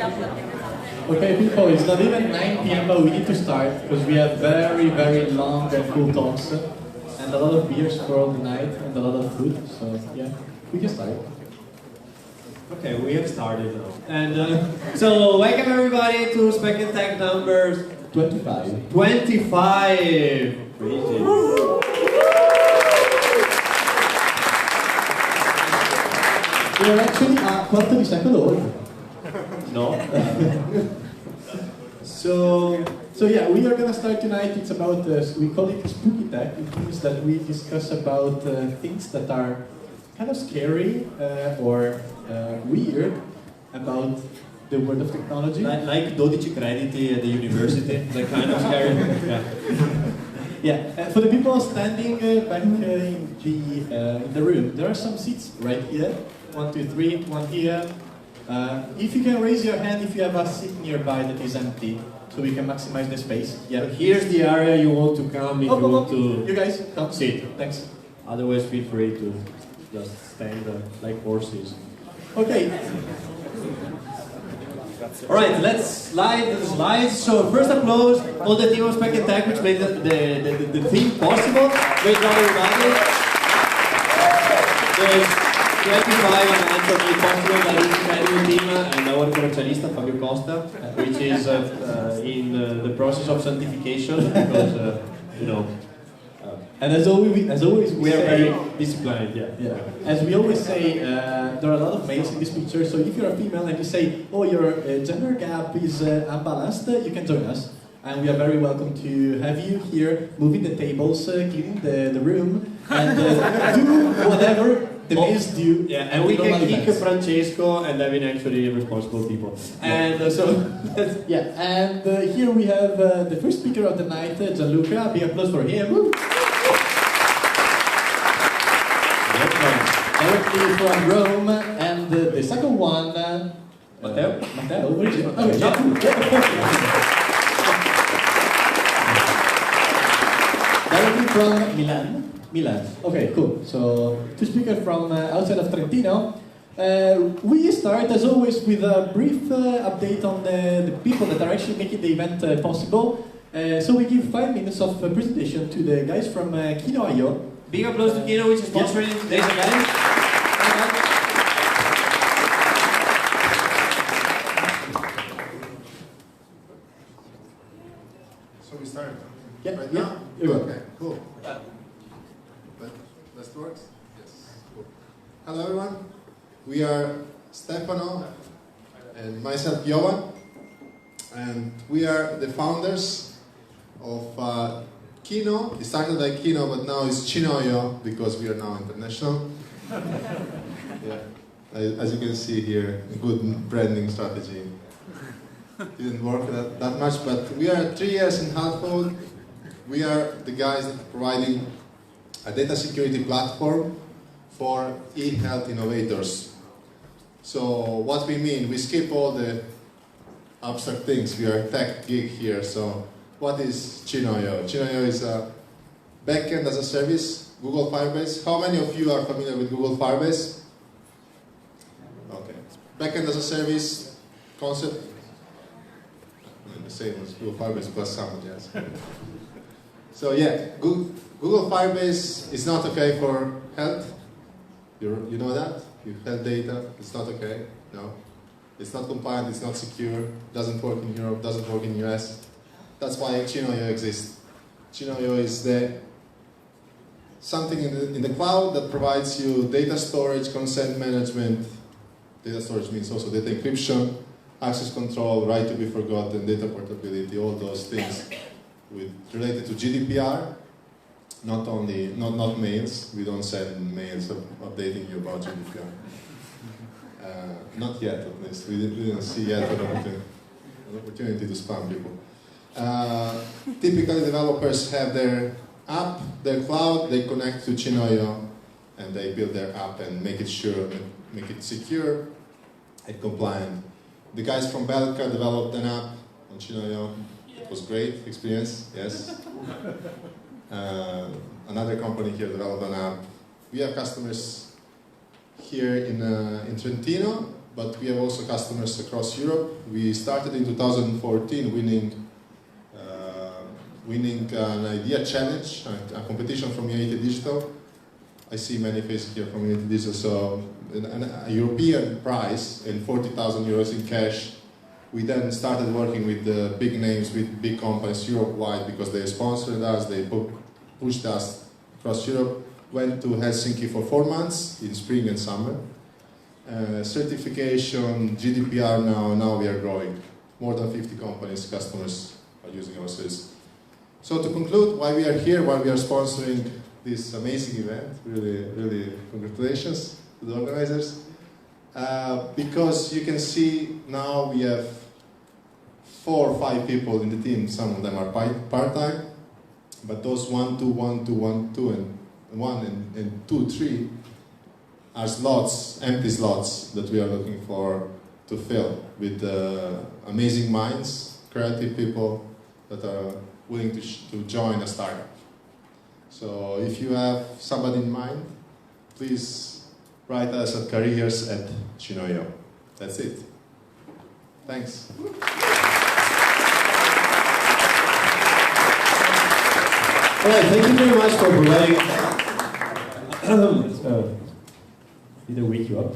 Okay, people, it's not even 9 p.m. but we need to start because we have very, very long and cool talks and a lot of beers for all the night and a lot of food. So yeah, we can start. Okay, we have started now. And so welcome everybody to Speck&Tech number 25. 25! Crazy. We're actually a quarto di secolo old. No. So yeah, we are gonna start tonight. It's about we call it spooky tech. It means that we discuss about things that are kind of scary or weird about the world of technology. Like 12 crediti at the university, that kind of scary. Yeah. Yeah, for the people standing back in the room, there are some seats right here. 1, 2, 3, one here. If you can raise your hand if you have a seat nearby that is empty, so we can maximize the space. Yeah. Here's the area you want to come if you want to. You guys, come. Sit. Thanks. Otherwise, feel free to just stand like horses. Okay. Alright, let's slide the slides. So first applause all the team of Speck&Tech which made the theme possible. Great job everybody. There's 25 and Anthony possible that is the team and our commercialista Fabio Costa, which is in the process of sanctification because you know. And as always, we are very disciplined, yeah. As we always say, there are a lot of males in this picture, so if you're a female and you say, oh, your gender gap is unbalanced, you can join us. And we are very welcome to have you here, moving the tables, cleaning the room, and do whatever the males do. Yeah, and we can kick Francesco and having actually responsible people. And yeah, and here we have the first speaker of the night, Gianluca. Big applause for him. Directly from Rome, and the second one, Matteo. Matteo, where is it? Directly from Milan. Okay, cool. So, two speakers from outside of Trentino. We start, as always, with a brief update on the people that are actually making the event possible. So we give 5 minutes of presentation to the guys from Kino.io. Big applause to Kino, which is sponsoring today's event. So we start right now? Okay, cool. That works? Yes, cool. Hello everyone. We are Stefano and myself, Jovan. And we are the founders of Kino. It started like Kino, but now it's Kino.io because we are now international. Yeah, as you can see here, a good branding strategy. Didn't work that much, but we are 3 years and a half old. We are the guys that are providing a data security platform for e-health innovators. So what we mean, we skip all the abstract things. We are a tech geek here. So what is Kino.io? Kino.io is a backend as a service, Google Firebase. How many of you are familiar with Google Firebase? Okay. Backend as a service concept. The same as Google Firebase plus some, yes. So yeah, Google Firebase is not okay for health. You know that? Your health data, it's not okay. No. It's not compliant, it's not secure, doesn't work in Europe, doesn't work in US. That's why Kino.io exists. Kino.io is something in the cloud that provides you data storage, consent management. Data storage means also data encryption, access control, right to be forgotten, data portability, all those things related to GDPR. Not mails. We don't send mails updating you about GDPR. Not yet, at least. We didn't see yet an opportunity to spam people. Typically, developers have their app, their cloud, they connect to Kino.io, and they build their app and make it sure, make it secure and compliant. The guys from Belka developed an app on Kino.io. It was great experience, yes. Another company here developed an app. We have customers here in Trentino, but we have also customers across Europe. We started in 2014 winning an idea challenge, a competition from Unity Digital. I see many faces here from Unity Digital, so a European prize and 40,000 euros in cash. We then started working with the big names, with big companies Europe-wide, because they sponsored us, they pushed us across Europe. Went to Helsinki for 4 months, in spring and summer. Certification, GDPR now we are growing. More than 50 companies, customers are using our service. So to conclude, why we are here, why we are sponsoring this amazing event, really congratulations to the organizers. Because you can see now we have 4 or 5 people in the team, some of them are part-time, but those 1, 2, 1, 2, 1, 2, and 1 and 2, 3 are slots, empty slots that we are looking for to fill with amazing minds, creative people that are willing to join a startup. So if you have somebody in mind, please write us at careers@Chinoyo. That's it. Thanks. All right, thank you very much for providing. Did I wake you up?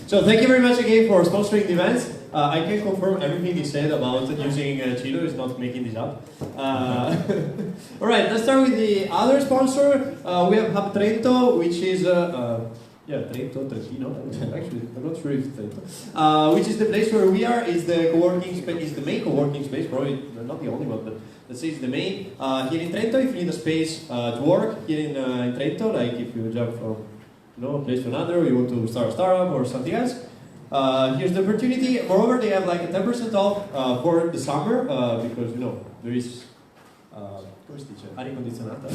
So thank you very much again for sponsoring the event. I can confirm everything you said about using Chino is not making this up. All right, let's start with the other sponsor. We have Hub Trento, which is Trentino. Actually, I'm not sure if Trento. Which is the place where we are. Is the co-working space? Is the main co-working space? Probably not the only one, but let's say it's the main. Here in Trento, if you need a space to work here in Trento, like if you jump from a place to another, you want to start a startup or something else. Here's the opportunity. Moreover, they have like a 10% off for the summer because there is aria condizionata,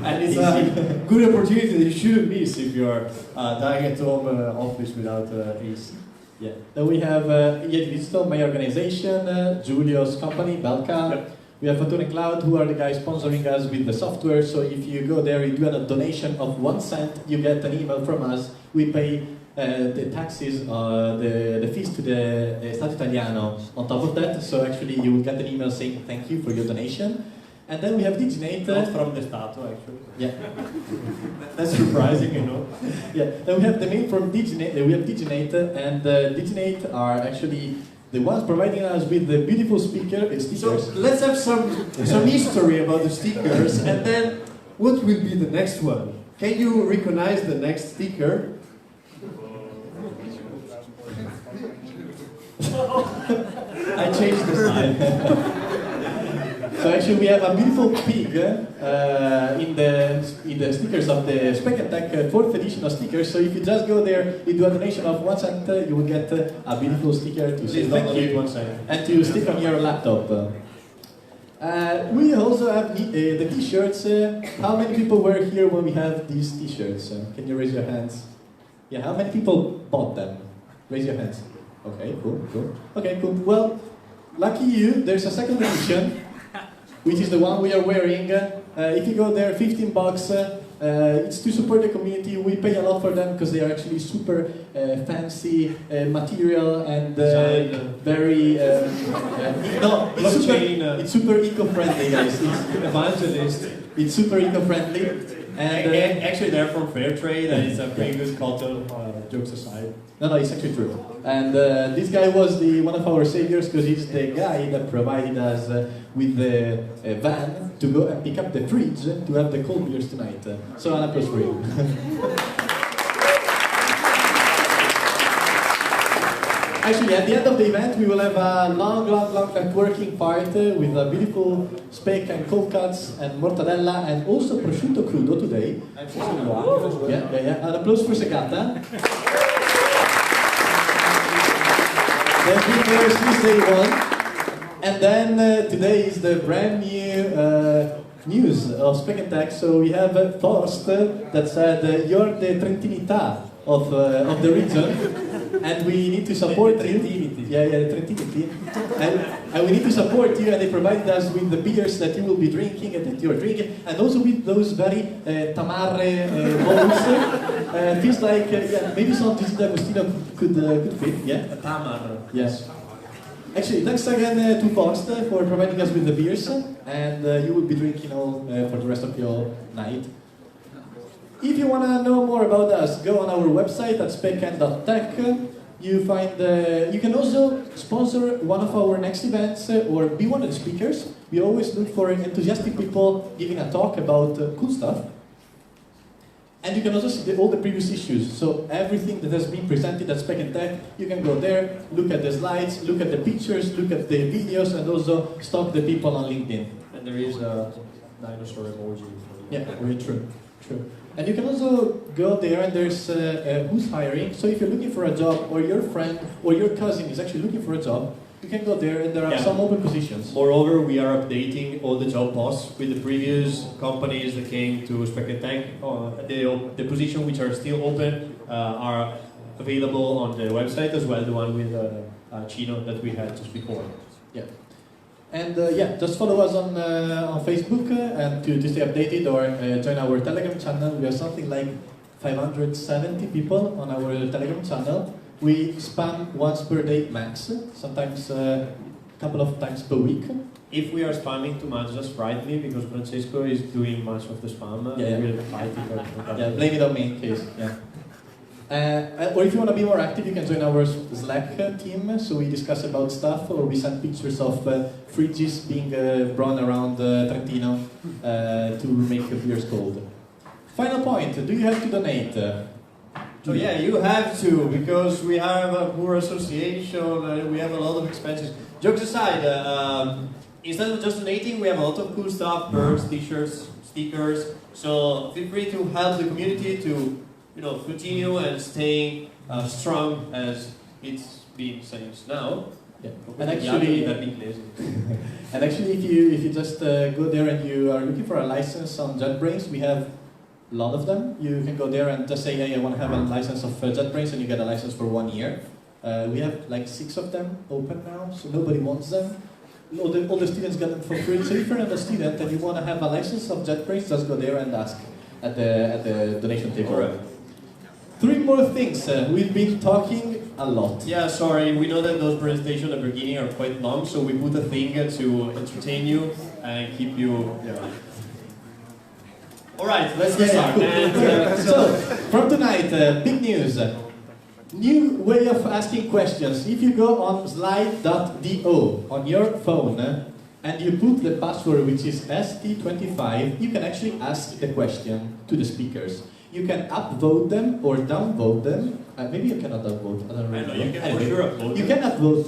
and it's a good opportunity that you shouldn't miss if you are dying at home office without AC. Yeah. Then we have Unity Digital, my organization, Giulio's company, Belka. Yep. We have Fatone Cloud, who are the guys sponsoring us with the software. So if you go there, you do a donation of 1 cent, you get an email from us. We pay the taxes, the fees to the Stato Italiano on top of that. So actually, you will get an email saying thank you for your donation. And then we have Diginate. Not from the Stato, actually. Yeah. That's surprising, Yeah. Then we have the name from Diginate. We have Diginate, and Diginate are actually the ones providing us with the beautiful stickers. So let's have some history about the stickers, and then what will be the next one? Can you recognize the next sticker? I changed the style. So actually, we have a beautiful pig in the stickers of the Speck&Tech 4th edition of stickers. So if you just go there, you do a donation of 1 cent, you will get a beautiful sticker to say thank you and to stick on your laptop. We also have the t-shirts. How many people were here when we have these t-shirts? Can you raise your hands? Yeah, how many people bought them? Raise your hands. Okay, cool. Okay, cool. Well, lucky you, there's a second edition, which is the one we are wearing. If you go there, 15 bucks. It's to support the community. We pay a lot for them because they are actually super fancy material and very. It's super eco-friendly, guys. It's evangelist. It's super eco-friendly. And actually, they're from fair trade, and it's a pretty good cotton. Jokes aside. No, it's actually true. And this guy was one of our saviors because he's the guy that provided us with the van to go and pick up the fridge to have the cold beers tonight. So an applause for him. Actually, at the end of the event, we will have a long networking part with a beautiful speck and cold cuts and mortadella and also prosciutto crudo today. Yeah. An applause for Segata. Then Tuesday 1. And then today is the brand new news of Speck&Tech. So we have a post that said, you're the Trentinità of the region. And we need to support you. Yeah, Trentinity. And we need to support you, and they provided us with the beers that you will be drinking and that you are drinking, and also with those very tamarre bowls. feels like yeah, maybe some Gigi D'Agostino could fit. Yeah. Tamar. Yes. Actually, thanks again to Post for providing us with the beers, and you will be drinking all for the rest of your night. If you want to know more about us, go on our website at Speck&Tech. You can also sponsor one of our next events or be one of the speakers. We always look for enthusiastic people giving a talk about cool stuff. And you can also see all the previous issues. So everything that has been presented at Speck&Tech, you can go there, look at the slides, look at the pictures, look at the videos, and also stalk the people on LinkedIn. And there is a dinosaur emoji. Yeah, very true. True. And you can also go there and there's who's hiring. So if you're looking for a job or your friend or your cousin is actually looking for a job, you can go there and there are some open positions. Moreover, we are updating all the job posts with the previous companies that came to Speck&Tech. The positions which are still open are available on the website as well, the one with Chino that we had just before. Yeah. And yeah, just follow us on Facebook and to stay updated, or join our Telegram channel. We have something like 570 people on our Telegram channel. We spam once per day max, sometimes a couple of times per week. If we are spamming too much, just write me, because Francesco is doing much of the spam. We'll fight it. Yeah, blame it on me in case. Yeah. Or if you want to be more active, you can join our Slack team. So we discuss about stuff, or we send pictures of fridges being brought around Trentino to make beers cold. Final point: do you have to donate? So yeah, you have to, because we have a poor association, we have a lot of expenses. Jokes aside, instead of just donating, we have a lot of cool stuff: birds, t-shirts, stickers. So feel free to help the community to continue and stay strong as it's been since now. Yeah. And actually, and actually, if you just go there and you are looking for a license on JetBrains, we have a lot of them. You can go there and just say, hey, I want to have a license of JetBrains, and you get a license for 1 year. We have like 6 of them open now, so nobody wants them. All the students get them for free. So if you're not a student and you want to have a license of JetBrains, just go there and ask at the donation table. Correct. 3 more things. We've been talking a lot. Yeah, sorry. We know that those presentations at the beginning are quite long, so we put a thing to entertain you and keep you. All right, let's get started. And, so, from tonight, big news. New way of asking questions. If you go on slide.do on your phone and you put the password, which is ST25, you can actually ask the question to the speakers. You can upvote them or downvote them. Maybe you cannot upvote. I don't know. You can for sure upvote. You can upvote,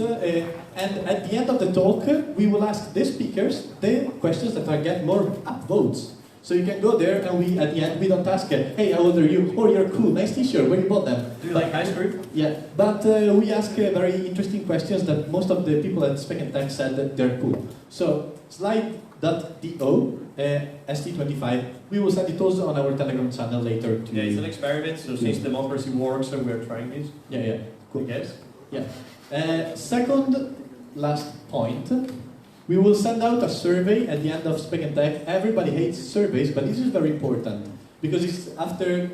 and at the end of the talk, we will ask the speakers the questions that get more upvotes. So you can go there, and we at the end we don't ask, hey, how old are you? Oh, you're cool, nice T-shirt. Where you bought them? Do you like ice cream? Yeah, but we ask very interesting questions that most of the people at Speck&Tech said that they're cool. So slide.do. ST25. We will send it also on our Telegram channel later. Yeah, it's an experiment, so since democracy works, so we're trying this. Yeah, cool. I guess. Yeah. Second, last point. We will send out a survey at the end of Speck&Tech. Everybody hates surveys, but this is very important because it's after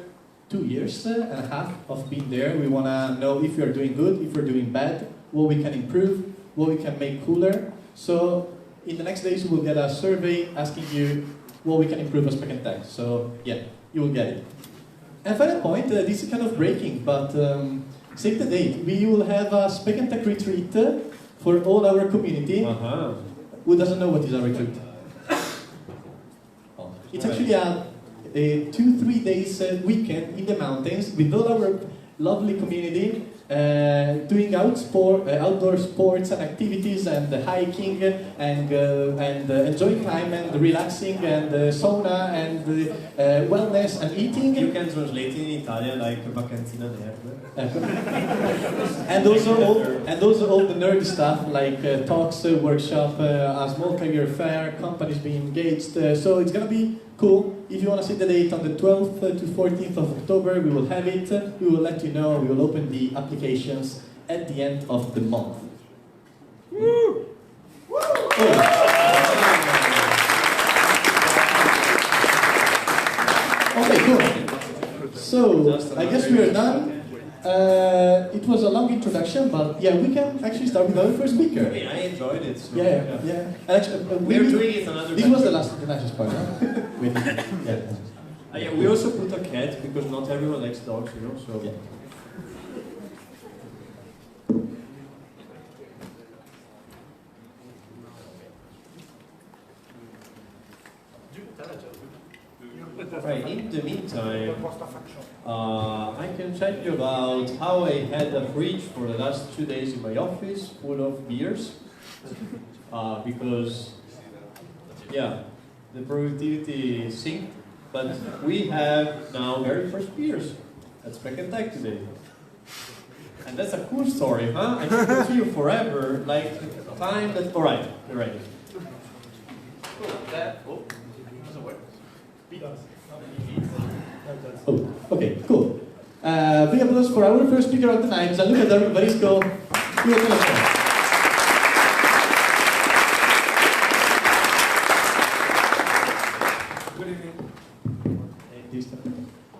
2 years and a half of being there. We want to know if you're doing good, if you're doing bad, what we can improve, what we can make cooler. So in the next days, we will get a survey asking you what we can improve as Speck&Tech. So yeah, you will get it. And final point, this is kind of breaking, but save the date. We will have a Speck&Tech retreat for all our community. Who doesn't know what is a retreat? It's actually a 2-3 days weekend in the mountains with all our lovely community. Doing outdoor sports and activities and hiking and enjoying time and relaxing and sauna and wellness and eating. You can translate in Italian like vacanzina nerd. and also all the nerd stuff like talks, workshop, a small career fair, companies being engaged. So it's gonna be cool. If you want to see the date on the 12th to 14th of October, we will have it. We will let you know. We will open the applications at the end of the month. Woo! Woo! Okay, cool. So, I guess we are done. It was a long introduction, but yeah, we can actually start with our first speaker. Okay, I enjoyed it. So Yeah. Actually, we're doing it another this time. was the nicest part, huh? Yeah, we also put a cat because not everyone likes dogs, you know. So Yeah. Right, in the meantime, I can tell you about how I had a fridge for the last 2 days in my office full of beers. Because, yeah, the productivity sinks, but we have now very fresh beers at Speck&Tech today. And that's a cool story, huh? I can continue forever, like time that, alright, you're ready. Oh, okay, cool. Big applause for our first speaker of the night, GIANLUCA VARISCO. Good evening.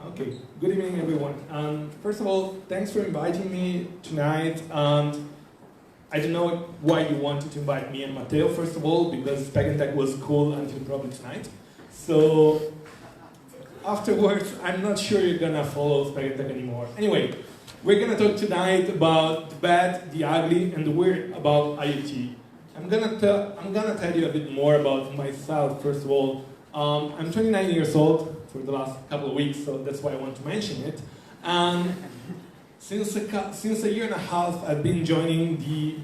Okay, good evening everyone. First of all, thanks for inviting me tonight. I don't know why you wanted to invite me and Matteo, first of all, because Speck&Tech was cool until probably tonight. So, afterwards, I'm not sure you're gonna follow Speck&Tech anymore. Anyway, we're gonna talk tonight about the bad, the ugly, and the weird about IoT. I'm gonna tell you a bit more about myself, first of all. I'm 29 years old for the last couple of weeks, so that's why I want to mention it. And since a year and a half, I've been joining the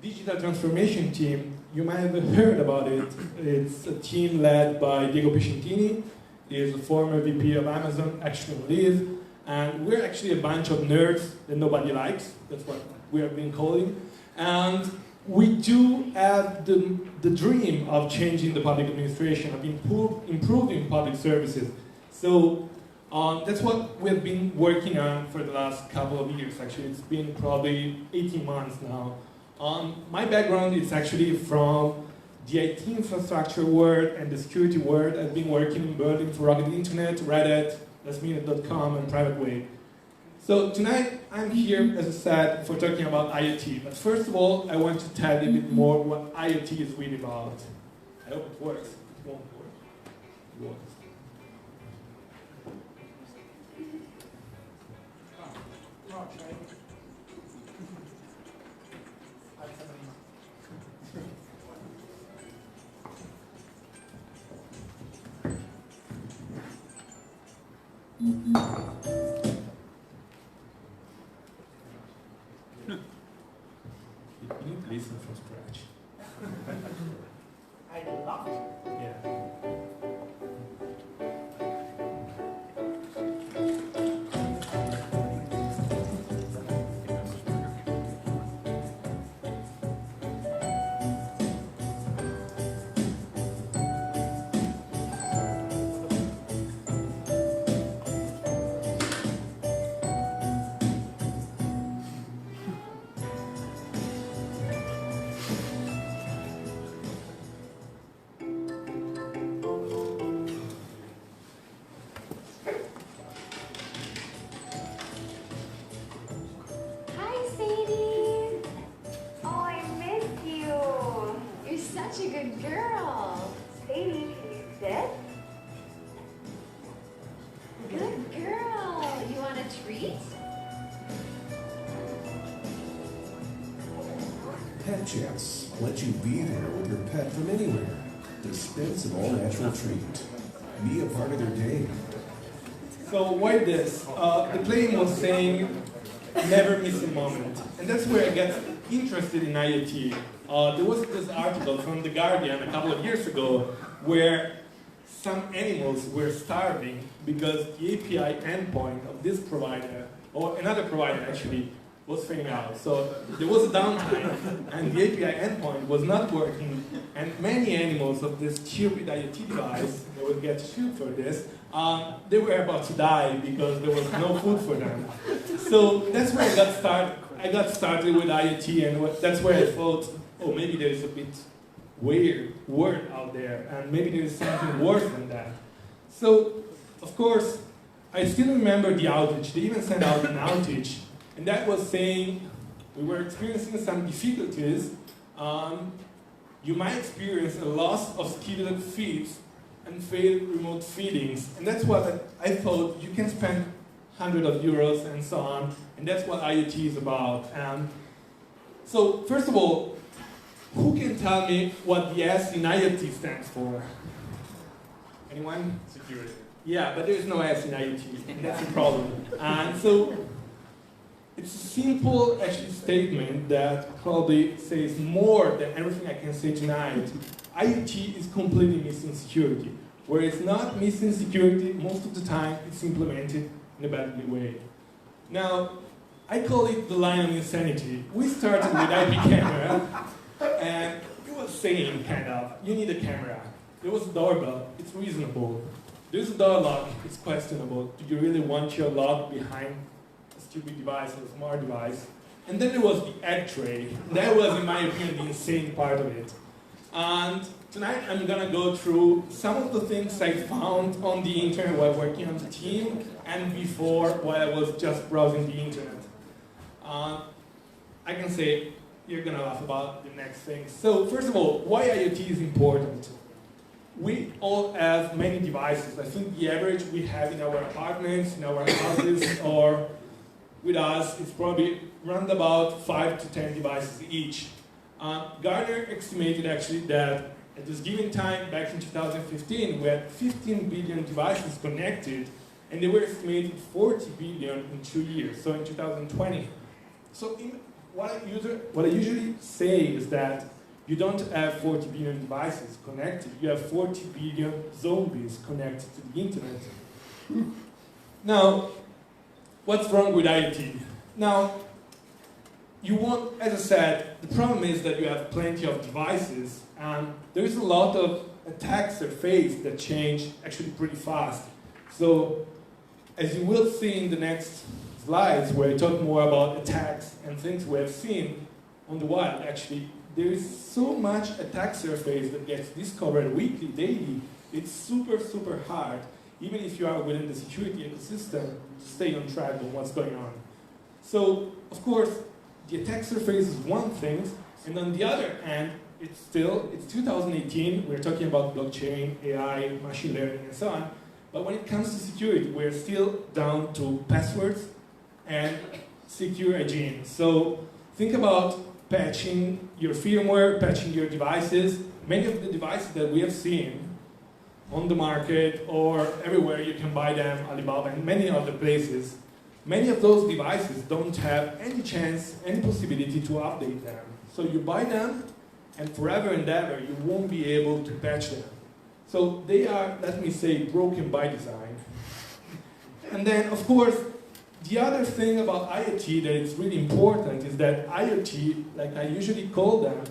digital transformation team. You might have heard about it. It's a team led by Diego Piacentini. He is a former VP of Amazon, actually on leave. And we're actually a bunch of nerds that nobody likes. That's what we have been calling. And we do have the dream of changing the public administration, of improving public services. So that's what we've been working on for the last couple of years. Actually, it's been probably 18 months now. My background is actually from the IT infrastructure world and the security world. I've been working in Berlin for Rocket Internet, Reddit, lastminute.com, and Private Way. So tonight, I'm here, as I said, for talking about IoT. But first of all, I want to tell you a bit more what IoT is really about. I hope it works. It won't work. It won't. You need to listen from scratch. I love it. Yeah. Such a good girl. Sadie, can you sit? Good girl. You want a treat? Pet Chats let you be there with your pet from anywhere. Dispense an all-natural treat. Be a part of their day. So why this? The claim was saying, never miss a moment. And that's where I get interested in IoT. There was this article from The Guardian a couple of years ago where some animals were starving because the API endpoint of this provider, or another provider actually, was failing out. So there was a downtime and the API endpoint was not working, and many animals of this stupid IoT device, they would get sued for this, they were about to die because there was no food for them. So that's where I got started with IoT, and that's where I thought, oh, maybe there's a bit weird word out there, and maybe there is something worse than that. So, of course, I still remember the outage. They even sent out an outage, and that was saying we were experiencing some difficulties. You might experience a loss of scheduled feeds and failed remote feedings. And that's what I thought. You can spend hundreds of euros and so on, and that's what IoT is about. So first of all, who can tell me what the S in IoT stands for? Anyone? Security. Yeah, but there's no S in IoT, and that's the problem. And so it's a simple actually statement that probably says more than everything I can say tonight. IoT is completely missing security. Where it's not missing security, most of the time it's implemented in a bad way. Now, I call it the line of insanity. We started with IP camera, and it was saying, kind of, you need a camera. There was a doorbell, it's reasonable. There's a door lock, it's questionable. Do you really want your lock behind a stupid device or a smart device? And then there was the egg tray. That was, in my opinion, the insane part of it. And tonight I'm gonna go through some of the things I found on the internet while working on the team and before while I was just browsing the internet. I can say you're gonna laugh about the next thing. So first of all, why IoT is important? We all have many devices. I think the average we have in our apartments, in our houses, or with us is probably around about 5 to 10 devices each. Gartner estimated actually that at this given time, back in 2015, we had 15 billion devices connected, and they were estimated 40 billion in 2 years, so in 2020. So what I usually say is that you don't have 40 billion devices connected, you have 40 billion zombies connected to the internet. Now, what's wrong with IoT? Now, you want, as I said, the problem is that you have plenty of devices, and there is a lot of attack surface that change actually pretty fast. So, as you will see in the next slides, where I talk more about attacks and things we have seen on the wild, actually, there is so much attack surface that gets discovered weekly, daily. It's super, super hard, even if you are within the security ecosystem, to stay on track on what's going on. So, of course, the attack surface is one thing, and on the other hand, it's 2018, we're talking about blockchain, AI, machine learning, and so on, but when it comes to security, we're still down to passwords and secure hygiene. So think about patching your firmware, patching your devices. Many of the devices that we have seen on the market or everywhere you can buy them, Alibaba and many other places, many of those devices don't have any chance, any possibility to update them. So you buy them, and forever and ever, you won't be able to patch them. So they are, let me say, broken by design. And then, of course, the other thing about IoT that is really important is that IoT, like I usually call them,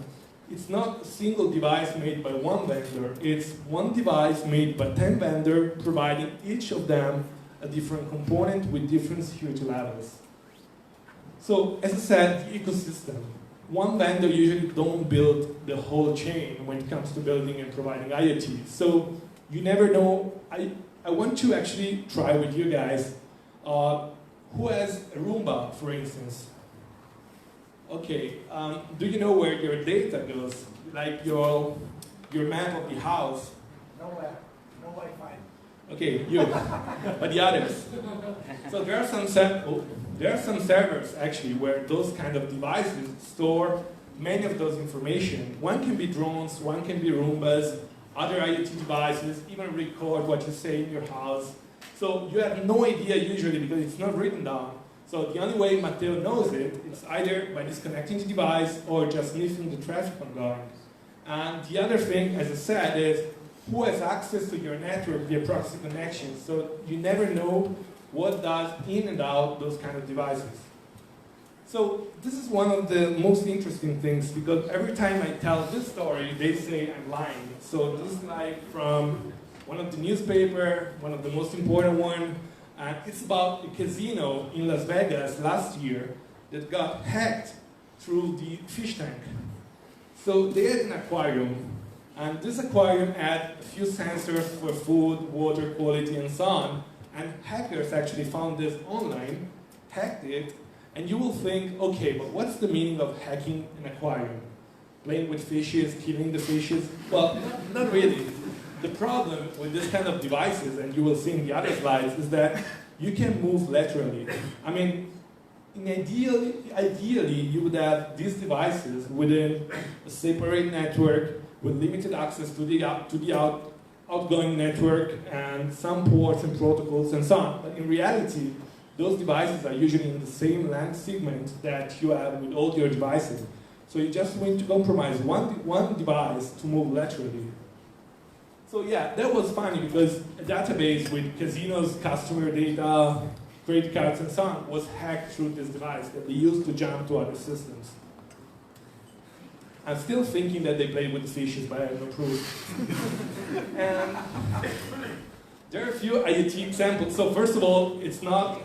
it's not a single device made by one vendor. It's one device made by 10 vendors, providing each of them a different component with different security levels. So, as I said, the ecosystem. One vendor usually don't build the whole chain when it comes to building and providing IoT. So, you never know. I want to actually try with you guys. Who has a Roomba, for instance? Okay, do you know where your data goes? Like your map of the house? Nowhere, no Wi-Fi. Okay, you, but the others. So there are some servers actually where those kind of devices store many of those information. One can be drones, one can be Roombas, other IoT devices, even record what you say in your house. So you have no idea usually because it's not written down. So the only way Matteo knows it is either by disconnecting the device or just sniffing the traffic ongoing. And the other thing, as I said, is who has access to your network via proxy connections. So you never know what does in and out those kind of devices. So this is one of the most interesting things because every time I tell this story, they say I'm lying. So this is like from one of the newspaper, one of the most important one. It's about a casino in Las Vegas last year that got hacked through the fish tank. So they had an aquarium, and this aquarium had a few sensors for food, water quality, and so on. And hackers actually found this online, hacked it, and you will think, okay, but what's the meaning of hacking an aquarium? Playing with fishes, killing the fishes? Well, not really. The problem with this kind of devices, and you will see in the other slides, is that you can move laterally. I mean, ideally, you would have these devices within a separate network with limited access to the outgoing network and some ports and protocols and so on. But in reality, those devices are usually in the same LAN segment that you have with all your devices. So you just need to compromise one device to move laterally. So yeah, that was funny because a database with casinos, customer data, credit cards and so on was hacked through this device that they used to jump to other systems. I'm still thinking that they played with the fishes, but I have no proof. And there are a few IoT examples. So first of all, it's not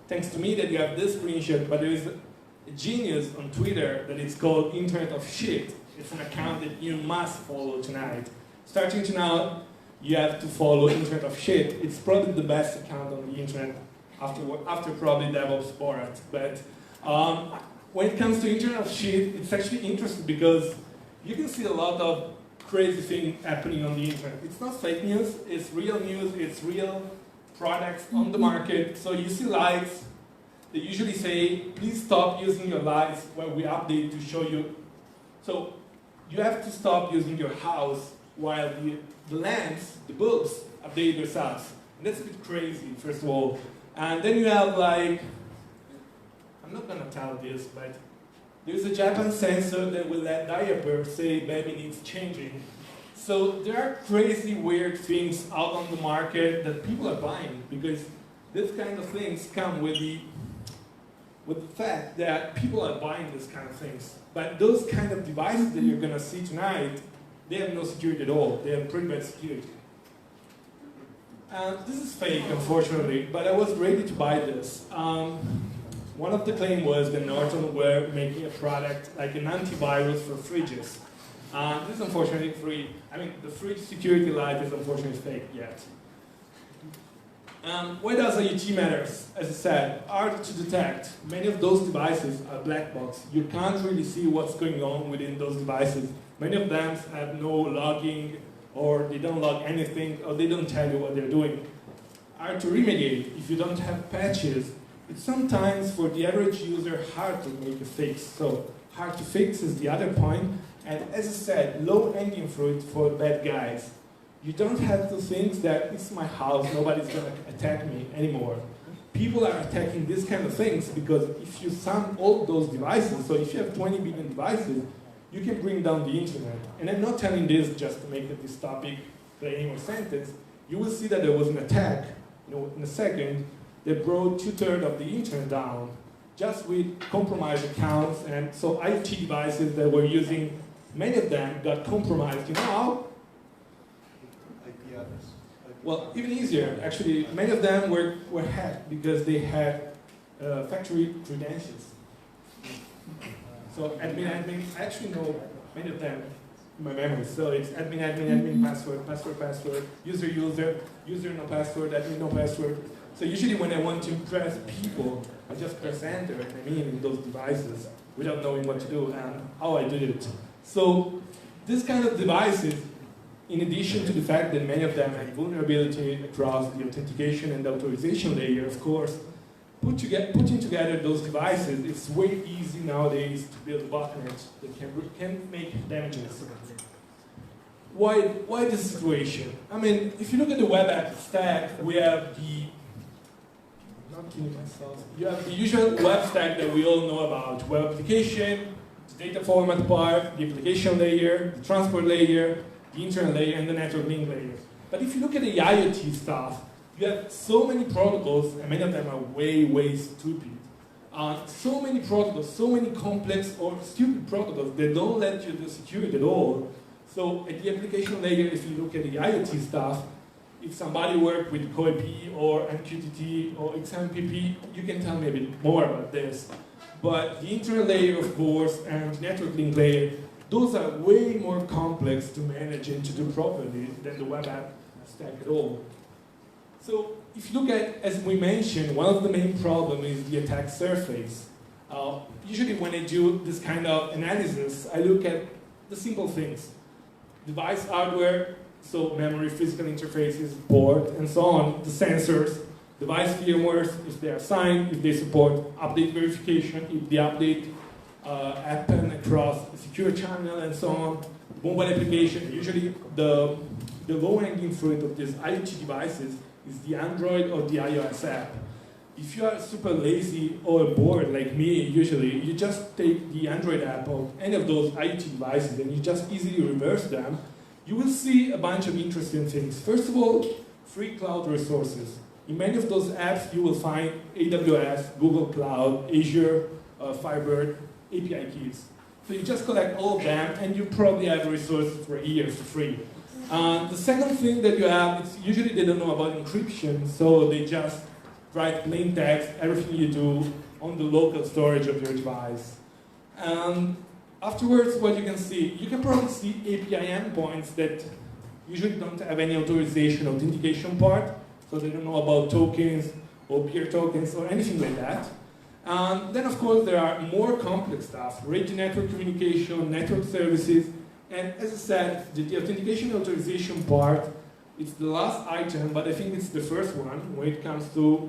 thanks to me that you have this screenshot, but there is a genius on Twitter that is called Internet of Shit. It's an account that you must follow tonight. Starting tonight, you have to follow Internet of Shit. It's probably the best account on the internet after probably DevOps Borat. But when it comes to Internet of Shit, it's actually interesting because you can see a lot of crazy things happening on the internet. It's not fake news, it's real products on the market. So you see lights, they usually say, please stop using your lights while we update to show you. So you have to stop using your house while the lamps, the bulbs, update themselves. And that's a bit crazy, first of all. And then you have like, I'm not gonna tell this, but there's a Japan sensor that will let diaper say baby needs changing. So there are crazy, weird things out on the market that people are buying because this kind of things come with the fact that people are buying this kind of things. But those kind of devices that you're gonna see tonight, they have no security at all. They have pretty bad security. This is fake, unfortunately, but I was ready to buy this. One of the claims was that Norton were making a product like an antivirus for fridges. This is unfortunately free. I mean, the fridge security light is unfortunately fake yet. Why does IoT matters? As I said, hard to detect. Many of those devices are black box. You can't really see what's going on within those devices. Many of them have no logging, or they don't log anything, or they don't tell you what they're doing. Hard to remediate. If you don't have patches, it's sometimes for the average user hard to make a fix. So hard to fix is the other point. And as I said, low-hanging fruit for bad guys. You don't have to think that it's my house, nobody's going to attack me anymore. People are attacking these kind of things because if you sum all those devices, so if you have 20 billion devices, you can bring down the internet. And I'm not telling this just to make this topic play any more sentence. You will see that there was an attack, in a second, that brought 2/3 of the internet down, just with compromised accounts. And so IoT devices that were using, many of them got compromised. You know how? Well, even easier. Actually, many of them were hacked because they had factory credentials. So admin, I actually know many of them in my memory. So it's admin, password, user no password, admin no password. So usually when I want to impress people, I just press enter and I'm in those devices without knowing what to do and how I did it. So this kind of devices, in addition to the fact that many of them have vulnerability across the authentication and the authorization layer, of course, putting together those devices, it's way easy nowadays to build botnets that can make damages. Why this situation? I mean, if you look at the web app stack, we have you have the usual web stack that we all know about. Web application, the data format part, the application layer, the transport layer, the internet layer, and the network link layer. But if you look at the IoT stuff, you have so many protocols, and many of them are way stupid. So many protocols, so many complex or stupid protocols, they don't let you do security at all. So at the application layer, if you look at the IoT stuff, if somebody worked with CoAP or MQTT or XMPP, you can tell me a bit more about this. But the internet layer, of course, and the network link layer, those are way more complex to manage and to do properly than the web app stack at all. So if you look at, as we mentioned, one of the main problems is the attack surface. Usually when I do this kind of analysis, I look at the simple things. Device hardware, so memory, physical interfaces, board, and so on, the sensors, device firmwares, if they are signed, if they support update verification, if the update happen across a secure channel, and so on, mobile application. Usually the low-hanging fruit of these IoT devices is the Android or the iOS app. If you are super lazy or bored like me, usually, you just take the Android app or any of those IoT devices and you just easily reverse them, you will see a bunch of interesting things. First of all, free cloud resources. In many of those apps, you will find AWS, Google Cloud, Azure, Firebird, API keys. So you just collect all of them and you probably have resources for years for free. The second thing that you have is usually they don't know about encryption, so they just write plain text, everything you do on the local storage of your device. Afterwards, what you can see, you can probably see API endpoints that usually don't have any authorization authentication part, so they don't know about tokens or peer tokens or anything like that. Then, of course, there are more complex stuff, radio network communication, network services, and as I said, the authentication authorization part, it's the last item, but I think it's the first one when it comes to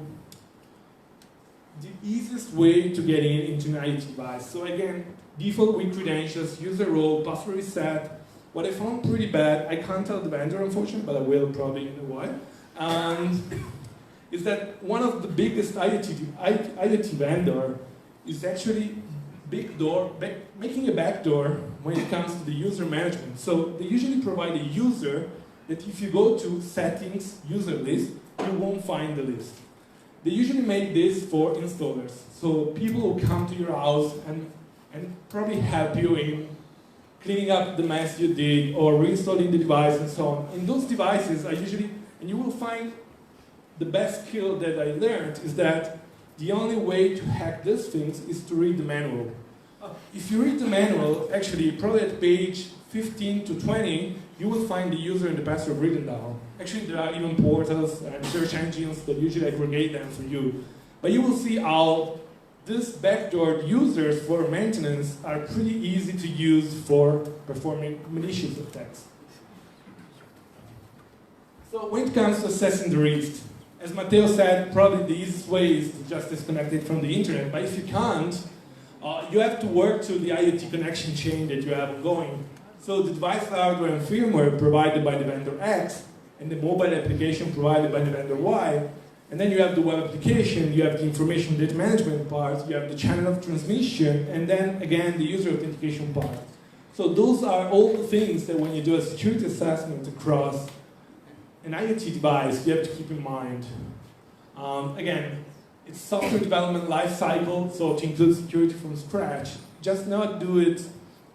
the easiest way to get into an IoT device. So again, default with credentials, user role, password reset. What I found pretty bad, I can't tell the vendor unfortunately, but I will probably in a while, is that one of the biggest IoT vendor is actually making a backdoor when it comes to the user management. So they usually provide a user that if you go to settings, user list, you won't find the list. They usually make this for installers. So people who come to your house and probably help you in cleaning up the mess you did or reinstalling the device and so on. And those devices are usually, and you will find the best skill that I learned is that the only way to hack these things is to read the manual. If you read the manual, actually, probably at page 15 to 20, you will find the user and the password written down. Actually, there are even portals and search engines that usually aggregate them for you. But you will see how these backdoor users for maintenance are pretty easy to use for performing malicious attacks. So when it comes to assessing the risk, as Matteo said, probably the easiest way is to just disconnect it from the internet. But if you can't, you have to work to the IoT connection chain that you have going. So the device hardware and firmware provided by the vendor X, and the mobile application provided by the vendor Y, and then you have the web application, you have the information data management part, you have the channel of transmission, and then again the user authentication part. So those are all the things that when you do a security assessment across an IoT device, you have to keep in mind. Again, it's software development life cycle, so to include security from scratch. Just not do it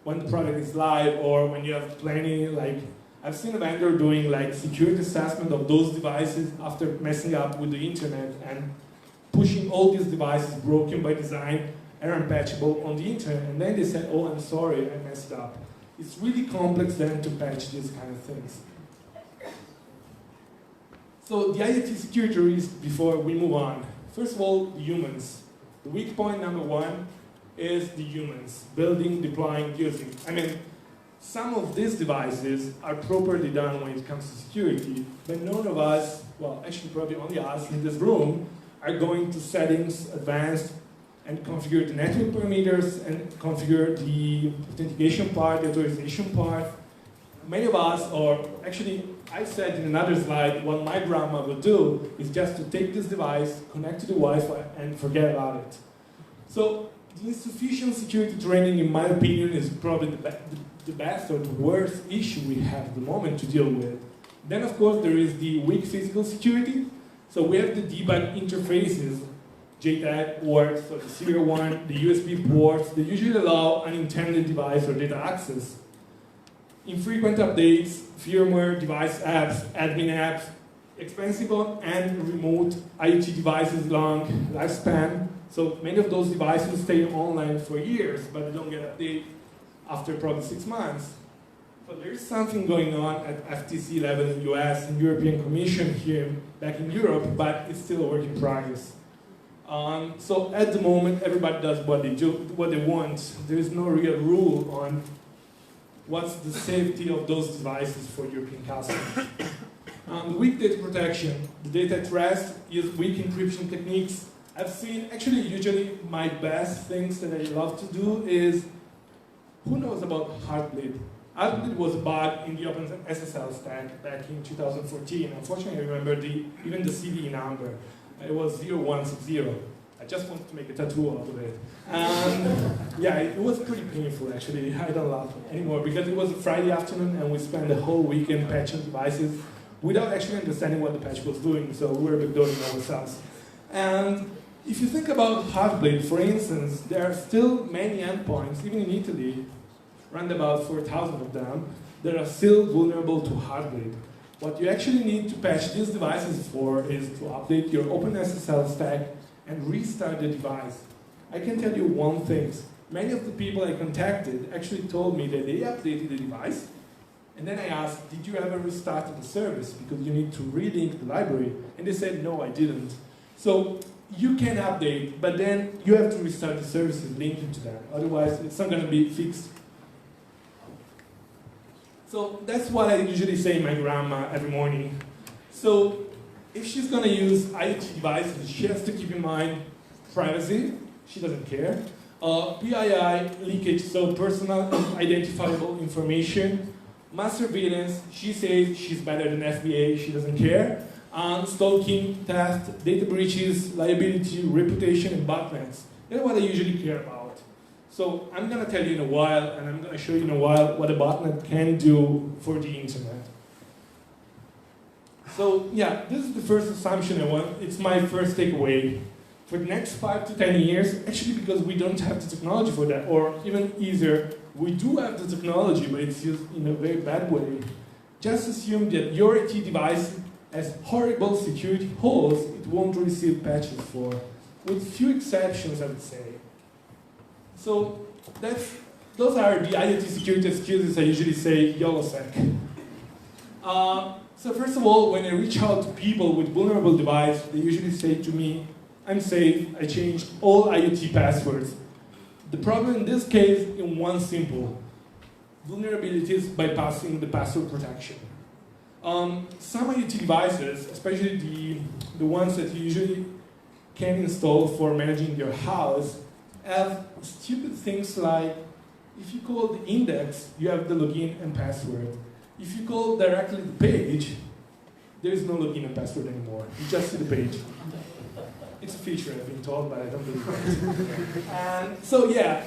when the product is live or when you have plenty, like, I've seen a vendor doing like security assessment of those devices after messing up with the internet and pushing all these devices broken by design and unpatchable on the internet. And then they said, oh, I'm sorry, I messed up. It's really complex then to patch these kind of things. So the IoT security risk before we move on. First of all, the humans. The weak point number one is the humans, building, deploying, using. I mean, some of these devices are properly done when it comes to security, but none of us, well, actually probably only us in this room, are going to settings, advanced, and configure the network parameters, and configure the authentication part, the authorization part. Many of us, or actually, I said in another slide, what my grandma would do is just to take this device, connect to the Wi-Fi, and forget about it. So the insufficient security training, in my opinion, is probably the best or the worst issue we have at the moment to deal with. Then, of course, there is the weak physical security. So we have the debug interfaces, JTAG works, so the serial one, the USB ports, they usually allow unintended device or data access. Infrequent updates, firmware, device apps, admin apps, expensive and remote IoT devices, long lifespan. So many of those devices stay online for years, but they don't get updated after probably 6 months. So there's something going on at FTC level in the US and European Commission here back in Europe, but it's still a work in progress. So at the moment, everybody does what they want. There is no real rule on what's the safety of those devices for European customers. The weak data protection, the data at rest, use weak encryption techniques. I've seen, actually, usually my best things that I love to do is, who knows about Heartbleed? Heartbleed was a bug in the OpenSSL stack back in 2014. Unfortunately, I remember even the CD number. It was 0160. I just wanted to make a tattoo out of it. And yeah, it was pretty painful actually. I don't laugh anymore because it was a Friday afternoon and we spent the whole weekend patching devices without actually understanding what the patch was doing, so we were backdooring ourselves. And if you think about Heartbleed, for instance, there are still many endpoints, even in Italy, around about 4,000 of them, that are still vulnerable to Heartbleed. What you actually need to patch these devices for is to update your OpenSSL stack and restart the device. I can tell you one thing. Many of the people I contacted actually told me that they updated the device, and then I asked, did you ever restart the service? Because you need to relink the library. And they said, no, I didn't. So you can update, but then you have to restart the services linking to that. Otherwise, it's not going to be fixed. So that's what I usually say to my grandma every morning. So if she's going to use IoT devices, she has to keep in mind privacy. She doesn't care. PII leakage, so personal identifiable information. Mass surveillance, she says she's better than FBA, she doesn't care. Stalking, theft, data breaches, liability, reputation, and botnets. That's what I usually care about. So I'm going to tell you in a while, and I'm going to show you in a while what a botnet can do for the internet. So yeah, this is the first assumption I want. It's my first takeaway. For the next 5 to 10 years, actually because we don't have the technology for that, or even easier, we do have the technology, but it's used in a very bad way. Just assume that your IT device has horrible security holes it won't receive patches for, with few exceptions, I would say. So those are the IoT security excuses I usually say, YOLOSEC. So first of all, when I reach out to people with vulnerable device, they usually say to me, I'm safe, I changed all IoT passwords. The problem in this case is one simple, vulnerabilities bypassing the password protection. Some IoT devices, especially the ones that you usually can install for managing your house, have stupid things like, if you call the index, you have the login and password. If you call directly the page, there is no login and password anymore. You just see the page. It's a feature I've been told, but I don't believe it. And so yeah,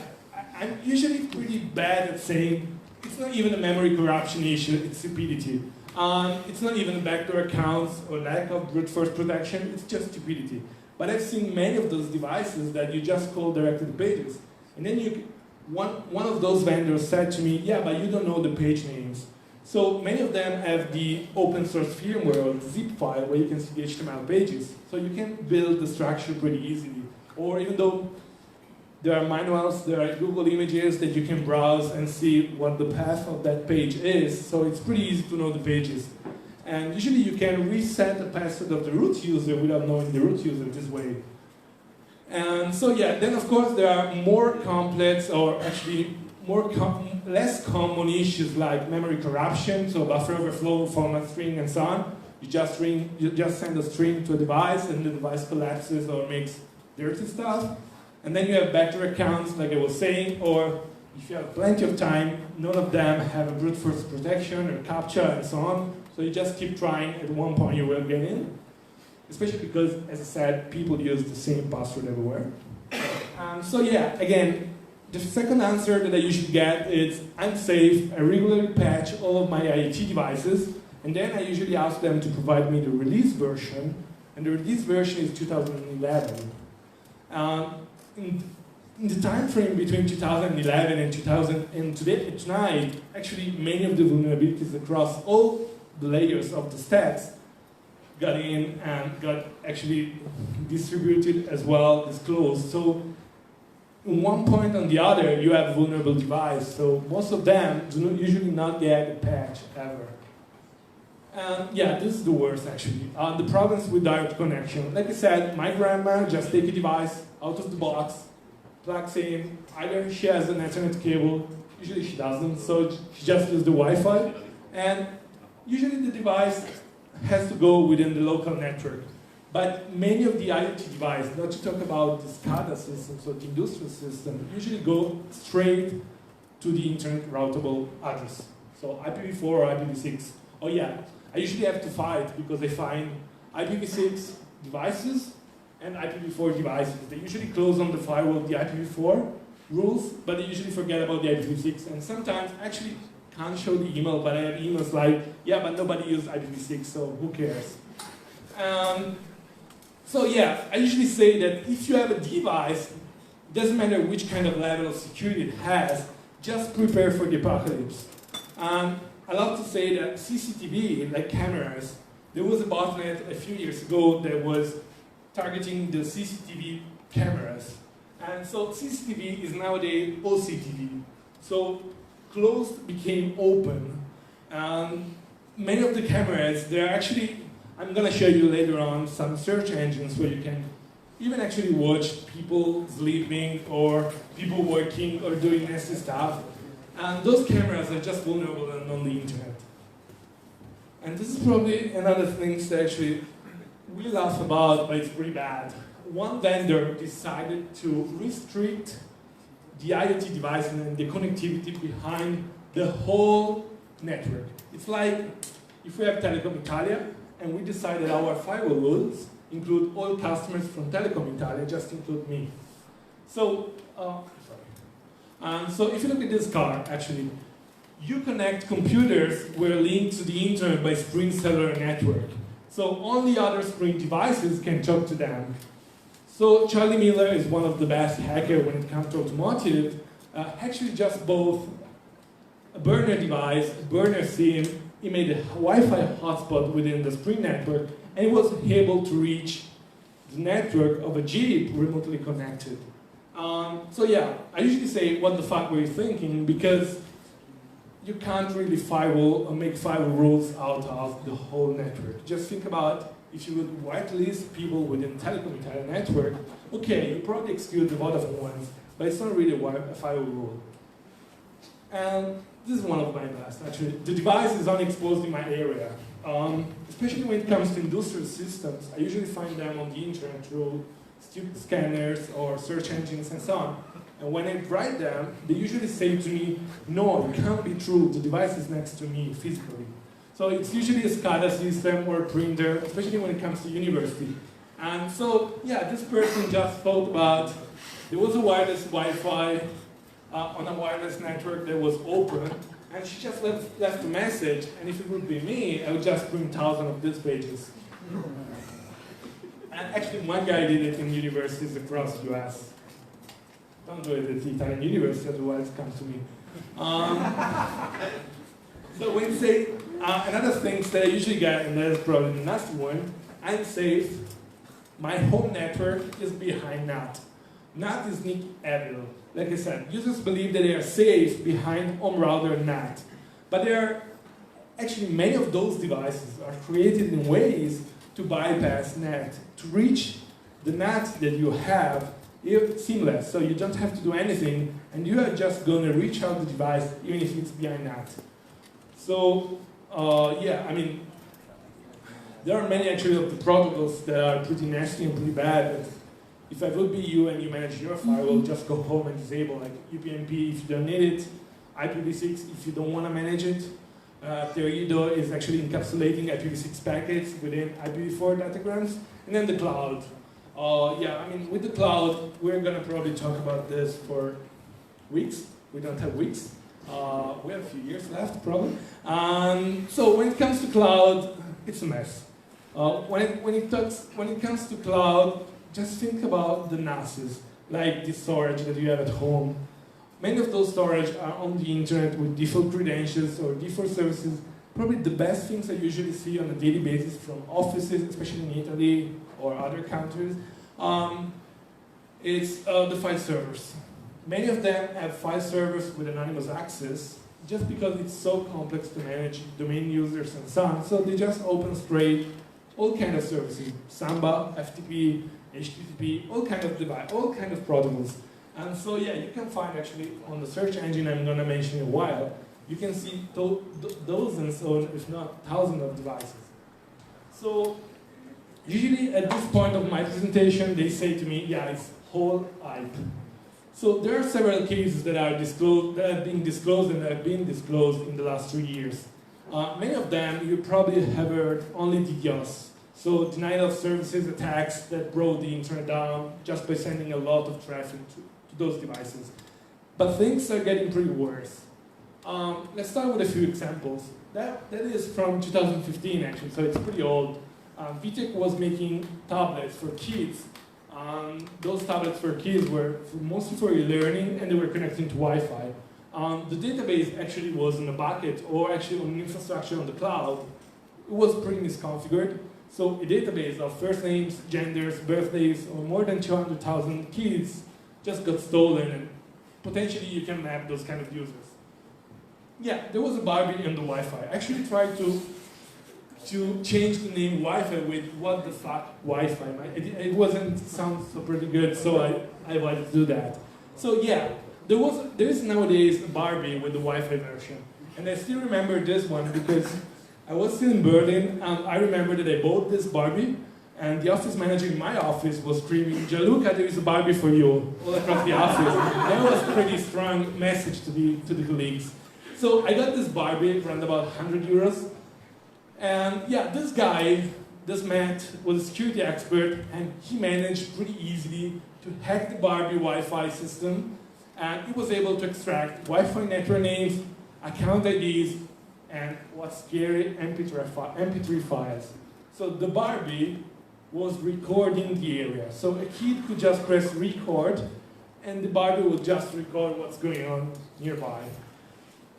I'm usually pretty bad at saying it's not even a memory corruption issue, it's stupidity. It's not even backdoor accounts or lack of brute force protection, it's just stupidity. But I've seen many of those devices that you just call directly the pages. And then one of those vendors said to me, yeah, but you don't know the page names. So many of them have the open source firmware or the zip file where you can see the HTML pages. So you can build the structure pretty easily. Or even though there are manuals, there are Google images that you can browse and see what the path of that page is. So it's pretty easy to know the pages. And usually you can reset the password of the root user without knowing the root user this way. And so yeah, then of course there are more complex or actually less common issues like memory corruption, so buffer overflow, format string, and so on. You just send a string to a device, and the device collapses or makes dirty stuff. And then you have backdoor accounts, like I was saying, or if you have plenty of time, none of them have a brute force protection or CAPTCHA and so on. So you just keep trying. At one point, you will get in. Especially because, as I said, people use the same password everywhere. So yeah, again. The second answer that I usually get is, I'm safe, I regularly patch all of my IoT devices, and then I usually ask them to provide me the release version, and the release version is 2011. In the time frame between 2011 and tonight, actually many of the vulnerabilities across all the layers of the stacks got in and got actually distributed as well, disclosed. So in one point or the other, you have vulnerable device. So most of them do not usually not get a patch ever. And yeah, this is the worst actually. The problems with direct connection. Like I said, my grandma just take a device out of the box, plugs in, either she has an Ethernet cable, usually she doesn't, so she just uses the Wi-Fi, and usually the device has to go within the local network. But many of the IoT devices, not to talk about the SCADA systems or the industrial system, usually go straight to the internet routable address. So IPv4 or IPv6. Oh yeah, I usually have to fight because I find IPv6 devices and IPv4 devices. They usually close on the firewall the IPv4 rules, but they usually forget about the IPv6. And sometimes actually can't show the email, but I have emails like, yeah, but nobody uses IPv6, so who cares? So yeah, I usually say that if you have a device, it doesn't matter which kind of level of security it has, just prepare for the apocalypse. I love to say that CCTV, like cameras, there was a botnet a few years ago that was targeting the CCTV cameras. And so CCTV is nowadays OCTV. So closed became open. Many of the cameras, they're actually, I'm going to show you later on some search engines where you can even actually watch people sleeping or people working or doing nasty stuff. And those cameras are just vulnerable and on the internet. And this is probably another thing that actually we laugh about, but it's pretty bad. One vendor decided to restrict the IoT device and the connectivity behind the whole network. It's like if we have Telecom Italia, and we decided our firewall rules include all customers from Telecom Italia, just include me. So, so if you look at this car, actually, you connect computers were linked to the internet by Sprint cellular network. So only other Sprint devices can talk to them. So Charlie Miller is one of the best hackers when it comes to automotive. Actually just bought a burner device, a burner SIM. He made a Wi-Fi hotspot within the Sprint network, and he was able to reach the network of a Jeep remotely connected. So yeah, I usually say, what the fuck were you thinking? Because you can't really firewall or make firewall rules out of the whole network. Just think about if you would whitelist people within Telecom Italia network, okay, you probably exclude the Vodafone ones, but it's not really a firewall rule. And this is one of my best, actually. The device is unexposed in my area. Especially when it comes to industrial systems, I usually find them on the internet through stupid scanners or search engines and so on. And when I write them, they usually say to me, no, it can't be true, the device is next to me physically. So it's usually a SCADA system or a printer, especially when it comes to university. And so, yeah, this person just thought about, there was a wireless Wi-Fi on a wireless network that was open, and she just left a message, and if it would be me, I would just print thousands of these pages. And actually, one guy did it in universities across the US. Don't do it at the Italian university, otherwise it comes to me. So when you say, another thing that I usually get, and that is probably the nasty one, I'm safe, my home network is behind NAT. NAT is sneak evil. Like I said, users believe that they are safe behind home router NAT. But there are actually many of those devices are created in ways to bypass NAT, to reach the NAT that you have seamless. So you don't have to do anything, and you are just going to reach out the device even if it's behind NAT. So yeah, I mean, there are many actually of the protocols that are pretty nasty and pretty bad. If I would be you and you manage your firewall, just go home and disable, like UPnP if you don't need it, IPv6 if you don't want to manage it. Teoido is actually encapsulating IPv6 packets within IPv4 datagrams, and then the cloud. Yeah, I mean, with the cloud, we're going to probably talk about this for weeks. We don't have weeks. We have a few years left, probably. So when it comes to cloud, it's a mess. When it comes to cloud, just think about the NASes, like the storage that you have at home. Many of those storage are on the internet with default credentials or default services. Probably the best things I usually see on a daily basis from offices, especially in Italy or other countries, it's the file servers. Many of them have file servers with anonymous access, just because it's so complex to manage domain users and so on. So they just open straight all kind of services, Samba, FTP, HTTP, all kind of device, all kind of protocols. And so yeah, you can find actually on the search engine I'm going to mention in a while, you can see dozens or if not thousands of devices. So usually at this point of my presentation, they say to me, yeah, it's whole IP. So there are several cases that are disclosed, that have been disclosed and that have been disclosed in the last 3 years. Many of them you probably have heard only DDoS. So denial of services attacks that brought the internet down just by sending a lot of traffic to those devices. But things are getting pretty worse. Let's start with a few examples. That is from 2015 actually, so it's pretty old. VTech was making tablets for kids. Those tablets for kids were mostly for e-learning and they were connecting to Wi-Fi. The database actually was in a bucket or actually on infrastructure on the cloud. It was pretty misconfigured. So a database of first names, genders, birthdays, or more than 200,000 kids just got stolen and potentially you can map those kind of users. Yeah, there was a Barbie on the Wi-Fi. I actually tried to change the name Wi-Fi with what the fuck Wi-Fi. It wasn't sound so pretty good, so I wanted to do that. So yeah, there is nowadays a Barbie with the Wi-Fi version. And I still remember this one because I was still in Berlin and I remember that I bought this Barbie and the office manager in my office was screaming, "Gianluca, there is a Barbie for you," all across the office. That was a pretty strong message to the colleagues. So I got this Barbie around about 100 euros. And yeah, this guy, this Matt, was a security expert and he managed pretty easily to hack the Barbie Wi-Fi system. And he was able to extract Wi-Fi network names, account IDs, and what's scary, MP3 files. So the Barbie was recording the area. So a kid could just press record and the Barbie would just record what's going on nearby.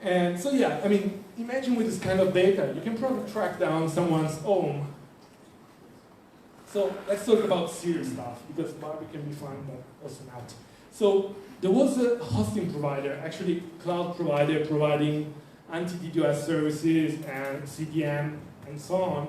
And so yeah, I mean, imagine with this kind of data, you can probably track down someone's home. So let's talk about serious stuff, because Barbie can be fun, but also not. So there was a hosting provider, actually cloud provider, providing anti-DDoS services and CDN and so on.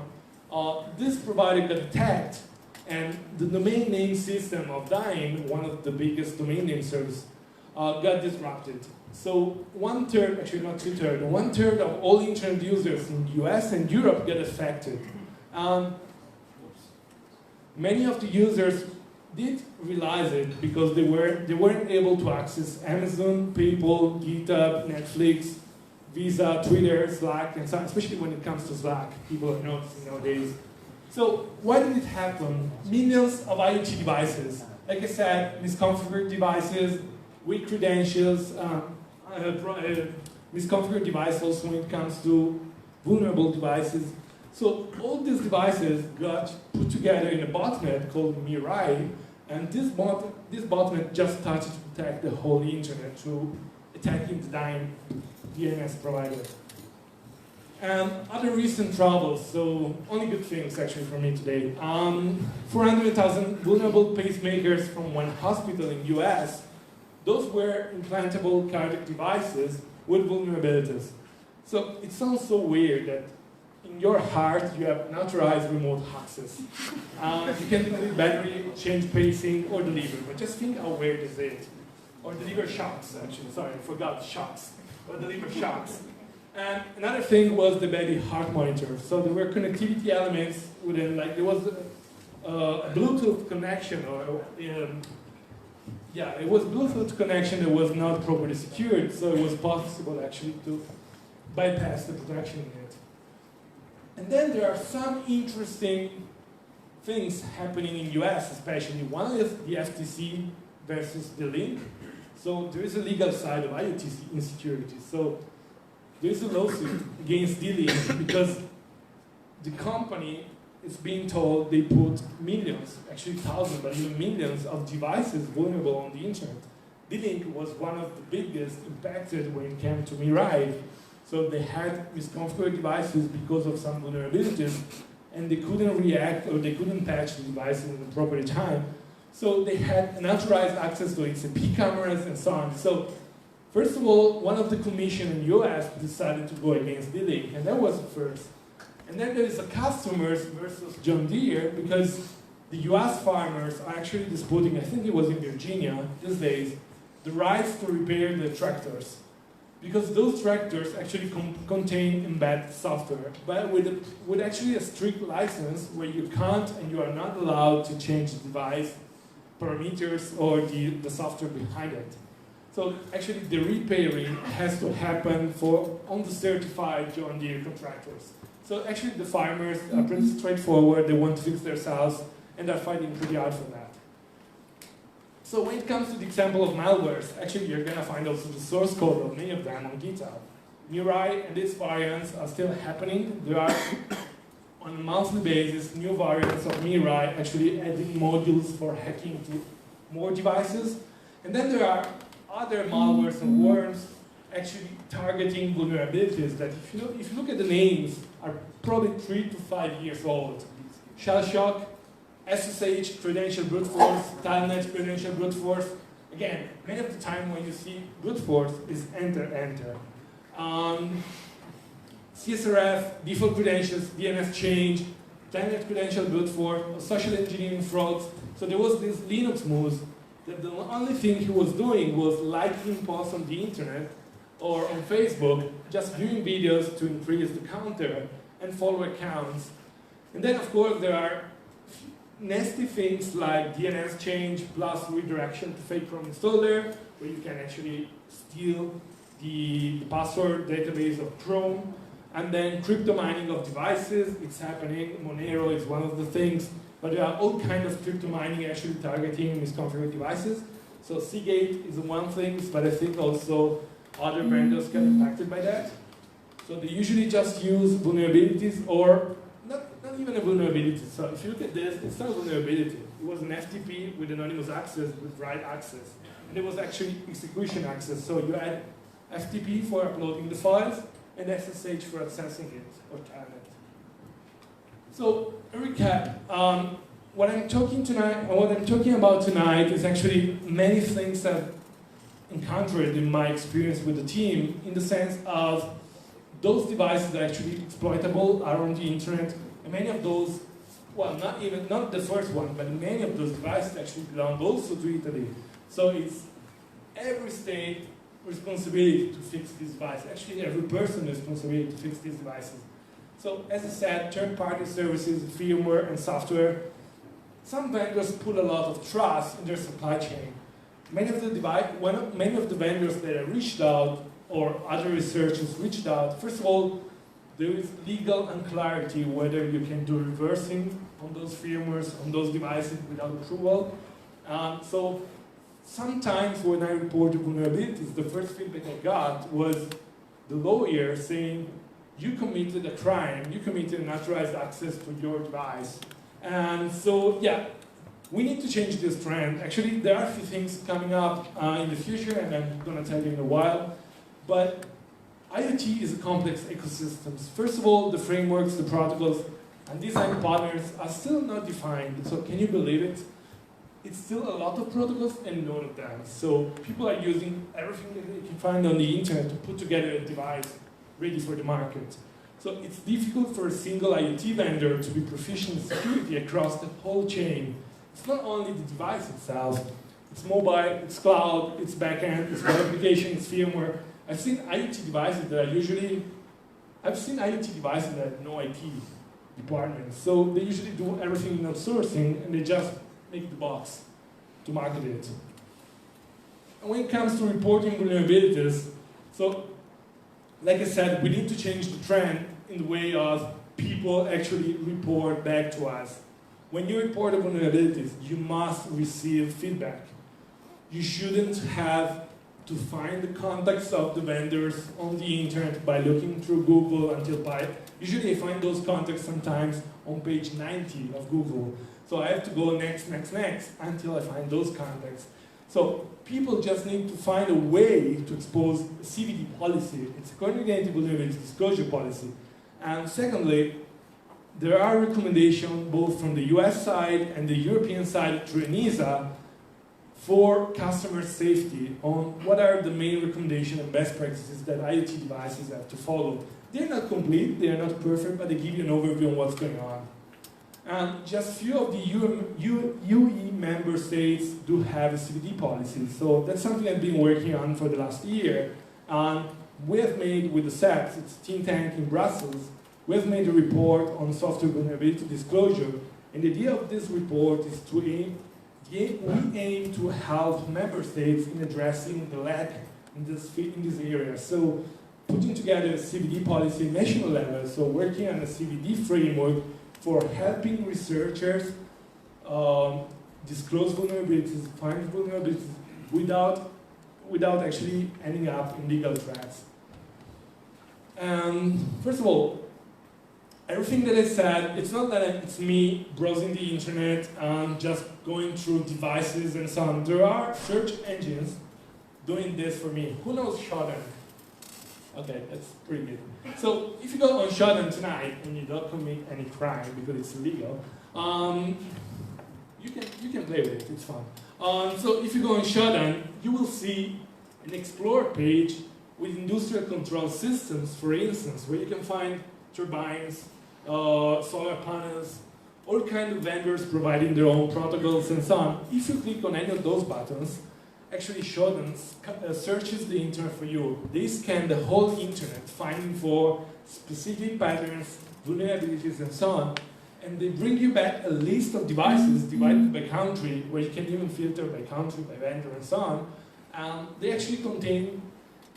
This provider got attacked, and the domain name system of Dime, one of the biggest domain name services, got disrupted. So 1/3, actually not 2/3, 1/3 of all internet users in the US and Europe get affected. Many of the users did realize it because they weren't able to access Amazon, PayPal, GitHub, Netflix, Visa, Twitter, Slack, and so on, especially when it comes to Slack. People are noticing nowadays. So why did it happen? Millions of IoT devices. Like I said, misconfigured devices, weak credentials, misconfigured devices also when it comes to vulnerable devices. So all these devices got put together in a botnet called Mirai, and this botnet just started to attack the whole internet through attacking the Dime DNS provider. And other recent troubles, so only good things actually for me today. 400,000 vulnerable pacemakers from one hospital in US. Those were implantable cardiac devices with vulnerabilities. So it sounds so weird that in your heart you have unauthorized remote access. You can delete battery, change pacing, or deliver, but just think how weird is it. Or deliver shocks, actually, sorry, I forgot shocks. Or deliver shocks. And another thing was the baby heart monitor. So there were connectivity elements within, like there was a Bluetooth connection, or yeah, it was Bluetooth connection that was not properly secured, so it was possible actually to bypass the protection in it. And then there are some interesting things happening in US, especially. One is the FTC versus the link. So there is a legal side of IoT insecurity. So there is a lawsuit against D-Link because the company is being told they put millions, actually thousands, but even millions of devices vulnerable on the internet. D-Link was one of the biggest impacted when it came to Mirai. So they had misconfigured devices because of some vulnerabilities, and they couldn't react or they couldn't patch the devices in the proper time. So they had unauthorized access to XMP cameras and so on. So first of all, one of the commission in US decided to go against D-Link, and that was the first. And then there is a customers versus John Deere, because the US farmers are actually disputing, I think it was in Virginia these days, the rights to repair the tractors. Because those tractors actually contain embedded software, but with actually a strict license where you can't and you are not allowed to change the device parameters or the software behind it. So actually the repairing has to happen on the certified John Deere contractors. So actually the farmers are pretty straightforward, they want to fix their sows, and they're fighting pretty hard for that. So when it comes to the example of malwares, actually you're going to find also the source code of many of them on GitHub. Mirai and its variants are still happening. There are, on a monthly basis, new variants of Mirai actually adding modules for hacking to more devices. And then there are other malwares and worms actually targeting vulnerabilities that, if you look at the names, are probably 3 to 5 years old. Shellshock, SSH, credential brute force, Telnet, credential brute force. Again, many of the time when you see brute force is enter. CSRF, default credentials, DNS change, Telnet credential brute force, social engineering frauds. So there was this Linux moose that the only thing he was doing was liking posts on the internet or on Facebook, just viewing videos to increase the counter and follow accounts. And then of course there are nasty things like DNS change plus redirection to fake Chrome installer, where you can actually steal the password database of Chrome, and then crypto mining of devices. It's happening. Monero is one of the things, but there are all kinds of crypto mining actually targeting misconfigured devices. So Seagate is one thing, but I think also other vendors get impacted by that. So they usually just use vulnerabilities or not even a vulnerability. So if you look at this, it's not a vulnerability. It was an FTP with anonymous access, with write access. And it was actually execution access. So you add FTP for uploading the files and SSH for accessing it, or Telnet. So a recap. What I'm talking about tonight is actually many things I've encountered in my experience with the team, in the sense of those devices are actually exploitable, are on the internet, and many of those, well, not the first one, but many of those devices actually belong also to Italy. So it's every state responsibility to fix this device. Actually, every person responsibility to fix these devices. So as I said, third-party services, firmware, and software. Some vendors put a lot of trust in their supply chain. Many of the vendors that I reached out, or other researchers reached out, first of all, there is legal unclarity whether you can do reversing on those firmwares, on those devices without approval. So sometimes when I reported vulnerabilities, the first feedback I got was the lawyer saying, you committed a crime, you committed unauthorized access to your device. And so, yeah, we need to change this trend. Actually, there are a few things coming up in the future, and I'm going to tell you in a while. But IoT is a complex ecosystem. First of all, the frameworks, the protocols, and design partners are still not defined. So can you believe it? It's still a lot of protocols and none of them. So people are using everything that they can find on the internet to put together a device ready for the market. So it's difficult for a single IoT vendor to be proficient in security across the whole chain. It's not only the device itself. It's mobile, it's cloud, it's backend, it's web application, it's firmware. I've seen IoT devices that have no IT department. So they usually do everything in outsourcing, and they just make the box to market it. And when it comes to reporting vulnerabilities, so like I said, we need to change the trend in the way of people actually report back to us. When you report vulnerabilities, you must receive feedback. You shouldn't have to find the contacts of the vendors on the internet by looking through Google usually I find those contacts sometimes on page 90 of Google. So I have to go next until I find those contacts. So people just need to find a way to expose a CVD policy. It's a coordinated vulnerability disclosure policy. And secondly, there are recommendations both from the US side and the European side through ENISA for customer safety on what are the main recommendations and best practices that IoT devices have to follow. They're not complete, they are not perfect, but they give you an overview on what's going on. And just few of the UE member states do have a CVD policy, so that's something I've been working on for the last year. And we have made with the SEPS, it's a think tank in Brussels, we have made a report on software vulnerability disclosure, and the idea of this report is to we aim to help member states in addressing the lack in this area. So putting together a CVD policy at national level, so working on a CVD framework for helping researchers disclose vulnerabilities, find vulnerabilities without actually ending up in legal threats. First of all, everything that I said, it's not that it's me browsing the internet and just going through devices and so on. There are search engines doing this for me. Who knows Shodan? Okay, that's pretty good. So if you go on Shodan tonight and you don't commit any crime because it's illegal, you can play with it, it's fun. So if you go on Shodan, you will see an Explore page with industrial control systems, for instance, where you can find turbines, solar panels, all kinds of vendors providing their own protocols and so on. If you click on any of those buttons, actually Shodan searches the internet for you. They scan the whole internet, finding for specific patterns, vulnerabilities, and so on. And they bring you back a list of devices divided by country, where you can even filter by country, by vendor, and so on. They actually contain,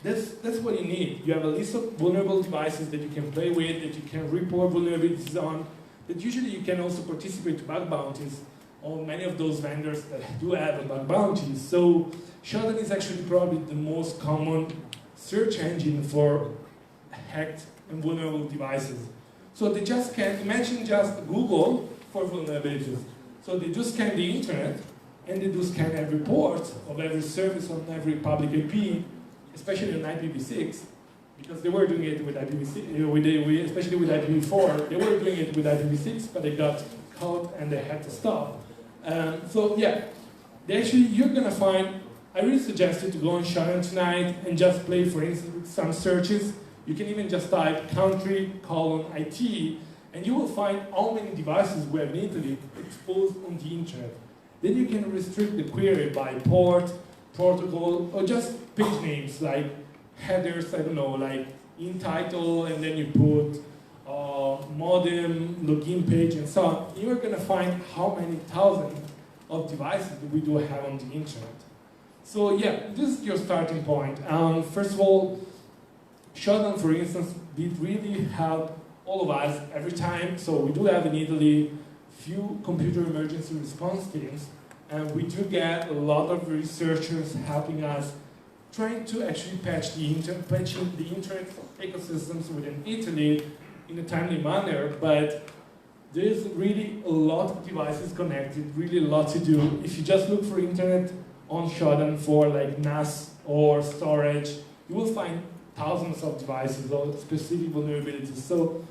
that's what you need. You have a list of vulnerable devices that you can play with, that you can report vulnerabilities on, that usually you can also participate to bug bounties on many of those vendors that do have a bug bounty. So Shodan is actually probably the most common search engine for hacked and vulnerable devices. So they just scan, imagine just Google for vulnerabilities. So they do scan the internet, and they do scan every port of every service on every public IP, especially on IPv6, because they were doing it with IPv6, especially with IPv4. They were doing it with IPv6, but they got caught and they had to stop. So yeah, you're gonna find, I really suggest you to go on Shodan tonight and just play, for instance, with some searches. You can even just type country:IT, and you will find how many devices we have in Italy exposed on the internet. Then you can restrict the query by port, protocol, or just page names like headers, I don't know, like Untitled, and then you put modem, login page, and so on. You're going to find how many thousands of devices that we do have on the internet. So yeah, this is your starting point. First of all, Shodan, for instance, did really help all of us every time. So we do have in Italy few computer emergency response teams, and we do get a lot of researchers helping us trying to actually patch the internet ecosystems within Italy in a timely manner, but there's really a lot of devices connected, really a lot to do. If you just look for internet on Shodan for like NAS or storage, you will find thousands of devices or specific vulnerabilities. So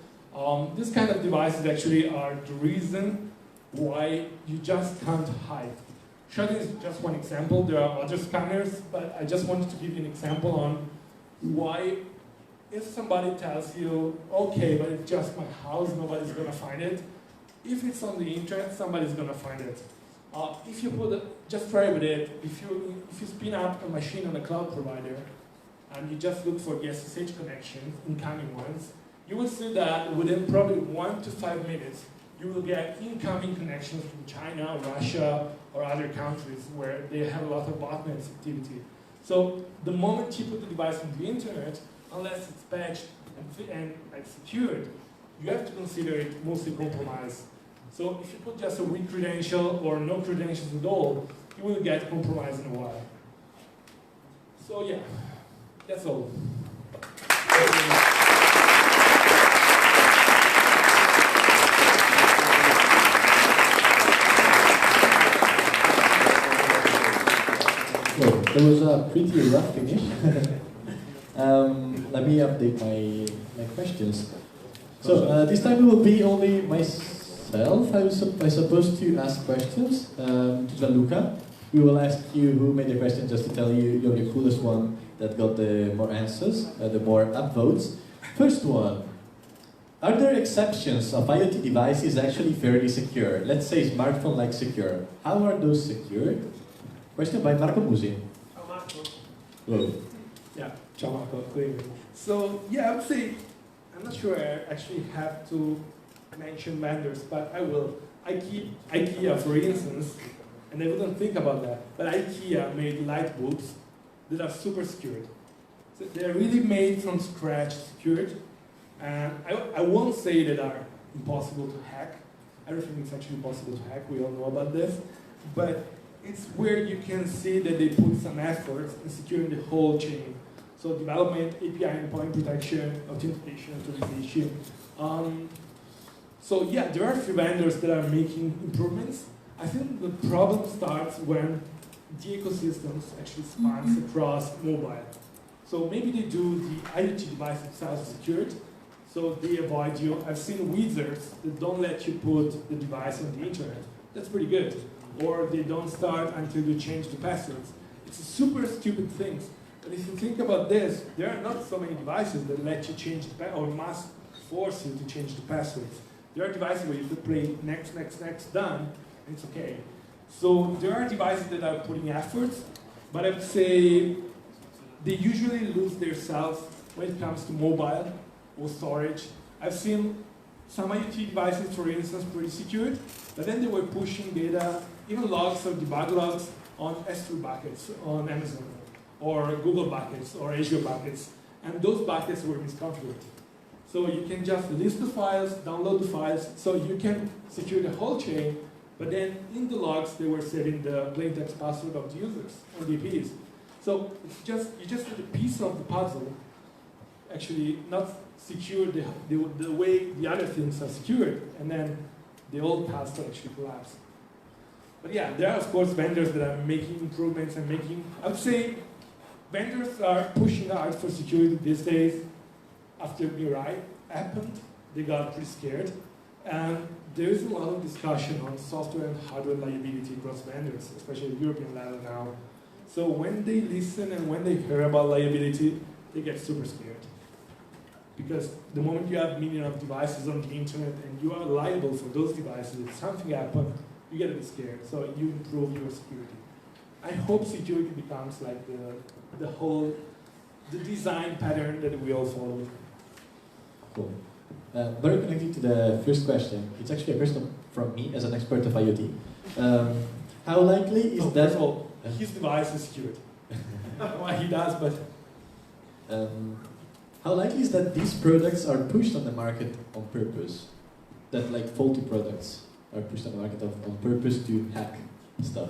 this kind of devices actually are the reason why you just can't hide. Shodan is just one example. There are other spammers, but I just wanted to give you an example on why, if somebody tells you, okay, but it's just my house, nobody's going to find it. If it's on the internet, somebody's going to find it. If you just try with it. If you spin up a machine on a cloud provider, and you just look for the SSH connections, incoming ones, you will see that within probably 1 to 5 minutes, you will get incoming connections from China, Russia, or other countries where they have a lot of botnet activity. So the moment you put the device on the internet, unless it's patched and secured, you have to consider it mostly compromised. So if you put just a weak credential or no credentials at all, you will get compromised in a while. So yeah, that's all. So that was a pretty rough finish. Let me update my questions. So this time it will be only myself. I supposed to ask questions to Gianluca. We will ask you who made the question just to tell you you're the coolest one that got the more answers, the more upvotes. First one. Are there exceptions of IoT devices actually fairly secure? Let's say smartphone-like secure. How are those secured? Question by Marco Musi. Ciao Marco. Whoa. Yeah, ciao Marco. Good evening. So yeah, I would say, I'm not sure I actually have to mention vendors, but I will. IKEA, for instance, and I wouldn't think about that, but IKEA made light bulbs that are super secured. So they're really made from scratch, secured, and I won't say that are impossible to hack. Everything is actually possible to hack, we all know about this, but it's where you can see that they put some effort in securing the whole chain. So development, API endpoint protection, authentication, authorization. So yeah, there are a few vendors that are making improvements. I think the problem starts when the ecosystems actually spans across mobile. So maybe they do the IoT device itself secured, so they avoid you. I've seen wizards that don't let you put the device on the internet. That's pretty good. Or they don't start until you change the passwords. It's a super stupid thing. But if you think about this, there are not so many devices that let you change the or must force you to change the passwords. There are devices where you could play next, next, next, done, and it's okay. So there are devices that are putting efforts, but I would say they usually lose their self when it comes to mobile or storage. I've seen some IoT devices, for instance, pretty secured, but then they were pushing data, even logs or debug logs, on S3 buckets on Amazon, or Google buckets, or Azure buckets, and those buckets were misconfigured. So you can just list the files, download the files, so you can secure the whole chain, but then in the logs they were setting the plain text password of the users and the IPs. So it's just, you just need a piece of the puzzle, actually not secure the way the other things are secured, and then the old puzzle actually collapse. But yeah, there are of course vendors that are making improvements and making, I would say, vendors are pushing hard for security these days. After Mirai happened, they got pretty scared. And there is a lot of discussion on software and hardware liability across vendors, especially at European level now. So when they listen and when they hear about liability, they get super scared. Because the moment you have millions of devices on the internet and you are liable for those devices, if something happens, you get a bit scared. So you improve your security. I hope security becomes like the design pattern that we all follow. Cool. Very connected to the first question. It's actually a question from me as an expert of IoT. How likely is that? First of all, his device is secured. Well, he does, but how likely is that these products are pushed on the market on purpose? That like faulty products are pushed on the market on purpose to hack stuff?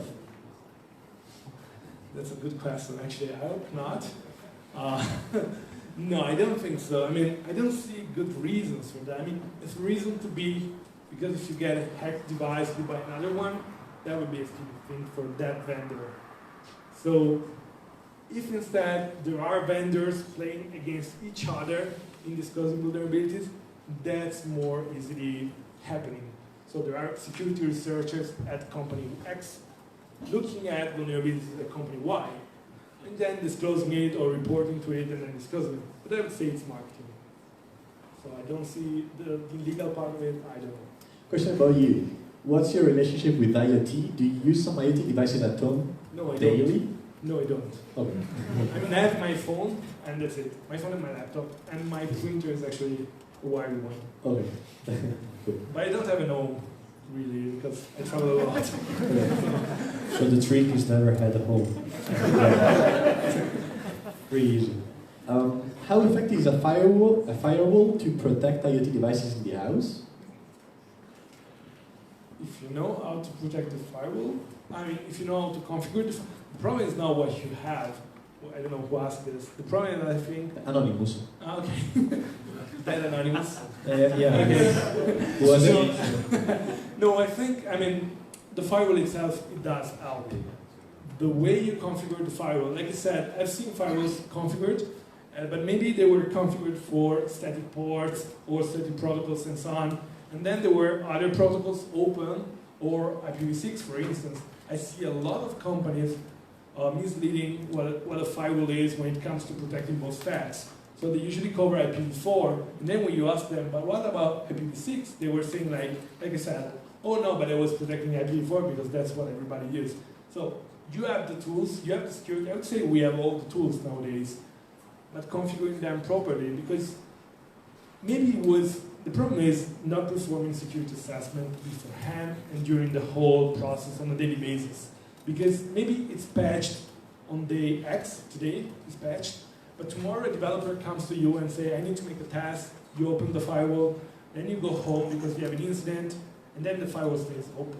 That's a good question. Actually, I hope not. No, I don't think so. I mean, I don't see good reasons for that. I mean, it's a reason to be, because if you get a hacked device, you buy another one, that would be a stupid thing for that vendor. So, if instead there are vendors playing against each other in discussing vulnerabilities, that's more easily happening. So there are security researchers at company X looking at vulnerabilities at company Y, and then disclosing it or reporting to it and then discussing it. But I would say it's marketing. So I don't see the legal part of it, I don't know. Question about you. What's your relationship with IoT? Do you use some IoT devices at home daily? Don't. No, I don't. Okay. I mean, I have my phone, and that's it. My phone and my laptop, and my printer is actually a wired one. Okay. Cool. But I don't have an home, really, because I travel a lot. So the trick is never had a home. Pretty easy. How effective is a firewall to protect IoT devices in the house? If you know how to protect the firewall, I mean, if you know how to configure the problem is not what you have. I don't know who asked this. The problem is, I think... Anonymous. Okay. That anonymous? Yeah. Okay. Was it? No, I think, I mean, the firewall itself, it does help. The way you configure the firewall, like I said, I've seen firewalls configured, but maybe they were configured for static ports or static protocols and so on. And then there were other protocols, open or IPv6, for instance. I see a lot of companies misleading what a firewall is when it comes to protecting both stacks. So they usually cover IPv4, and then when you ask them, but what about IPv6? They were saying like I said, oh no, but I was protecting IPv4 because that's what everybody uses. So you have the tools, you have the security. I would say we have all the tools nowadays, but configuring them properly, because maybe the problem is not performing security assessment beforehand and during the whole process on a daily basis. Because maybe it's patched on day X, today it's patched, but tomorrow a developer comes to you and say, I need to make a task, you open the firewall, then you go home because you have an incident, and then the firewall stays open.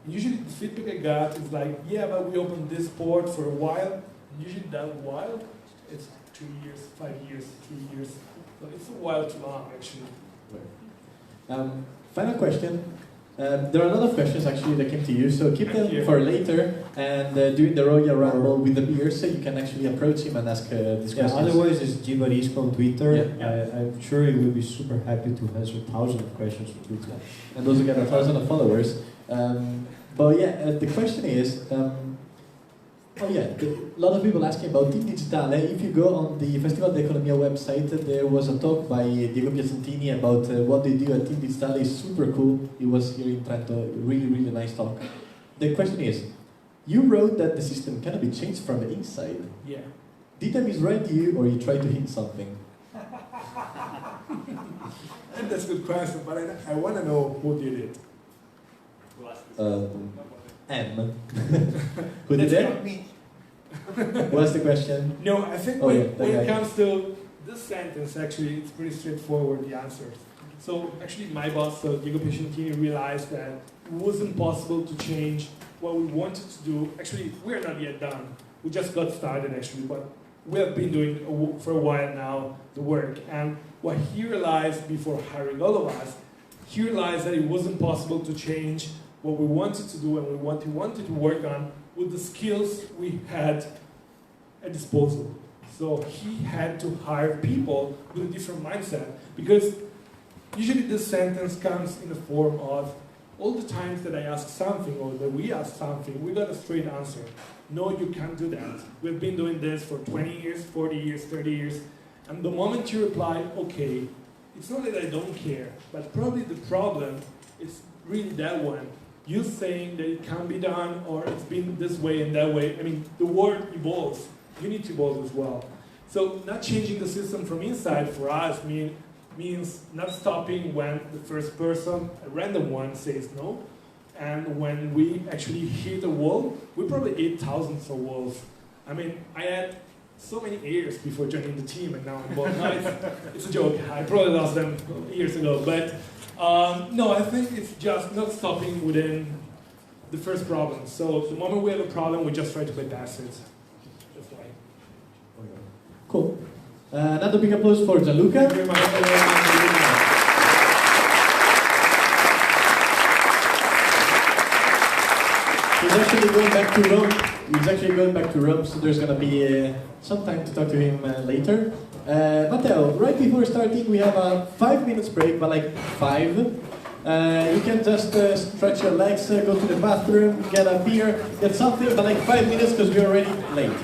And usually the feedback I got is like, yeah, but we opened this port for a while, and usually that while, it's 2 years, 5 years, 3 years, so it's a while too long actually. Final question. There are a lot of questions actually that came to you, so keep them for later, and during the Royal Rumble with the beer, so you can actually approach him and ask these questions. Otherwise it's GIANLUCA on Twitter. Yeah. I'm sure he will be super happy to answer thousands of questions on Twitter. And also get 1,000 of followers. But yeah, the question is, a lot of people asking about Team Digitale. If you go on the Festival d'Economia website, there was a talk by Diego Piacentini about what they do at Team Digitale. Is super cool. He was here in Trento. Really, really nice talk. The question is, you wrote that the system cannot be changed from the inside. Yeah. Did I miswrite you, or you tried to hint something? That's a good question, but I want to know who did it. M. Who did it? What's the question? No, I think when it comes to this sentence, actually, it's pretty straightforward, the answer. So actually my boss, Diego Piacentini, realized that it wasn't possible to change what we wanted to do. Actually, we're not yet done. We just got started, actually, but we have been doing for a while now the work. And what he realized before hiring all of us, he realized that it wasn't possible to change what we wanted to do and what we wanted to work on with the skills we had at disposal. So he had to hire people with a different mindset, because usually this sentence comes in the form of all the times that I ask something or that we ask something, we got a straight answer. No, you can't do that. We've been doing this for 20 years, 40 years, 30 years. And the moment you reply, okay, it's not that I don't care, but probably the problem is really that one. You saying that it can be done, or it's been this way and that way. I mean, the world evolves. You need to evolve as well. So not changing the system from inside for us means not stopping when the first person, a random one, says no. And when we actually hit a wall, we probably hit thousands of walls. I mean, I had so many years before joining the team, and now I'm involved. No, it's a joke. I probably lost them years ago. But no, I think it's just not stopping within the first problem. So the moment we have a problem, we just try to bypass it. That's why. Cool. Another big applause for Gianluca. Thank you very much. He's actually going back to Rome. So there's gonna be some time to talk to him later. Matteo, right before starting, we have a 5 minutes break, but like 5. You can just stretch your legs, go to the bathroom, get a beer, get something, but like 5 minutes because we're already late.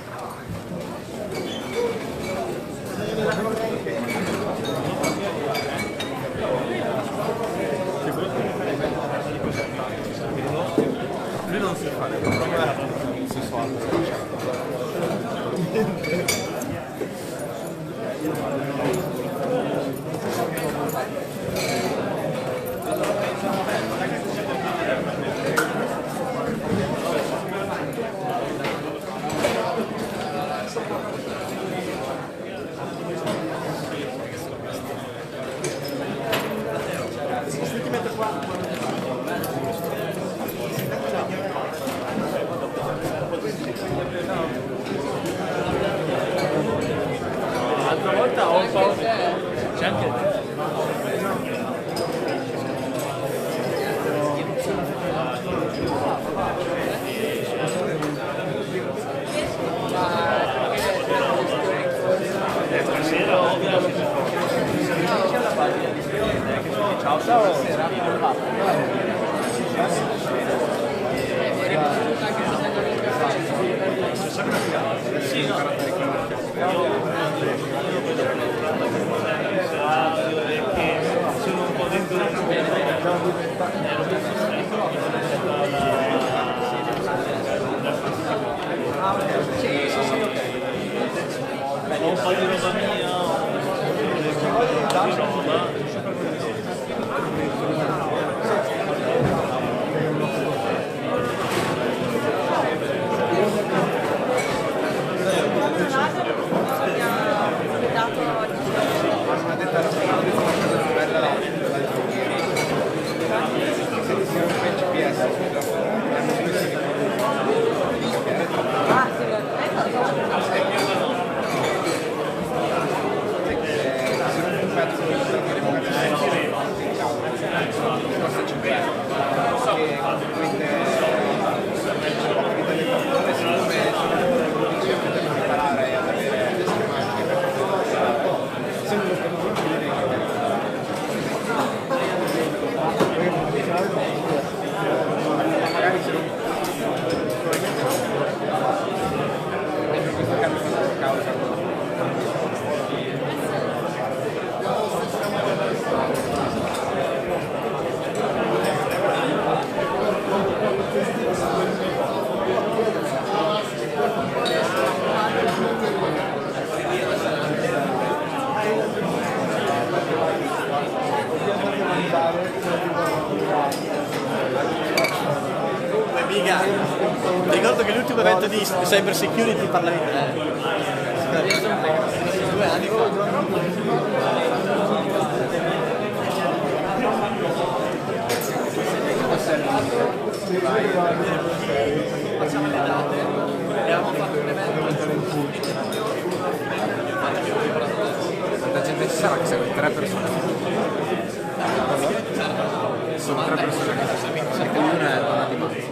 Ciao, buonasera. Sono un po' dentro un po' di roba mia, Ricordo che l'ultimo evento di cyber security parlavi di te. 2 anni fa. Facciamo le date. Abbiamo fatto un evento. La gente ci sarà che segue 3 persone. Sono 3 persone che si seguono. Una è una di voi.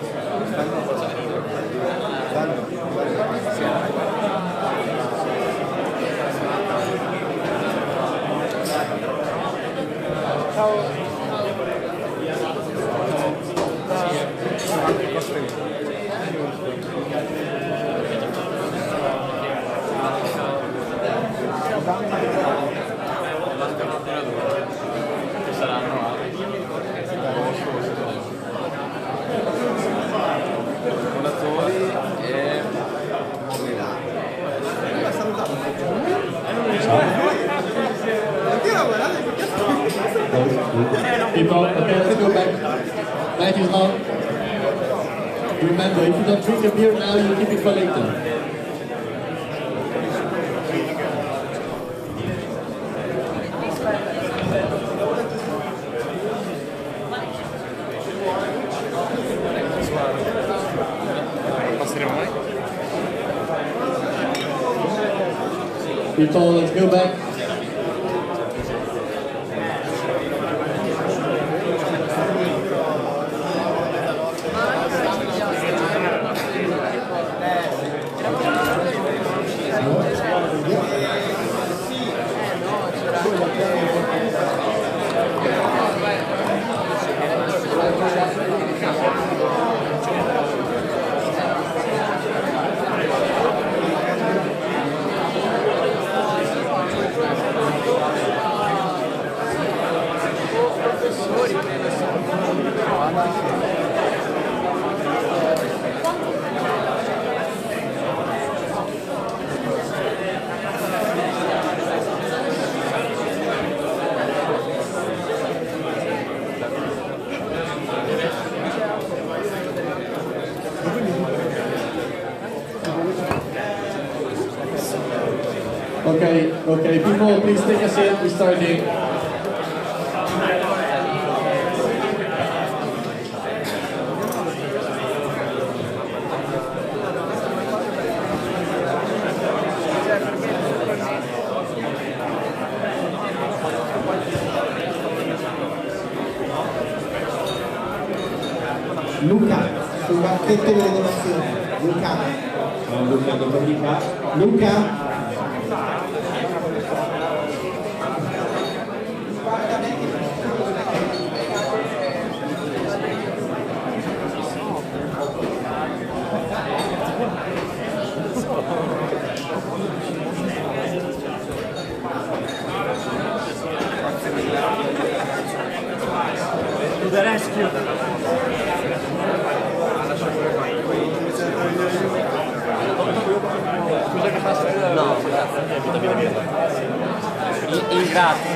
People, okay, let's go back. Night is long. Remember, if you don't drink a beer now, you keep it for later. People, let's go back. Okay, people, please take a seat. We're starting. Luca, sul banchetto delle donazioni. Luca. Ciao Luca, domenica. Luca. the rescue. Scusa che passa? No, il gatto.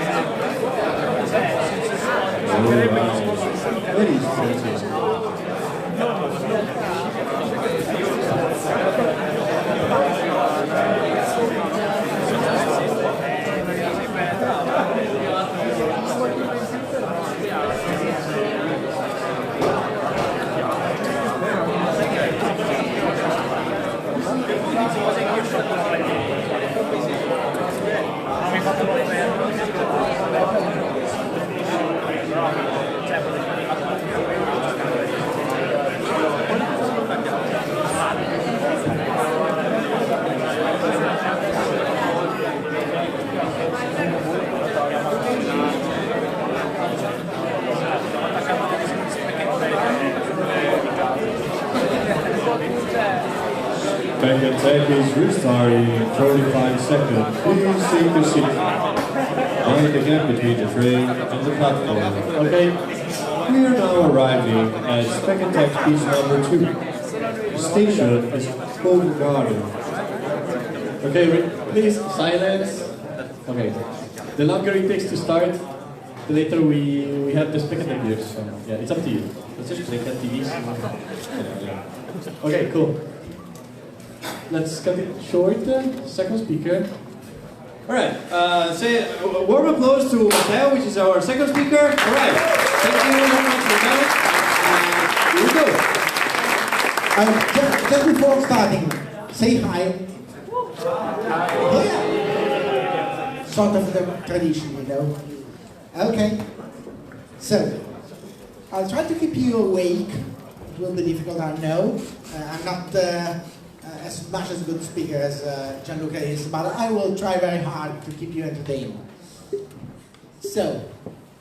Speck&Tech is restarting in 45 seconds. Please take your seat. Mind the gap between the train and the platform. Okay, we are now arriving at Speck&Tech piece number 2. The station is Covent Garden. Okay, please, silence. Okay, the longer it takes to start, the later we have the Speck&Tech views. So, yeah, it's up to you. Let's just play that TV. Okay, cool. Let's cut it short. Second speaker. Alright, say a warm applause to Matteo, which is our second speaker. Alright, thank you very much for that. Here we go. Just before starting, say hi. Yeah. Sort of the tradition, you know. Okay. So, I'll try to keep you awake. It will be difficult, I know. I'm not as much as a good speaker as Gianluca is, but I will try very hard to keep you entertained. So,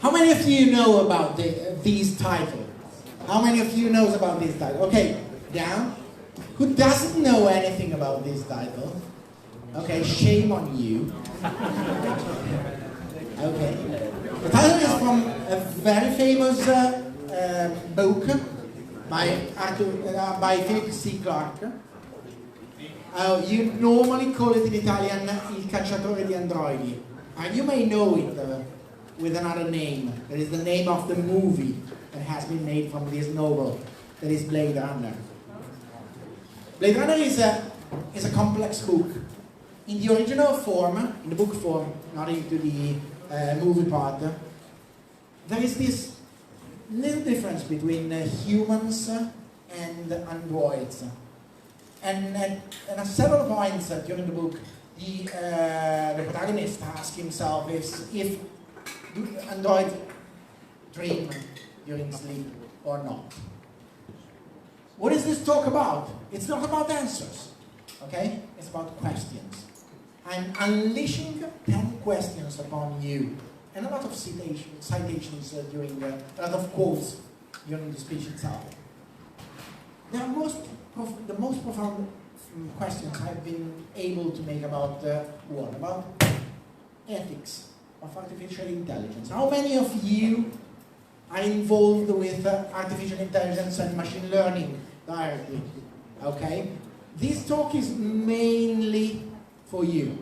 how many of you know about these titles? How many of you knows about this title? Okay, down. Who doesn't know anything about this title? Okay, shame on you. Okay. The title is from a very famous book by Philip C. Clarke. You normally call it in Italian Il cacciatore di androidi. And you may know it with another name. That is the name of the movie that has been made from this novel. That is Blade Runner. Blade Runner is a complex book. In the original form, in the book form, not into the movie part, there is this little difference between humans and androids. And at several points during the book, the protagonist asks himself if androids dream during sleep or not. What is this talk about? It's not about answers, okay? It's about questions. I'm unleashing 10 questions upon you, and a lot of citations during a lot of quotes during the speech itself. The most profound questions I've been able to make about what? About ethics of artificial intelligence. How many of you are involved with artificial intelligence and machine learning directly? Okay? This talk is mainly for you.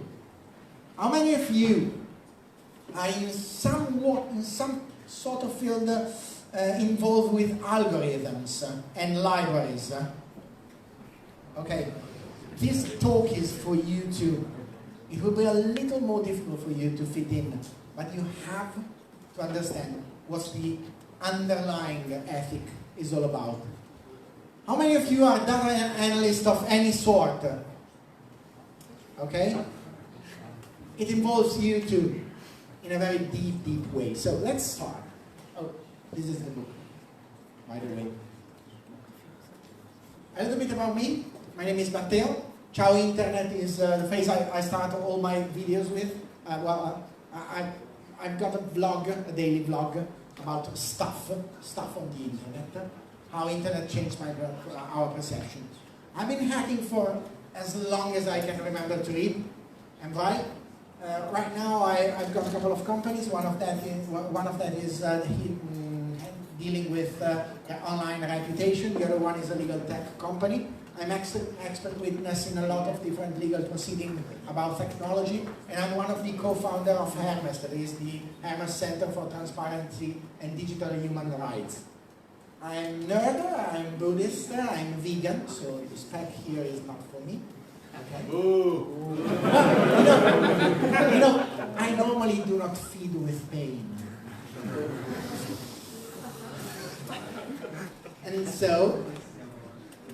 How many of you are in some sort of field involved with algorithms and libraries? Okay, this talk is for you too. It will be a little more difficult for you to fit in, but you have to understand what the underlying ethic is all about. How many of you are data analysts of any sort? Okay? It involves you too, in a very deep, deep way. So let's start. Oh, this is the book, by the way. A little bit about me. My name is Matteo. Ciao Internet is the phrase I start all my videos with. I've got a vlog, a daily vlog, about stuff on the internet. How internet changed our perception. I've been hacking for as long as I can remember to read. And right now I've got a couple of companies. One of that is dealing with online reputation. The other one is a legal tech company. I'm expert witness in a lot of different legal proceedings about technology, and I'm one of the co-founders of Hermes, that is the Hermes Center for Transparency and Digital Human Rights. I'm nerd, I'm Buddhist, I'm vegan, so the spec here is not for me. Okay. Ooh. You know, I normally do not feed with pain. And so,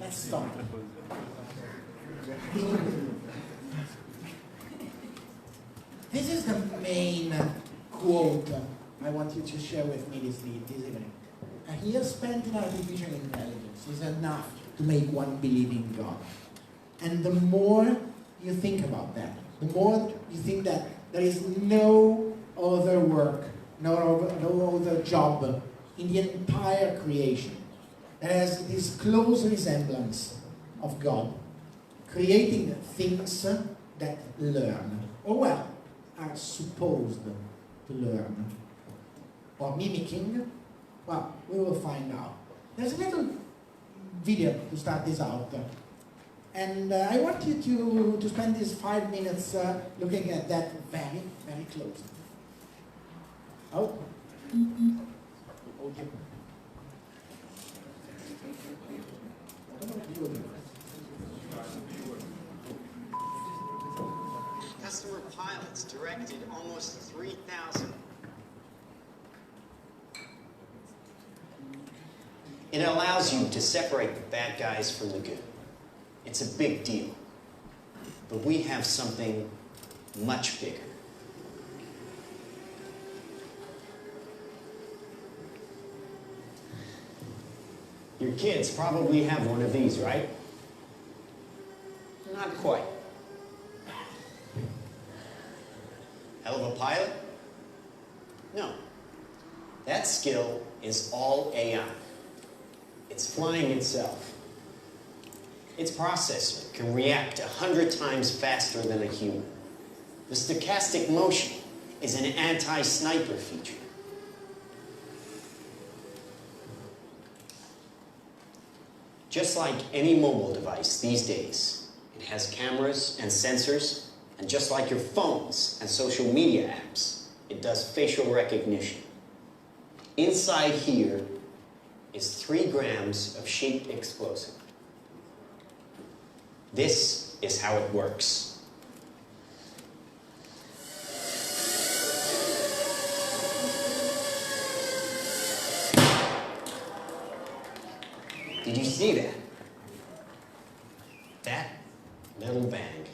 let's start. This is the main quote I want you to share with me this evening. A year spent in artificial intelligence is enough to make one believe in God. And the more you think about that, the more you think that there is no other work, no other job in the entire creation that has this close resemblance of God, creating things that learn, or well, are supposed to learn, or mimicking. Well, we will find out. There's a little video to start this out. And I want you to spend these 5 minutes looking at that very, very closely. Oh. Okay. Customer pilots directed almost 3,000. It allows you to separate the bad guys from the good. It's a big deal. But we have something much bigger. Your kids probably have one of these, right? Not quite. Hell of a pilot? No. That skill is all AI. It's flying itself. Its processor can react 100 times faster than a human. The stochastic motion is an anti-sniper feature. Just like any mobile device these days, it has cameras and sensors, and just like your phones and social media apps, it does facial recognition. Inside here is 3 grams of shaped explosive. This is how it works. Did you see that? That little bang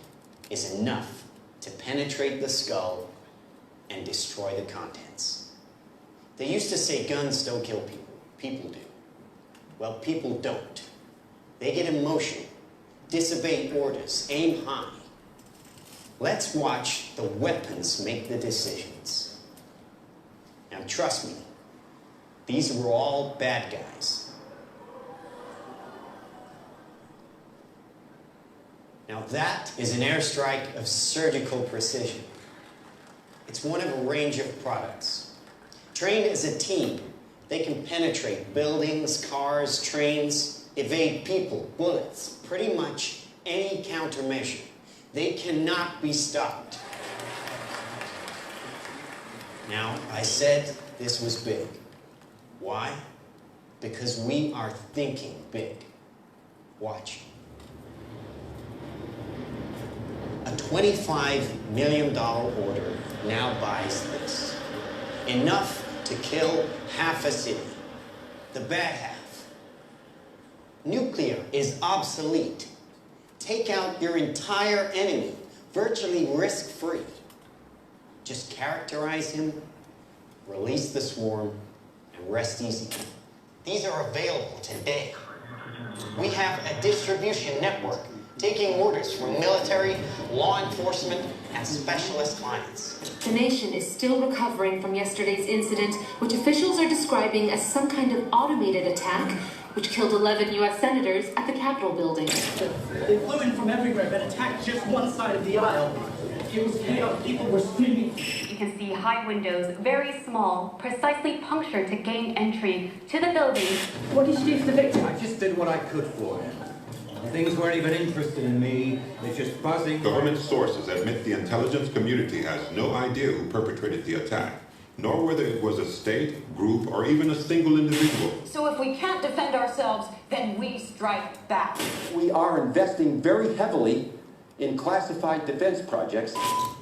is enough to penetrate the skull and destroy the contents. They used to say guns don't kill people. People do. Well, people don't. They get emotional, disobey orders, aim high. Let's watch the weapons make the decisions. Now, trust me, these were all bad guys. Now that is an airstrike of surgical precision. It's one of a range of products. Trained as a team, they can penetrate buildings, cars, trains, evade people, bullets, pretty much any countermeasure. They cannot be stopped. Now, I said this was big. Why? Because we are thinking big. Watch. A $25 million order now buys this. Enough to kill half a city. The bad half. Nuclear is obsolete. Take out your entire enemy, virtually risk-free. Just characterize him, release the swarm, and rest easy. These are available today. We have a distribution network taking orders from military, law enforcement, and specialist clients. The nation is still recovering from yesterday's incident, which officials are describing as some kind of automated attack, which killed 11 U.S. senators at the Capitol building. They flew in from everywhere but attacked just one side of the aisle. It was chaos. People were screaming. You can see high windows, very small, precisely punctured to gain entry to the building. What did you do for the victim? I just did what I could for him. Things weren't even interested in me. They're just buzzing. Government sources admit the intelligence community has no idea who perpetrated the attack, nor whether it was a state, group, or even a single individual. So if we can't defend ourselves, then we strike back. We are investing very heavily in classified defense projects.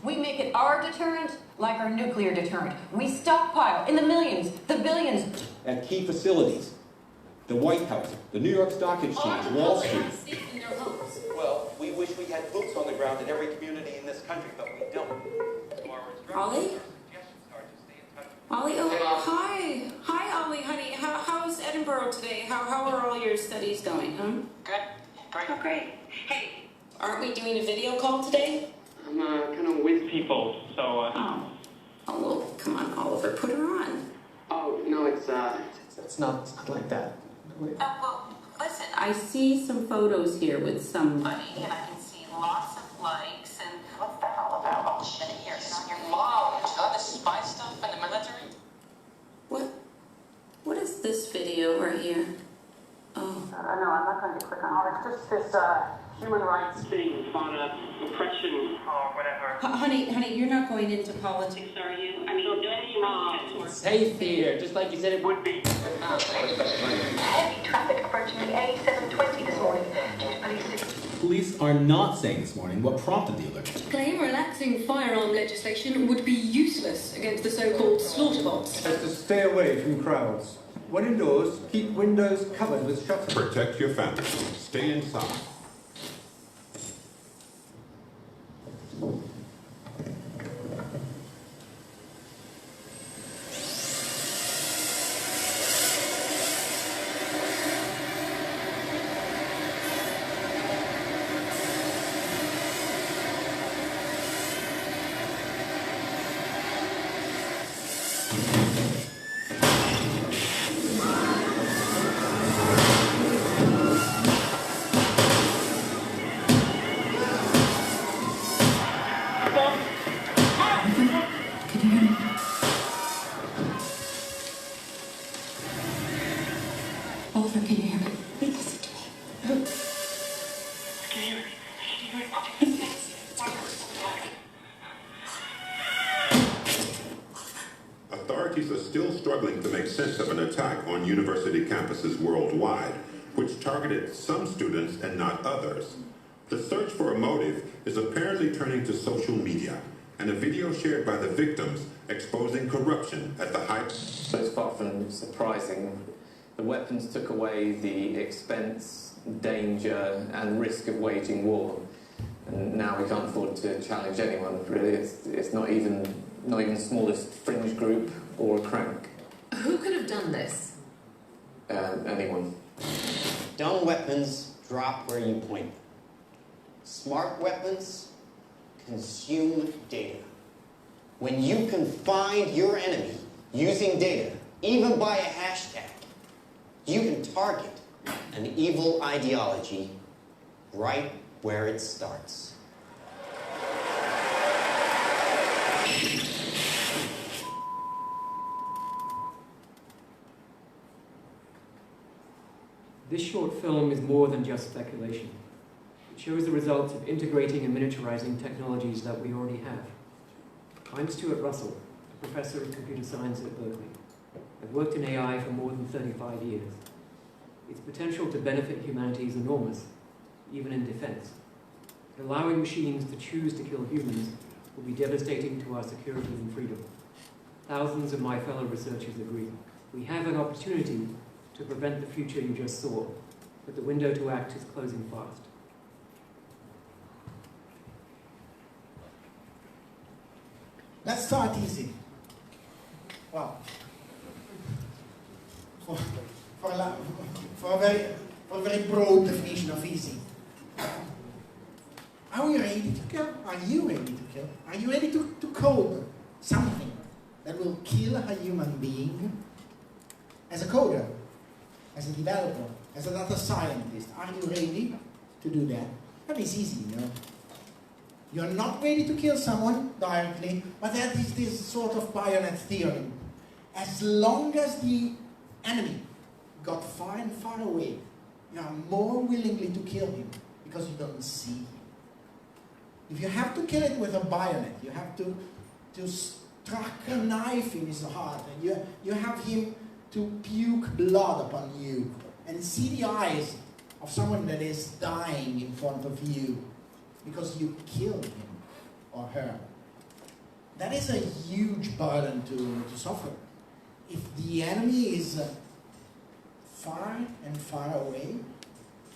We make it our deterrent like our nuclear deterrent. We stockpile in the millions, the billions. At key facilities. The White House, the New York Stock Exchange, Wall Street. Well, we wish we had boots on the ground in every community in this country, but we don't. Ollie? Ollie, oh, hi. Hi, Ollie, honey. How's Edinburgh today? How are all your studies going, huh? Good. Great. Oh, great. Hey, aren't we doing a video call today? I'm kind of with people, so... Oh, well, come on, Oliver, put her on. Oh, no, it's not like that. Well, listen, I see some photos here with somebody, and I can see lots of likes, and what's that all about? Oh, shit, here, it's on your Mom, is that the spy stuff in the military? What is this video right here? Oh. No, I'm not going to click on it. It's just this human rights thing on oppression or whatever. Honey, you're not going into politics, are you? I mean, don't get me wrong. It's safe here, just like you said it would be. Heavy traffic approaching the A720 this morning. Police are not saying this morning what prompted the alert. Claim relaxing firearm legislation would be useless against the so-called slaughter bots. As to stay away from crowds. When indoors, keep windows covered with shutters. Protect your family. Stay inside. Oliver, can you hear me? Listen to me. Can you hear me? Authorities are still struggling to make sense of an attack on university campuses worldwide, which targeted some students and not others. The search for a motive is apparently turning to social media, and a video shared by the victims exposing corruption at the height. It's far from surprising. The weapons took away the expense, danger, and risk of waging war. And now we can't afford to challenge anyone, really. It's not even the smallest fringe group or a crank. Who could have done this? Anyone. Dumb weapons drop where you point them. Smart weapons consume data. When you can find your enemy using data, even by a hashtag, you can target an evil ideology right where it starts. This short film is more than just speculation. It shows the results of integrating and miniaturizing technologies that we already have. I'm Stuart Russell, a professor of computer science at Berkeley. I've worked in AI for more than 35 years. Its potential to benefit humanity is enormous, even in defense. Allowing machines to choose to kill humans will be devastating to our security and freedom. Thousands of my fellow researchers agree. We have an opportunity to prevent the future you just saw, but the window to act is closing fast. Let's start easy. Well, for a very broad definition of easy. Are we ready to kill? Are you ready to kill? Are you ready to code something that will kill a human being? As a coder, as a developer, as a data scientist, are you ready to do that? That is easy, you know. You're not ready to kill someone directly, but that is this sort of bayonet theory. As long as the enemy got far and far away, you are more willingly to kill him because you don't see him. If you have to kill it with a bayonet, you have to struck a knife in his heart, and you have him to puke blood upon you and see the eyes of someone that is dying in front of you because you killed him or her. That is a huge burden to suffer. If the enemy is far and far away,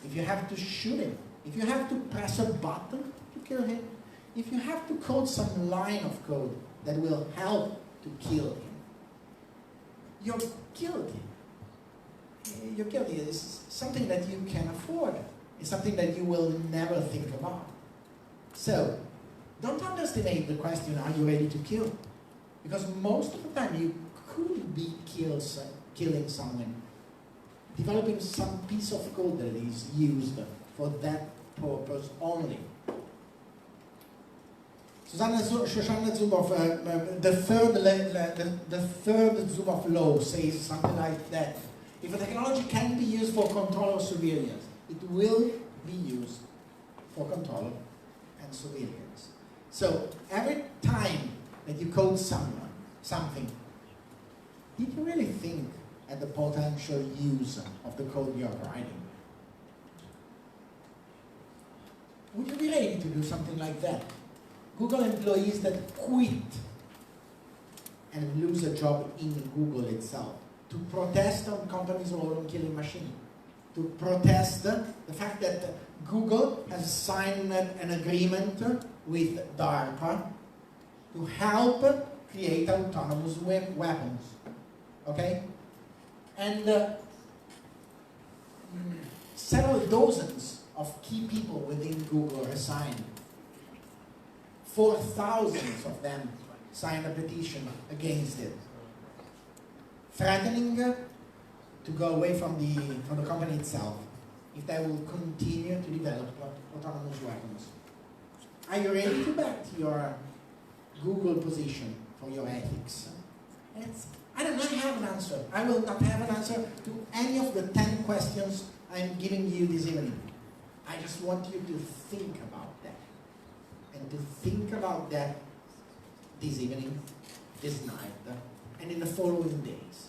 if you have to shoot him, if you have to press a button to kill him, if you have to code some line of code that will help to kill him, you're guilty. You're guilty. It's something that you can afford. It's something that you will never think about. So, don't underestimate the question, are you ready to kill? Because most of the time you could be killing someone, developing some piece of code that is used for that purpose only. Shoshana Zuboff, the third Zuboff law says something like that. If a technology can be used for control or surveillance, it will be used for control and surveillance. So every time that you code something, did you really think at the potential use of the code you're writing? Would you be ready to do something like that? Google employees that quit and lose a job in Google itself to protest on companies' role in killing machines, to protest the fact that Google has signed an agreement with DARPA to help create autonomous weapons, okay? And several dozens of key people within Google resigned. 4,000 of them signed a petition against it, threatening to go away from the company itself if they will continue to develop autonomous weapons. Are you ready to back your Google position for your ethics? I do not have an answer. I will not have an answer to any of the 10 questions I'm giving you this evening. I just want you to think about that. And to think about that this evening, this night, and in the following days.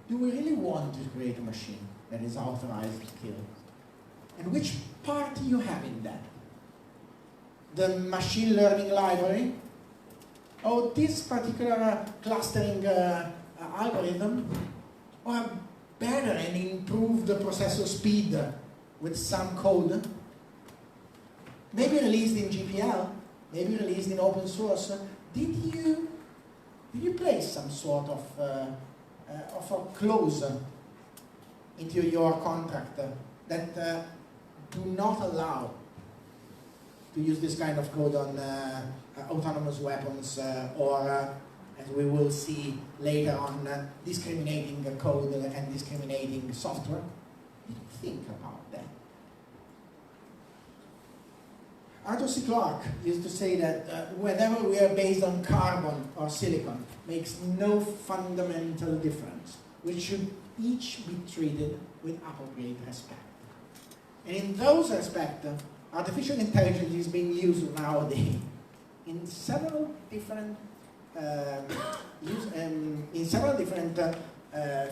Do we really want to create a machine that is authorized to kill? And which part do you have in that? The machine learning library? Or this particular clustering algorithm? Or better and improve the processor speed with some code? Maybe released in GPL, maybe released in open source. Did you place some sort of a clause into your contract that do not allow to use this kind of code on autonomous weapons or, as we will see later on, discriminating code and discriminating software? Did you think about that? Arthur C. Clarke used to say that whether we are based on carbon or silicon makes no fundamental difference. We should each be treated with appropriate respect. And in those respects, artificial intelligence is being used nowadays in several different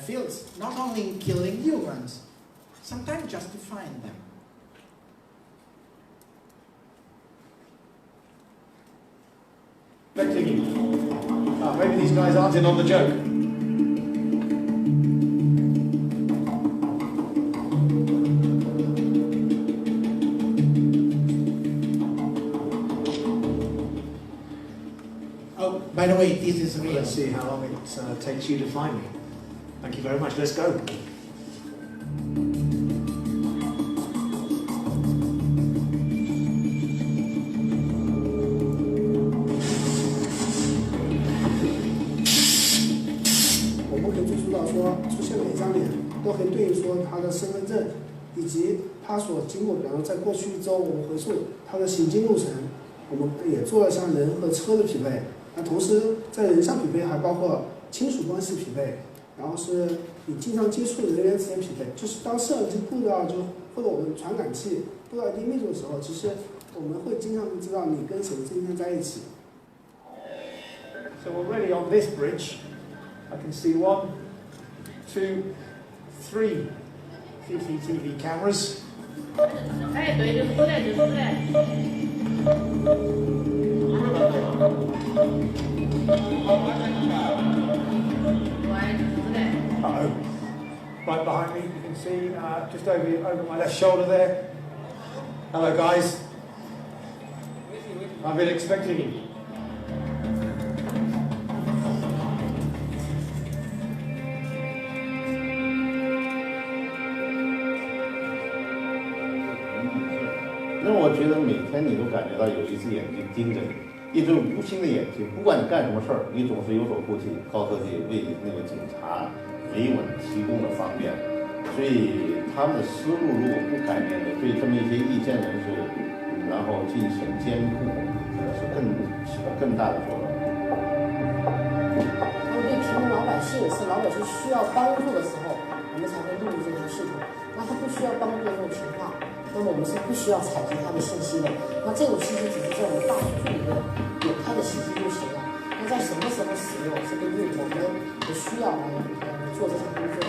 fields, not only in killing humans, sometimes justifying them. Maybe these guys aren't in on the joke. Oh, by the way, this is real. Let's see how long it takes you to find me. Thank you very much. Let's go.出现了一张脸，都可以对应说他的身份证以及它所经过，比方说在过去1周，我们回溯它的行进路程，我们也做了像人和车的匹配。那同时在人上匹配还包括亲属关系匹配，然后是你经常接触的人员之间匹配。就是当摄像机布到或者我们传感器布到一定密度的时候，其实我们会经常知道你跟谁今天在一起。So already on this bridge, I can see 1, 2, 3 CCTV cameras. 哎，对，就是都在，就是都在。Uh-oh. Right behind me, you can see just over my left shoulder there. Hello, guys. I've been expecting you. "那我觉得每天你都感觉到有一只眼睛盯着你，一只无形的眼睛，不管你干什么事儿，你总是有所顾忌，高科技为那个警察维稳提供了方便。所以他们的思路如果不改变的，对这么一些意见人士，然后进行监控，起到更大的作用。他们对平民老百姓是老百姓需要帮助的时候，我们才会录入这些系统。那他不需要帮助的这种情况，那么我们是不需要采集他的信息的。那这种信息只是在我们大数据里面有它的信息就行了。那在什么时候使用，是根据我们的需要来做这项工作。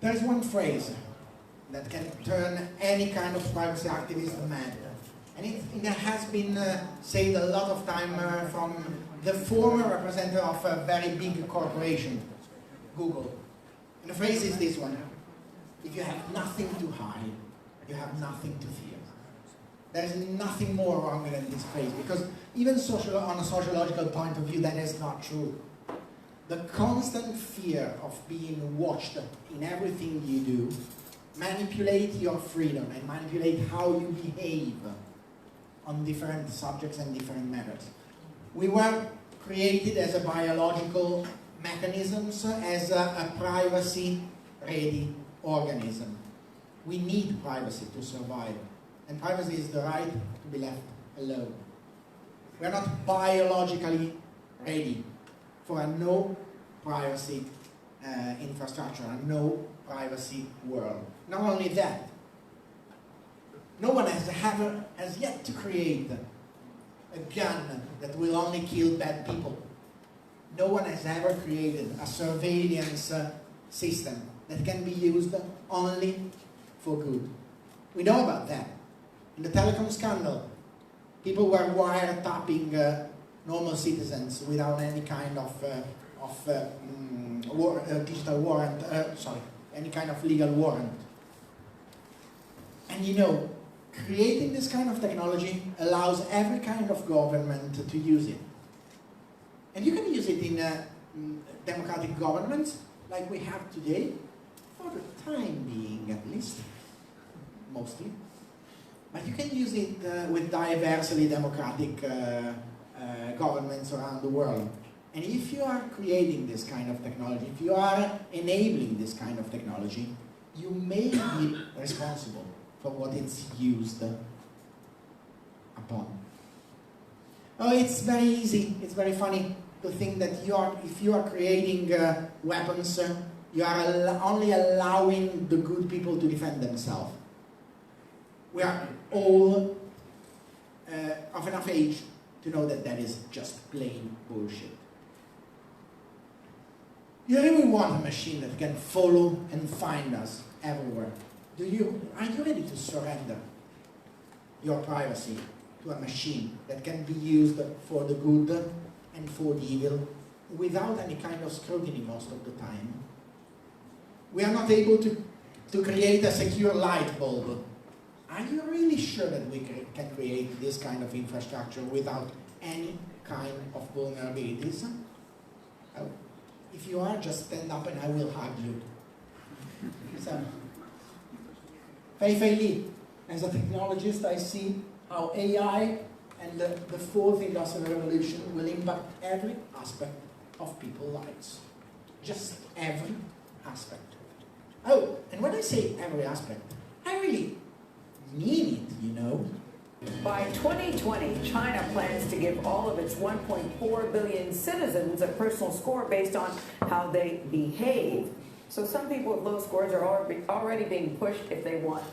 There's one phrase that can turn any kind of privacy activist mad. And it has been said a lot of time from the former representative of a very big corporation, Google. And the phrase is this one: if you have nothing to hide, you have nothing to fear. There's nothing more wrong than this phrase, because even on a sociological point of view, that is not true. The constant fear of being watched in everything you do manipulate your freedom and manipulate how you behave on different subjects and different matters. We were created as a biological mechanisms, as a privacy-ready organism. We need privacy to survive, and privacy is the right to be left alone. We are not biologically ready for a no privacy infrastructure, a no privacy world. Not only that, no one has yet to create a gun that will only kill bad people. No one has ever created a surveillance system that can be used only for good. We know about that. In the telecom scandal, people were wiretapping normal citizens without any kind of digital warrant, any kind of legal warrant. And you know, creating this kind of technology allows every kind of government to use it. And you can use it in democratic governments like we have today, for the time being at least, mostly. But you can use it with diversely democratic governments around the world. And if you are creating this kind of technology, if you are enabling this kind of technology, you may be responsible for what it's used upon. Oh, it's very easy, it's very funny to think that if you are creating weapons, you are only allowing the good people to defend themselves. We are all of enough age to know that that is just plain bullshit. You really want a machine that can follow and find us everywhere. Are you ready to surrender your privacy to a machine that can be used for the good and for the evil without any kind of scrutiny most of the time? We are not able to create a secure light bulb. Are you really sure that we can create this kind of infrastructure without any kind of vulnerabilities? If you are, just stand up and I will hug you. So, Fei, as a technologist, I see how AI and the fourth industrial revolution will impact every aspect of people's lives. Just every aspect. Oh, and when I say every aspect, I really mean it, you know. By 2020, China plans to give all of its 1.4 billion citizens a personal score based on how they behave. So some people with low scores are already being punished if they want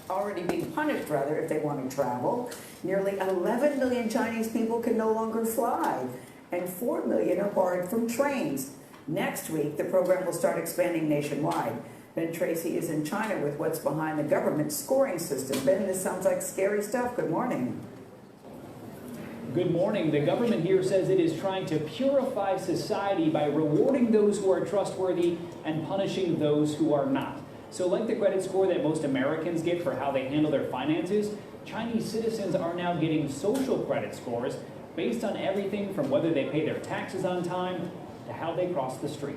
to travel. Nearly 11 million Chinese people can no longer fly, and 4 million are barred from trains. Next week, the program will start expanding nationwide. Ben Tracy is in China with what's behind the government scoring system. Ben, this sounds like scary stuff. Good morning. Good morning. The government here says it is trying to purify society by rewarding those who are trustworthy and punishing those who are not. So like the credit score that most Americans get for how they handle their finances, Chinese citizens are now getting social credit scores based on everything from whether they pay their taxes on time to how they cross the street.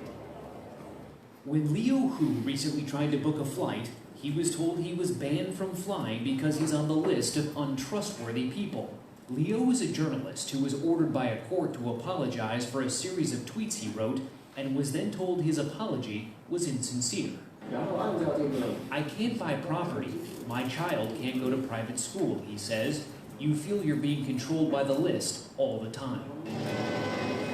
When Liu Hu recently tried to book a flight, he was told he was banned from flying because he's on the list of untrustworthy people. Liu is a journalist who was ordered by a court to apologize for a series of tweets he wrote and was then told his apology was insincere. I can't buy property. My child can't go to private school, he says. You feel you're being controlled by the list all the time.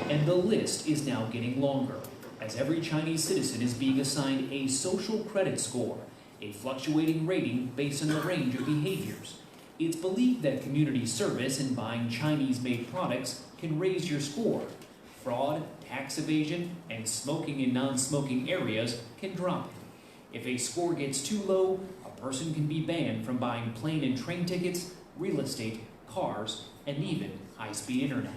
And the list is now getting longer, as every Chinese citizen is being assigned a social credit score, a fluctuating rating based on a range of behaviors. It's believed that community service and buying Chinese-made products can raise your score. Fraud, tax evasion, and smoking in non-smoking areas can drop it. If a score gets too low, a person can be banned from buying plane and train tickets, real estate, cars, and even high-speed internet.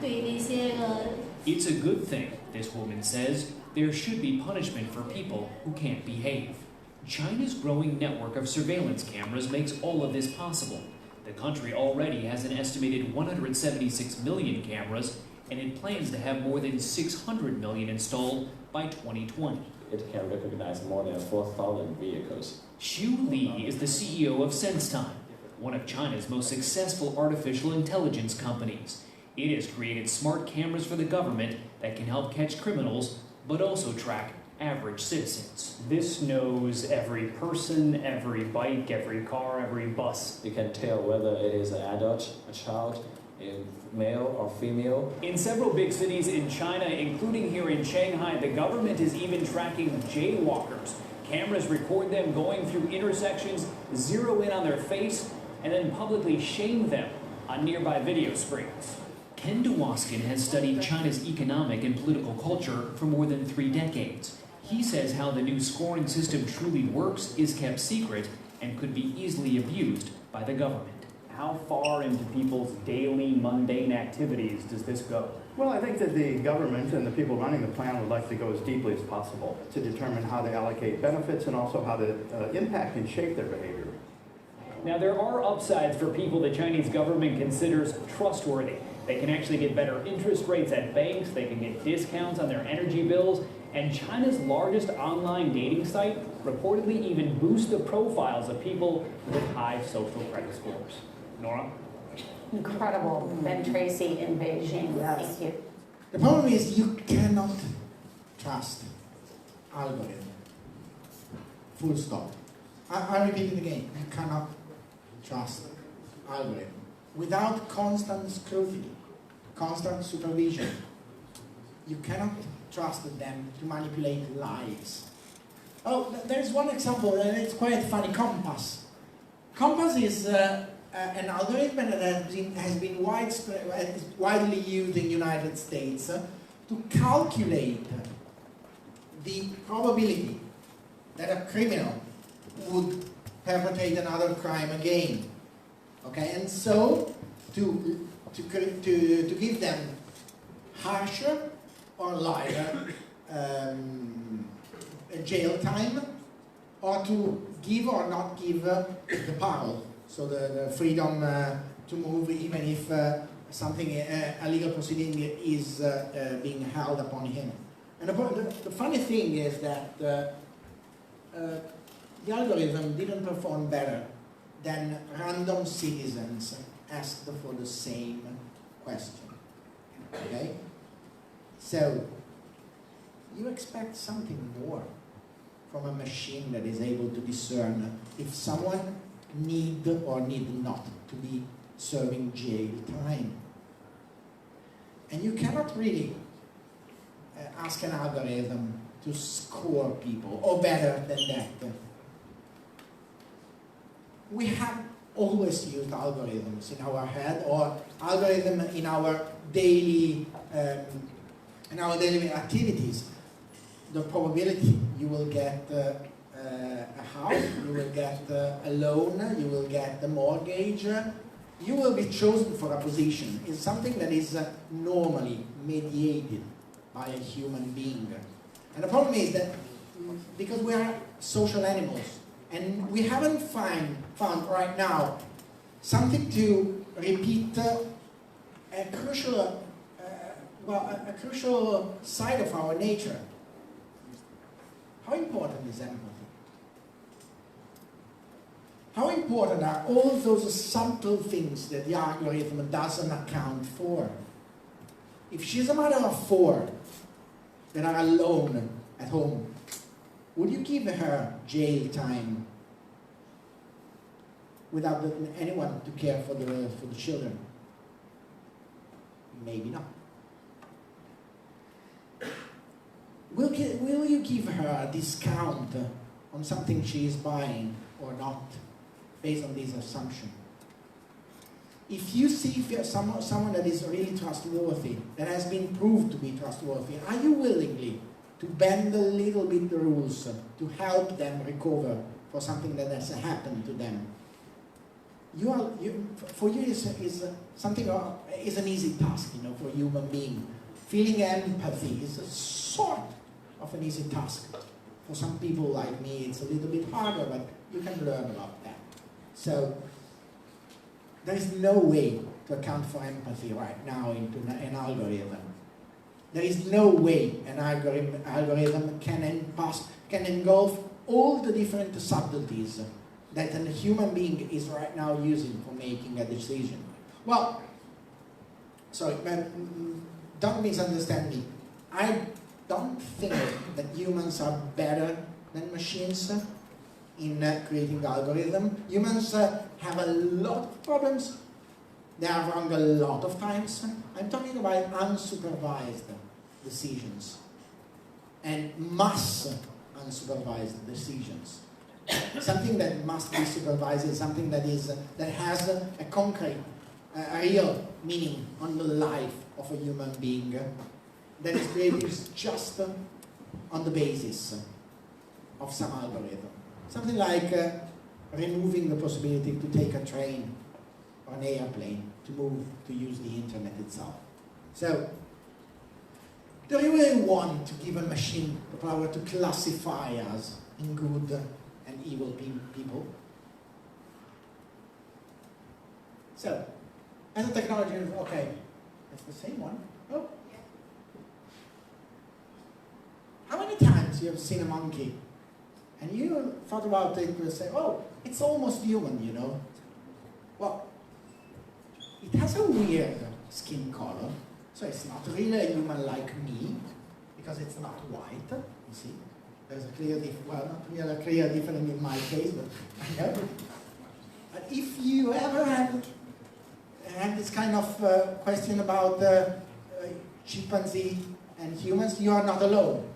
It's a good thing, this woman says. There should be punishment for people who can't behave. China's growing network of surveillance cameras makes all of this possible. The country already has an estimated 176 million cameras, and it plans to have more than 600 million installed by 2020. It can recognize more than 4,000 vehicles. Xu Li is the CEO of SenseTime, one of China's most successful artificial intelligence companies. It has created smart cameras for the government that can help catch criminals, but also track average citizens. This knows every person, every bike, every car, every bus. You can tell whether it is an adult, a child, a male or female. In several big cities in China, including here in Shanghai, the government is even tracking jaywalkers. Cameras record them going through intersections, zero in on their face, and then publicly shame them on nearby video screens. Ken DeWaskin has studied China's economic and political culture for more than 3 decades. He says how the new scoring system truly works is kept secret and could be easily abused by the government. How far into people's daily mundane activities does this go? Well, I think that the government and the people running the plan would like to go as deeply as possible to determine how they allocate benefits and also how to impact and shape their behavior. Now, there are upsides for people the Chinese government considers trustworthy. They can actually get better interest rates at banks, they can get discounts on their energy bills, and China's largest online dating site reportedly even boosts the profiles of people with high social credit scores. Nora? Incredible. Ben Tracy in Beijing. Yes. Thank you. The problem is you cannot trust algorithm. Full stop. I repeat it again. You cannot trust algorithm. Without constant scrutiny, constant supervision, you cannot trust them to manipulate lives. Oh, there's one example, and it's quite funny, Compass. Compass is an algorithm that has been widely used in the United States to calculate the probability that a criminal would perpetrate another crime again. Okay, and so to give them harsher or lighter jail time, or to give or not give the parole, so the freedom to move even if something, a legal proceeding is being held upon him. And the funny thing is that the algorithm didn't perform better than random citizens asked for the same question. Okay? So, you expect something more from a machine that is able to discern if someone need or need not to be serving jail time. And you cannot really ask an algorithm to score people, or better than that. We have always used algorithms in our head, or algorithm in our daily activities. The probability you will get a house, you will get a loan, you will get the mortgage, you will be chosen for a position is something that is normally mediated by a human being. And the problem is that because we are social animals, and we haven't found right now something to repeat a crucial side of our nature. How important is empathy? How important are all those subtle things that the algorithm doesn't account for? If she's a mother of 4 that are alone at home, would you give her jail time without anyone to care for the children? Maybe not. Will you give her a discount on something she is buying or not, based on this assumption? If you see someone that is really trustworthy, that has been proved to be trustworthy, are you willingly to bend a little bit the rules to help them recover for something that has happened to them? For you is something is an easy task, for a human being. Feeling empathy is a sort of an easy task. For some people like me, it's a little bit harder, but you can learn about that. So there is no way to account for empathy right now into an algorithm. There is no way an algorithm can engulf all the different subtleties that a human being is right now using for making a decision. Well, sorry, don't misunderstand me. I don't think that humans are better than machines in creating the algorithm. Humans have a lot of problems. They are wrong a lot of times. I'm talking about unsupervised decisions and mass unsupervised decisions. Something that must be supervised is something that has a concrete, a real meaning on the life of a human being, that is created just on the basis of some algorithm. Something like removing the possibility to take a train or an airplane to use the internet itself. So, do you really want to give a machine the power to classify us in good and evil people? So, as a technology, okay, it's the same one. Oh. How many times you have seen a monkey and you thought about it and say, oh, it's almost human, Well, it has a weird skin color, so it's not really a human like me, because it's not white, you see. There's a clear difference, well, not really a clear difference in my case, but I know. But if you ever had this kind of question about chimpanzee and humans, you are not alone.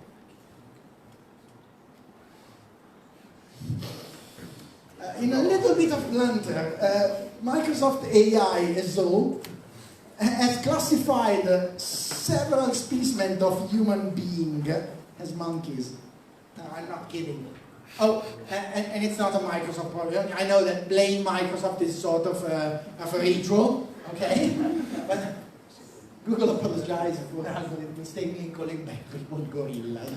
In a little bit of blunder, Microsoft AI Azul has classified several specimens of human being as monkeys. No, I'm not kidding. Oh, and it's not a Microsoft problem. I know that blame Microsoft is sort of a ritual, okay? But Google apologized for mistakenly calling back people gorillas.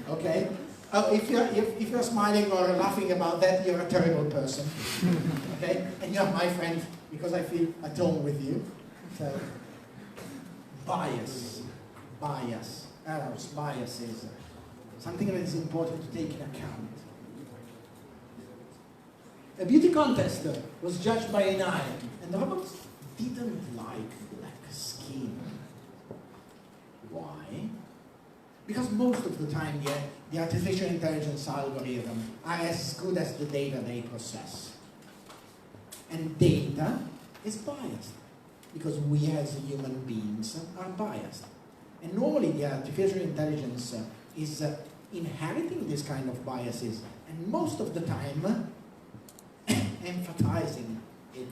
Okay? If you're smiling or laughing about that, you're a terrible person. Okay? And you're my friend because I feel at home with you. So, bias is something that is important to take into account. A beauty contest was judged by an eye, and the robots didn't like black skin. Why? Because most of the time, the artificial intelligence algorithms are as good as the data they process. And data is biased, because we as human beings are biased. And normally the artificial intelligence is inheriting this kind of biases, and most of the time emphasizing it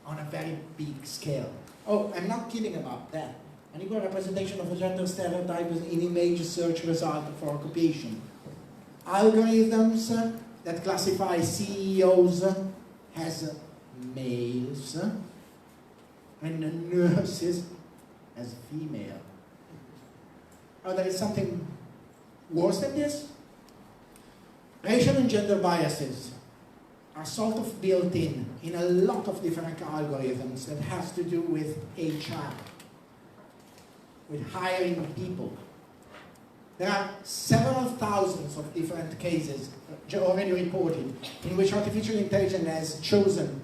on a very big scale. Oh, I'm not kidding about that. An equal representation of a gender stereotype in image search result for occupation. Algorithms that classify CEOs as males and nurses as female. Oh, there is something worse than this? Racial and gender biases are sort of built in a lot of different algorithms that has to do with HR, with hiring people. There are several thousands of different cases already reported in which artificial intelligence has chosen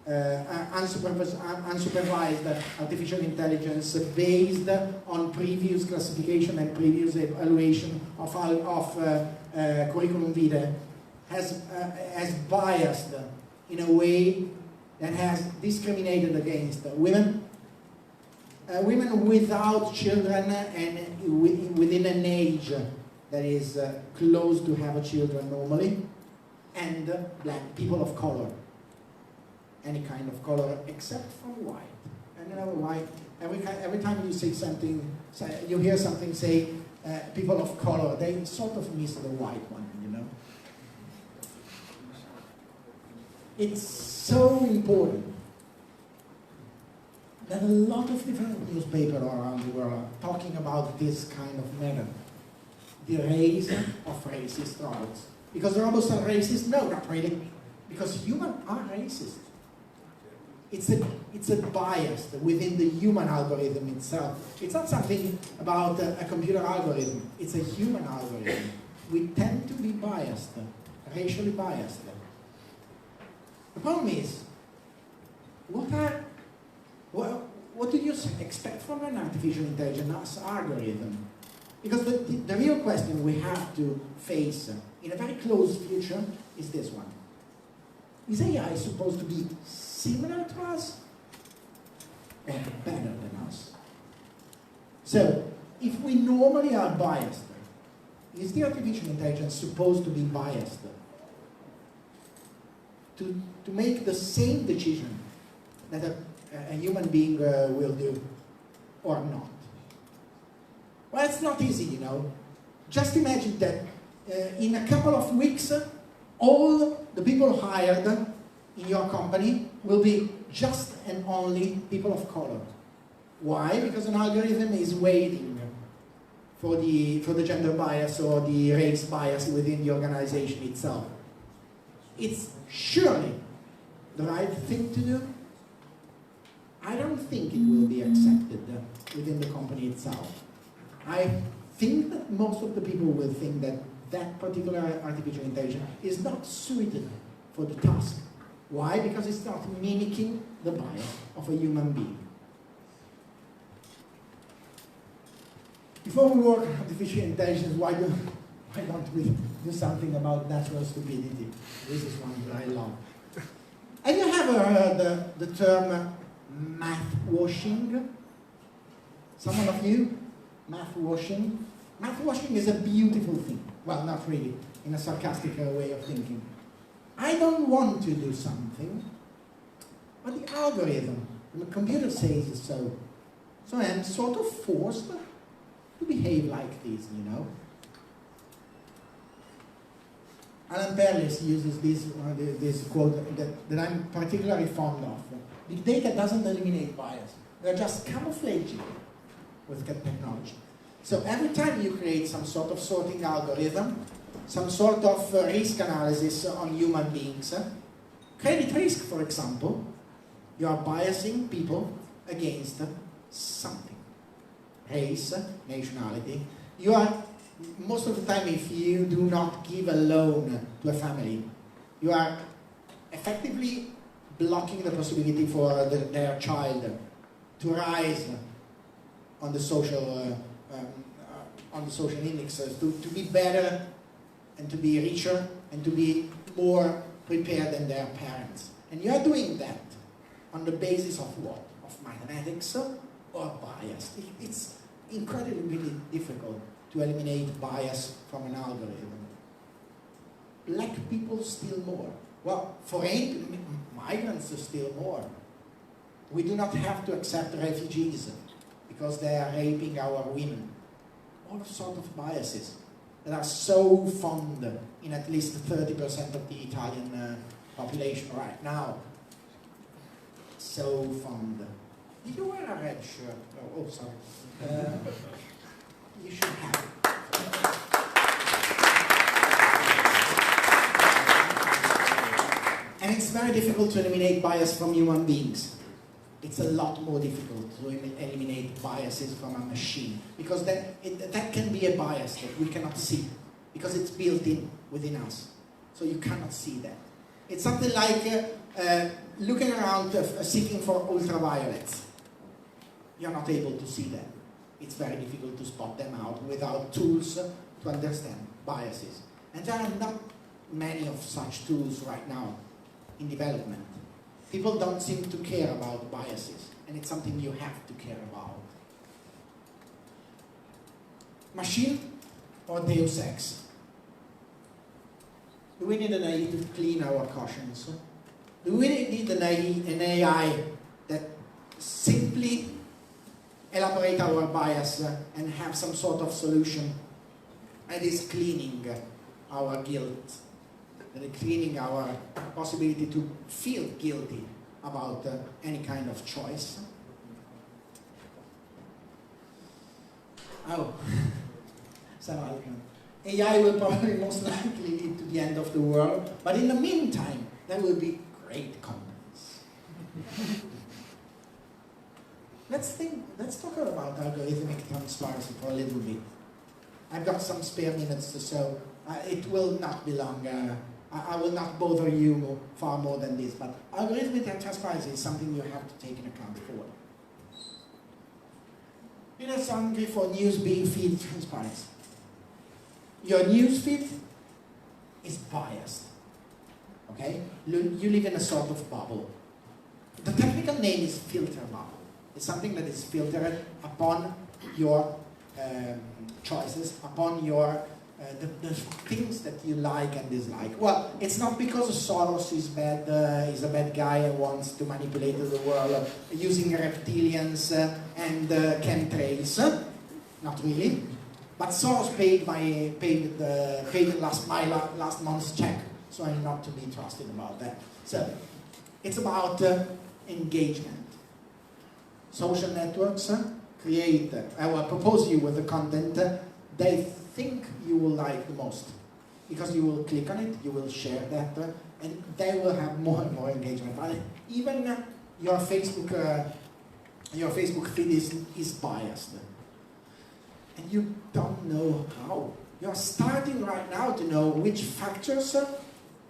unsupervised artificial intelligence based on previous classification and previous evaluation of curriculum vitae, has biased in a way that has discriminated against women, women without children and within an age that is close to have a children normally, and black people of color. Any kind of color except for white. And you know, white, every time you say something, you hear something say people of color, they sort of miss the white one, you know. It's so important that a lot of different newspapers around the world are talking about this kind of matter. The rise of racist robots. Because robots are racist? No, not really. Because humans are racist. It's a bias within the human algorithm itself. It's not something about a computer algorithm. It's a human algorithm. We tend to be biased, racially biased. The problem is, what do you expect from an artificial intelligence algorithm? Because the real question we have to face in a very close future is this one. Is AI supposed to be similar to us or better than us? So, if we normally are biased, is the artificial intelligence supposed to be biased? To make the same decision that a human being will do, or not? Well, it's not easy, you know. Just imagine that in a couple of weeks, all the people hired in your company will be just and only people of color. Why? Because an algorithm is waiting for the gender bias or the race bias within the organization itself. It's surely the right thing to do. I don't think it will be accepted within the company itself. I think that most of the people will think that that particular artificial intelligence is not suited for the task. Why? Because it's not mimicking the bias of a human being. Before we work on artificial intelligence, why don't we do something about natural stupidity? This is one that I love. Have you ever heard the term math washing? Someone of you? Math washing? Math washing is a beautiful thing. Well, not really, in a sarcastic way of thinking. I don't want to do something, but the algorithm, the computer says so. So I'm sort of forced to behave like this, you know. Alan Perlis uses this quote that I'm particularly fond of. Big data doesn't eliminate bias. They're just camouflaging with technology. So every time you create some sort of sorting algorithm, some sort of risk analysis on human beings, credit risk, for example, you are biasing people against something. Race, nationality. You are, most of the time, if you do not give a loan to a family, you are effectively blocking the possibility for their child to rise on the social indexes, to be better and to be richer and to be more prepared than their parents. And you are doing that on the basis of what? Of mathematics or bias. It's incredibly difficult to eliminate bias from an algorithm. Black people steal more. Well, foreign migrants steal more. We do not have to accept refugees because they are raping our women. All sorts of biases that are so fond in at least 30% of the Italian population right now. So fond. Did you wear a red shirt? Oh, sorry. You should have it. And it's very difficult to eliminate bias from human beings. It's a lot more difficult to eliminate biases from a machine, because that can be a bias that we cannot see, because it's built in within us. So you cannot see that. It's something like looking around seeking for ultraviolets. You're not able to see them. It's very difficult to spot them out without tools to understand biases. And there are not many of such tools right now in development. People don't seem to care about biases, and it's something you have to care about. Machine or Deus Ex? Do we need an AI to clean our conscience? Do we need an AI that simply elaborate our bias and have some sort of solution that is cleaning our guilt, that is cleaning our possibility to feel guilty about any kind of choice? Oh, AI will probably most likely lead to the end of the world, but in the meantime, there will be great companies. Let's talk about algorithmic transparency for a little bit. I've got some spare minutes, so it will not be long. I will not bother you far more than this, but algorithmic transparency is something you have to take into account for. You're not hungry for news being feed transparency. Your news feed is biased. Okay? You live in a sort of bubble. The technical name is filter bubble. It's something that is filtered upon your choices, upon your the things that you like and dislike. Well, it's not because Soros is bad, is a bad guy and wants to manipulate the world using reptilians and chemtrails. Not really. But Soros paid last month's check, so I'm not to be trusted about that. So it's about engagement. Social networks create, I will propose you with the content they think you will like the most, because you will click on it, you will share that, and they will have more and more engagement. Even your Facebook feed is biased, and you don't know how. You're starting right now to know which factors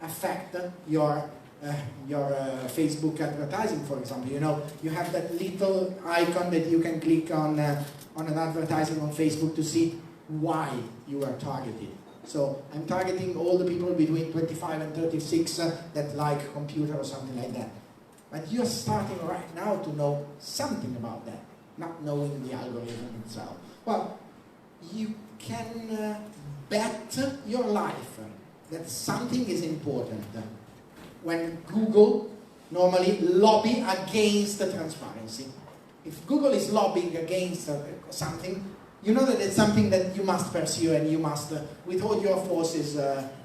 affect your Facebook advertising, for example. You know, you have that little icon that you can click on an advertising on Facebook to see why you are targeted. So I'm targeting all the people between 25 and 36 that like computer or something like that. But you're starting right now to know something about that, not knowing the algorithm itself. Well, you can bet your life that something is important when Google normally lobby against the transparency. If Google is lobbying against something, you know that it's something that you must pursue and you must, with all your forces,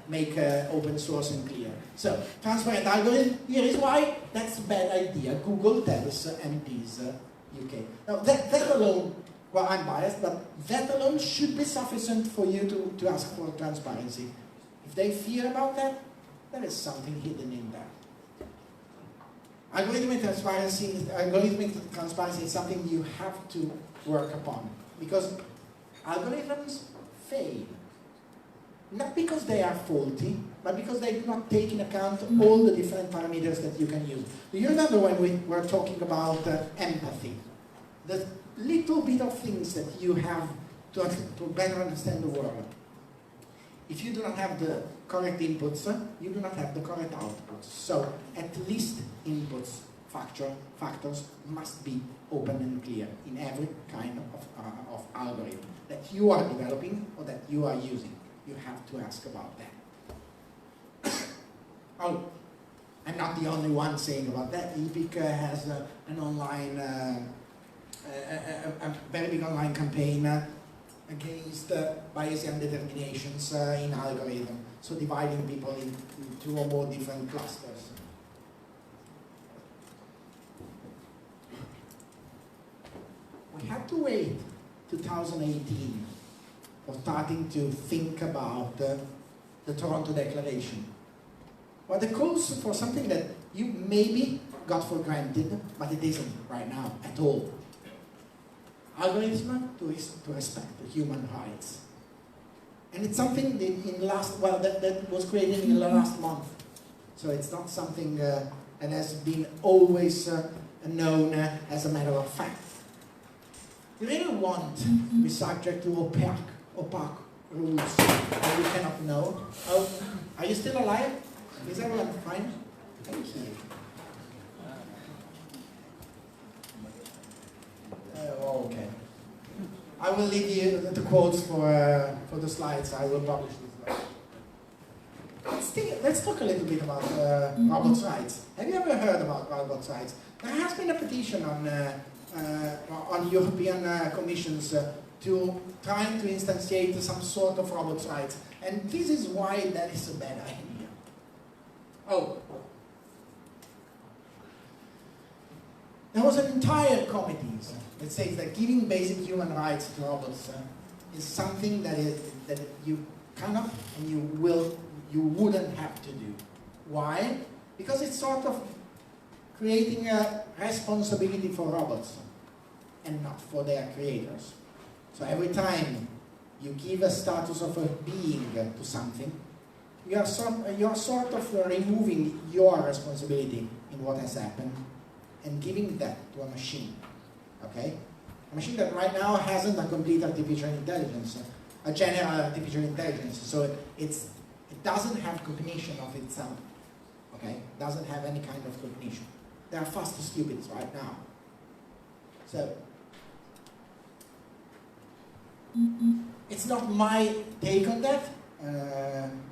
make open source and clear. So, transparent algorithm, here is why that's a bad idea. Google tells MPs, UK. Now, that alone, well, I'm biased, but that alone should be sufficient for you to ask for transparency. If they fear about that, there is something hidden in there. Algorithmic transparency is something you have to work upon, because algorithms fail. not because they are faulty, but because they do not take into account all the different parameters that you can use. Do you remember when we were talking about empathy? The little bit of things that you have to better understand the world. If you do not have the correct inputs, you do not have the correct outputs. So at least inputs, factors must be open and clear in every kind of algorithm that you are developing or that you are using. You have to ask about that. Oh, I'm not the only one saying about that. EPIC has an online, a very big online campaign against Bayesian determinations in algorithm, so dividing people into two or more different clusters. We had to wait 2018 for starting to think about the Toronto Declaration. Well, the calls for something that you maybe got for granted, but it isn't right now at all. Algorithm to respect the human rights. And it's something that that was created in the last month. So it's not something that has been always known as a matter of fact. You really want to be subject to opaque rules that you cannot know. Oh, are you still alive? Is everyone fine? Thank you. Okay. I will leave you the quotes for the slides. I will publish these. Let's talk a little bit about robots' rights. Have you ever heard about robots' rights? There has been a petition on European commissions to trying to instantiate some sort of robots' rights, and this is why that is a bad idea. Oh. There was an entire committee that says that giving basic human rights to robots is something that you cannot and you wouldn't have to do. Why? Because it's sort of creating a responsibility for robots and not for their creators. So every time you give a status of a being to something, you are sort of removing your responsibility in what has happened and giving that to a machine. Okay? A machine that right now hasn't a complete artificial intelligence, a general artificial intelligence, so it doesn't have cognition of itself. Okay? It doesn't have any kind of cognition. They are fast stupids right now. So it's not my take on that.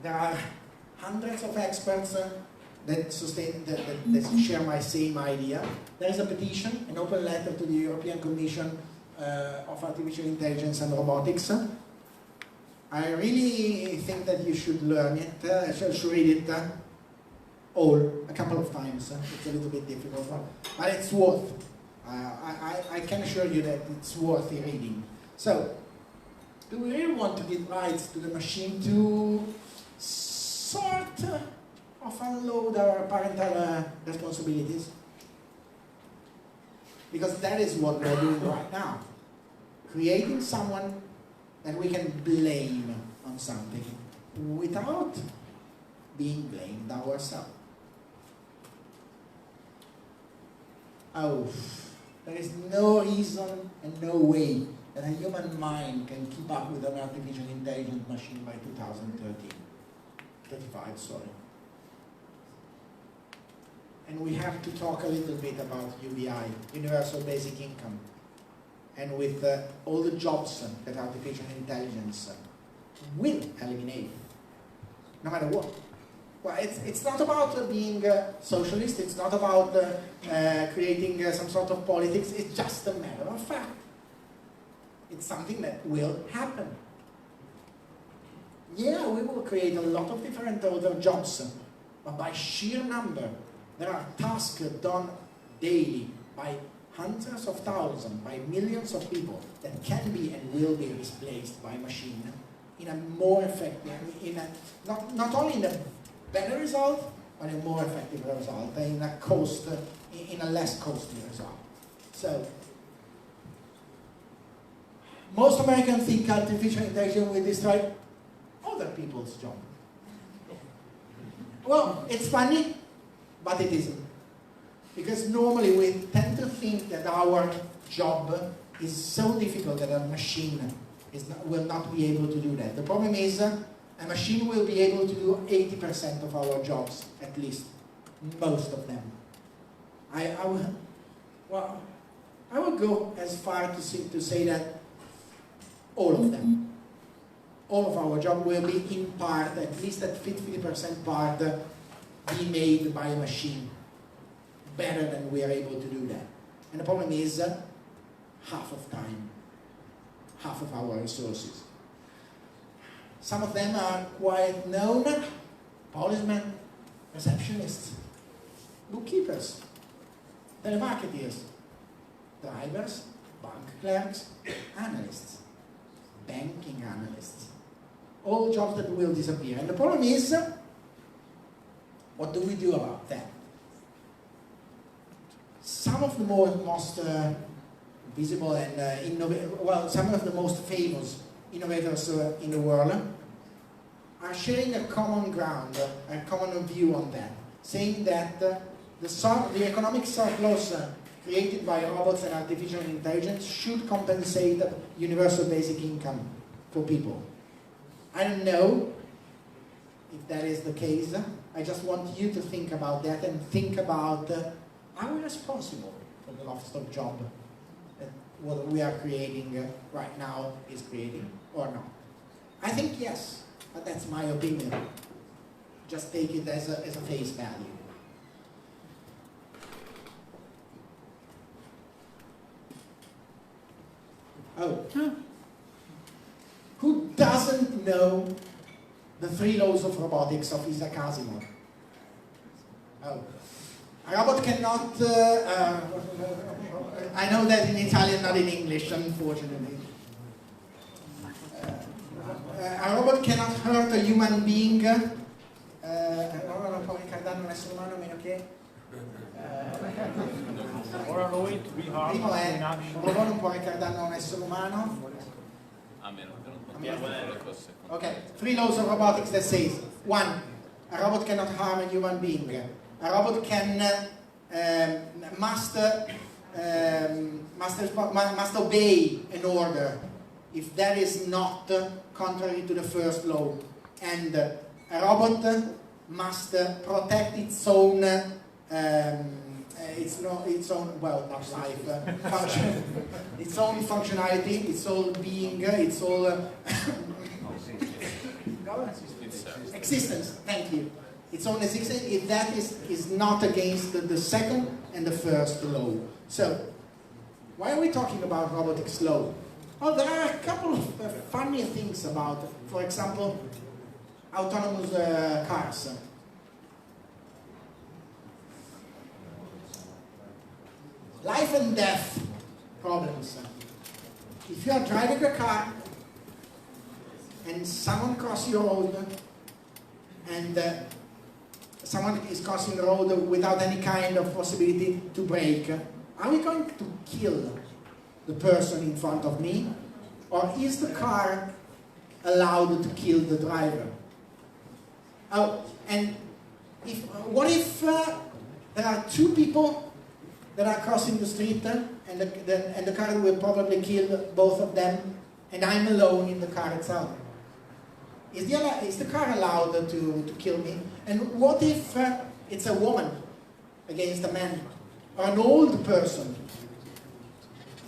There are hundreds of experts that share my same idea. There is a petition, an open letter to the European Commission of Artificial Intelligence and Robotics. I really think that you should learn it, should read it all a couple of times. It's a little bit difficult, but it's worth. I can assure you that it's worth reading. So, do we really want to give rights to the machine to sort of unload our parental responsibilities? Because that is what we're doing right now. Creating someone that we can blame on something without being blamed ourselves. Oh, there is no reason and no way that a human mind can keep up with an artificial intelligent machine by 35, sorry. And we have to talk a little bit about UBI, Universal Basic Income, and with all the jobs that artificial intelligence will eliminate, no matter what. Well, it's not about being socialist, it's not about creating some sort of politics, it's just a matter of fact. It's something that will happen. Yeah, we will create a lot of different other jobs, but by sheer number, there are tasks done daily by hundreds of thousands, by millions of people that can be and will be replaced by machine in a more effective, not only in a better result, but a more effective result, in a less costly result. So, most Americans think artificial intelligence will destroy all other people's job. Well, it's funny, but it isn't. Because normally we tend to think that our job is so difficult that a machine will not be able to do that. The problem is a machine will be able to do 80% of our jobs, at least. Most of them. I would go as far to say that all of them. All of our job will be in part, at least at 50% part, be made by a machine. Better than we are able to do that. And the problem is half of time, half of our resources. Some of them are quite known: policemen, receptionists, bookkeepers, telemarketers, drivers, bank clerks, analysts, banking analysts. All jobs that will disappear. And the problem is, what do we do about that? Some of the most visible and some of the most famous innovators in the world are sharing a common ground, a common view on that, saying that the economic surplus created by robots and artificial intelligence should compensate universal basic income for people. I don't know if that is the case. I just want you to think about that and think about are we responsible for the loss of job that what we are creating right now is creating or not? I think yes, but that's my opinion. Just take it as a face value. Oh, who doesn't know the 3 laws of robotics of Isaac Asimov? Oh. A robot cannot, I know that in Italian, not in English, unfortunately. A robot cannot hurt a human being. Allora non può ricordare un essere umano a meno che... Or allowed to be harmed in action. Un robot non può ricordare un essere umano. A meno che non fosse. Okay, 3 laws of robotics that says, 1, a robot cannot harm a human being. A robot must obey an order if that is not contrary to the first law, and a robot must protect its own function, its own functionality, its own being, its own existence. Thank you. Its own existence, if that is not against the second and the first law. So, why are we talking about robotics law? Oh, there are a couple of funny things about it. For example, autonomous cars. Life and death problems. If you are driving a car and someone crosses your road and someone is crossing the road without any kind of possibility to brake, are we going to kill the person in front of me? Or is the car allowed to kill the driver? Oh, and what if there are 2 people that are crossing the street and the car will probably kill both of them, and I'm alone in the car itself? Is the car allowed to kill me? And what if it's a woman against a man, or an old person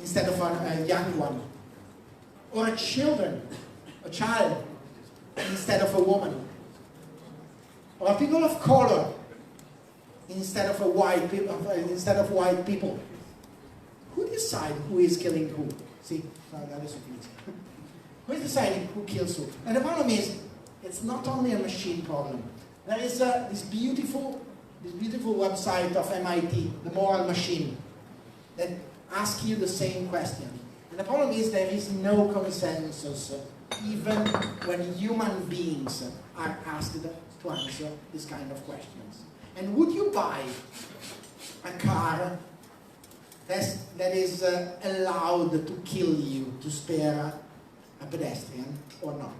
instead of a young one, or a child instead of a woman, or people of color instead of white people? Who decides who is killing who? See, that is who is deciding who kills who? And the problem is, it's not only a machine problem. There is this beautiful website of MIT, the Moral Machine, that asks you the same question. And the problem is there is no consensus, even when human beings are asked to answer this kind of questions. And would you buy a car that is allowed to kill you, to spare a pedestrian, or not?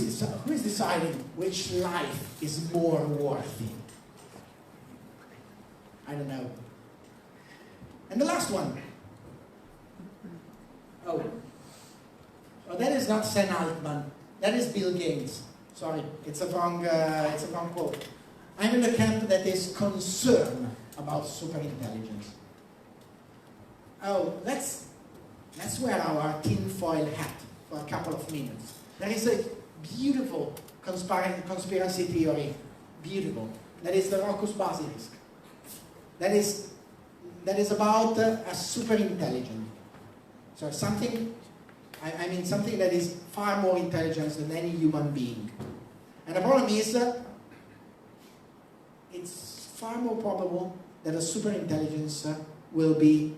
is deciding which life is more worthy? I don't know. And the last one. Oh, that is not Sam Altman. That is Bill Gates. Sorry, it's a wrong quote. I'm in the camp that is concerned about superintelligence. Oh, let's wear our tinfoil hat for a couple of minutes. There is a beautiful conspiracy theory, beautiful. That is the Rockus Basilisk. That is about a superintelligent. So something that is far more intelligent than any human being. And the problem is, it's far more probable that a superintelligence will be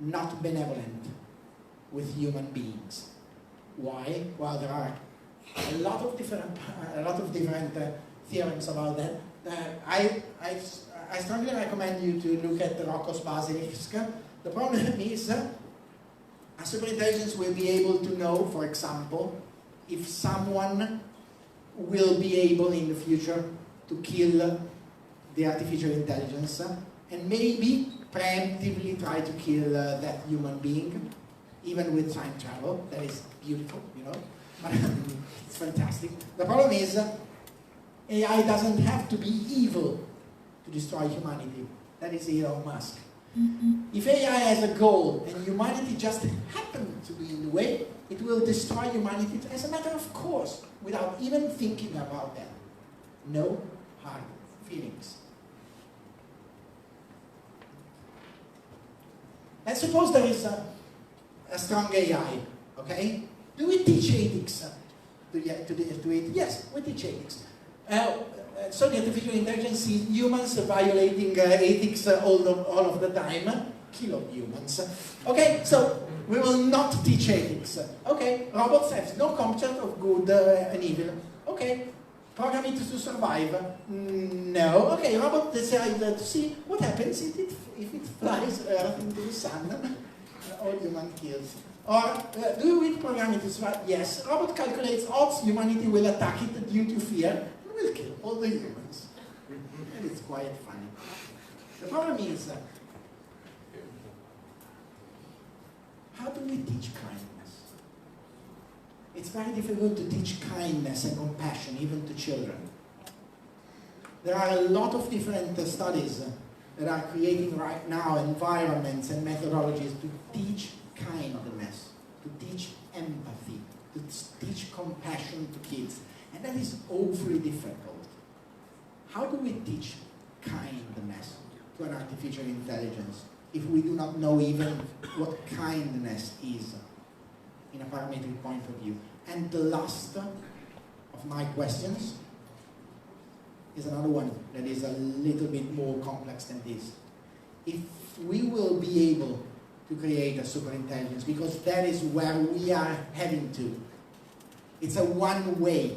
not benevolent with human beings. Why? Well, there are a lot of different theorems about that. I strongly recommend you to look at the Rockus Basilisk. The problem is, a superintelligence will be able to know, for example, if someone will be able in the future to kill the artificial intelligence and maybe preemptively try to kill that human being, even with time travel. That is beautiful, you know. It's fantastic. The problem is, AI doesn't have to be evil to destroy humanity. That is Elon Musk. If AI has a goal and humanity just happens to be in the way, it will destroy humanity as a matter of course, without even thinking about that. No hard feelings. Let's suppose there is a strong AI, okay? Do we teach ethics to it? Yes, we teach ethics. So the artificial intelligence sees humans violating ethics all of the time. Kill humans. Okay, so we will not teach ethics. Okay, robots have no concept of good and evil. Okay, program it to survive. No. Okay, robot decide to see what happens if it flies into the sun. All human kills. Or do we program it to survive? Yes. Robot calculates odds humanity will attack it due to fear and will kill all the humans. And it's quite funny. The problem is, how do we teach kindness? It's very difficult to teach kindness and compassion even to children. There are a lot of different studies that are creating right now environments and methodologies to teach kindness, to teach empathy, to teach compassion to kids. And that is awfully difficult. How do we teach kindness to an artificial intelligence if we do not know even what kindness is in a parametric point of view? And the last of my questions is another one that is a little bit more complex than this. If we will be able to create a superintelligence, because that is where we are heading to. It's a one-way.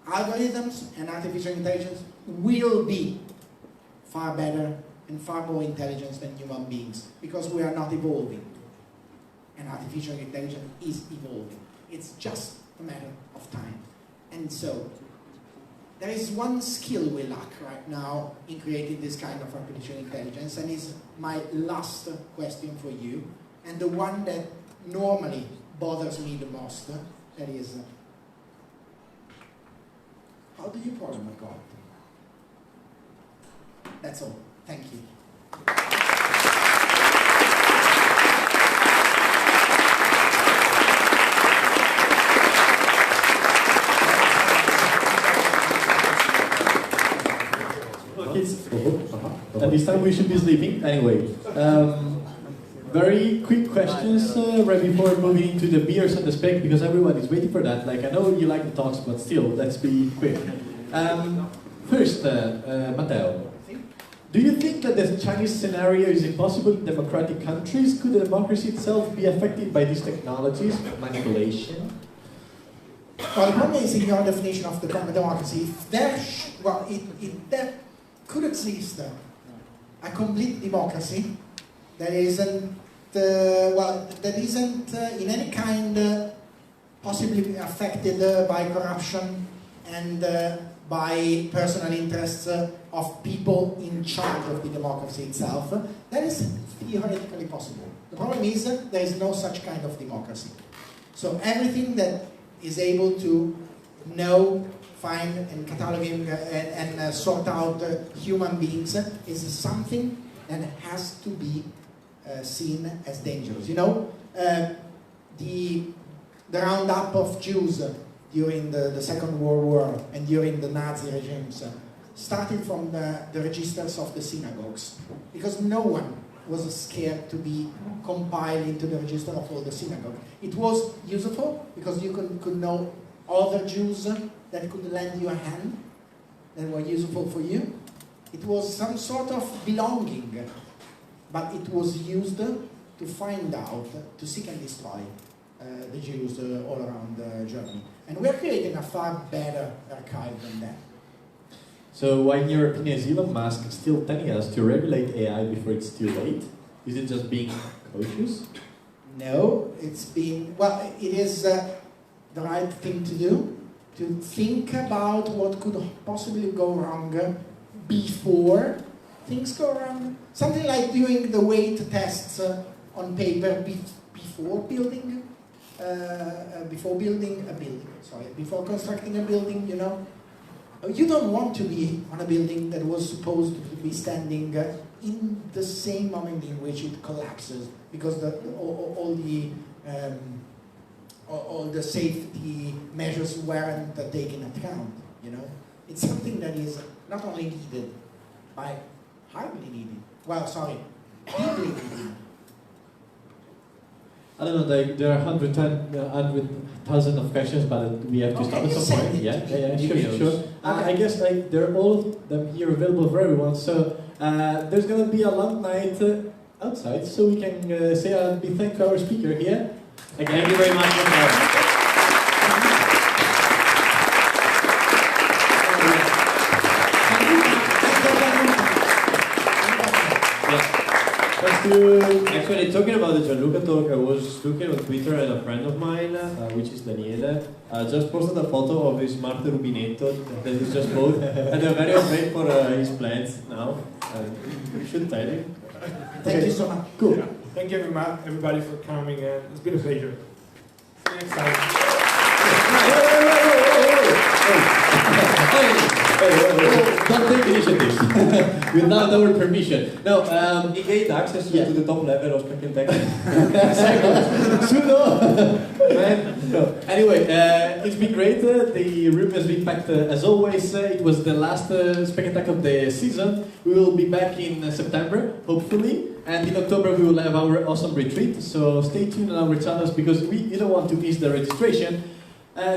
Algorithms and artificial intelligence will be far better and far more intelligent than human beings, because we are not evolving. And artificial intelligence is evolving. It's just a matter of time. And so, there is one skill we lack right now in creating this kind of artificial intelligence, and is my last question for you, and the one that normally bothers me the most, that is, how do you program a God? That's all. Thank you. Kids, at this time we should be sleeping. Anyway, very quick questions right before moving into the beers and the spec, because everyone is waiting for that. Like, I know you like the talks, but still, let's be quick. First, Matteo, do you think that the Chinese scenario is impossible in democratic countries? Could the democracy itself be affected by these technologies, manipulation? Well, the problem is in your definition of the democracy. If there could exist a complete democracy that isn't in any kind possibly affected by corruption and by personal interests of people in charge of the democracy itself. That is theoretically possible. The problem is there is no such kind of democracy. So everything that is able to know, find and cataloging and sort out human beings is something that has to be seen as dangerous. You know, the roundup of Jews during the Second World War and during the Nazi regimes started from the registers of the synagogues, because no one was scared to be compiled into the register of all the synagogues. It was useful because you could know other Jews that could lend you a hand, that were useful for you. It was some sort of belonging, but it was used to find out, to seek and destroy the Jews all around Germany. And we're creating a far better archive than that. So why, in your opinion, is Elon Musk still telling us to regulate AI before it's too late? Is it just being cautious? No, it's being, well, it is the right thing to do, to think about what could possibly go wrong before things go wrong. Something like doing the weight tests on paper before building before constructing a building, you know. You don't want to be on a building that was supposed to be standing in the same moment in which it collapses, because all the safety measures weren't taken into account, you know. It's something that is not only needed, but hardly needed. Well, sorry, deeply needed. I don't know, there are 100,000 of questions, but we have to stop at some point. Yeah, sure. I guess they're all of them here available for everyone. So there's going to be a long night outside, so we can say a big thank you to our speaker here. Again, thank you very much. Actually, talking about the Gianluca talk, I was looking on Twitter and a friend of mine, which is Daniele, just posted a photo of his Marte Rubinetto that he's just bought, and they're very afraid for his plants now. We should tell him. Thank you so much. Cool. Yeah. Thank you everybody for coming, and it's been a pleasure. See you next time. Don't take initiatives without our permission. No, he gained access to the top level of Speck&Tech. No. Anyway, it's been great. The room has been packed as always. It was the last Speck&Tech of the season. We will be back in September, hopefully. And in October we will have our awesome retreat. So stay tuned on our channels, because you don't want to miss the registration.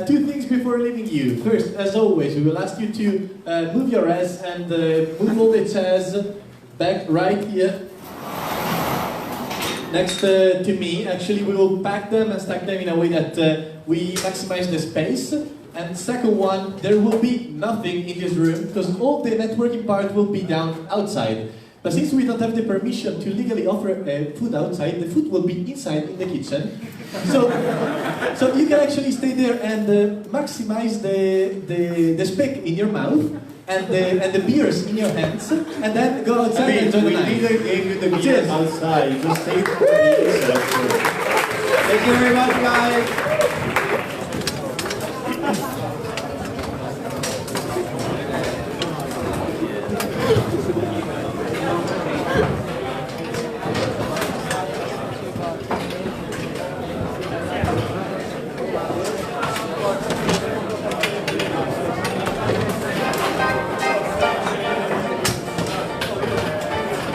Two things before leaving you. First, as always, we will ask you to move your ass and move all the chairs back right here next to me. Actually, we will pack them and stack them in a way that we maximize the space. And second one, there will be nothing in this room, because all the networking part will be down outside. But since we don't have the permission to legally offer food outside, the food will be inside in the kitchen. So you can actually stay there and maximize the speck in your mouth and the beers in your hands, and then go outside and enjoy the night. We didn't give you the beers outside, you just stayed for the Thank you very much, guys.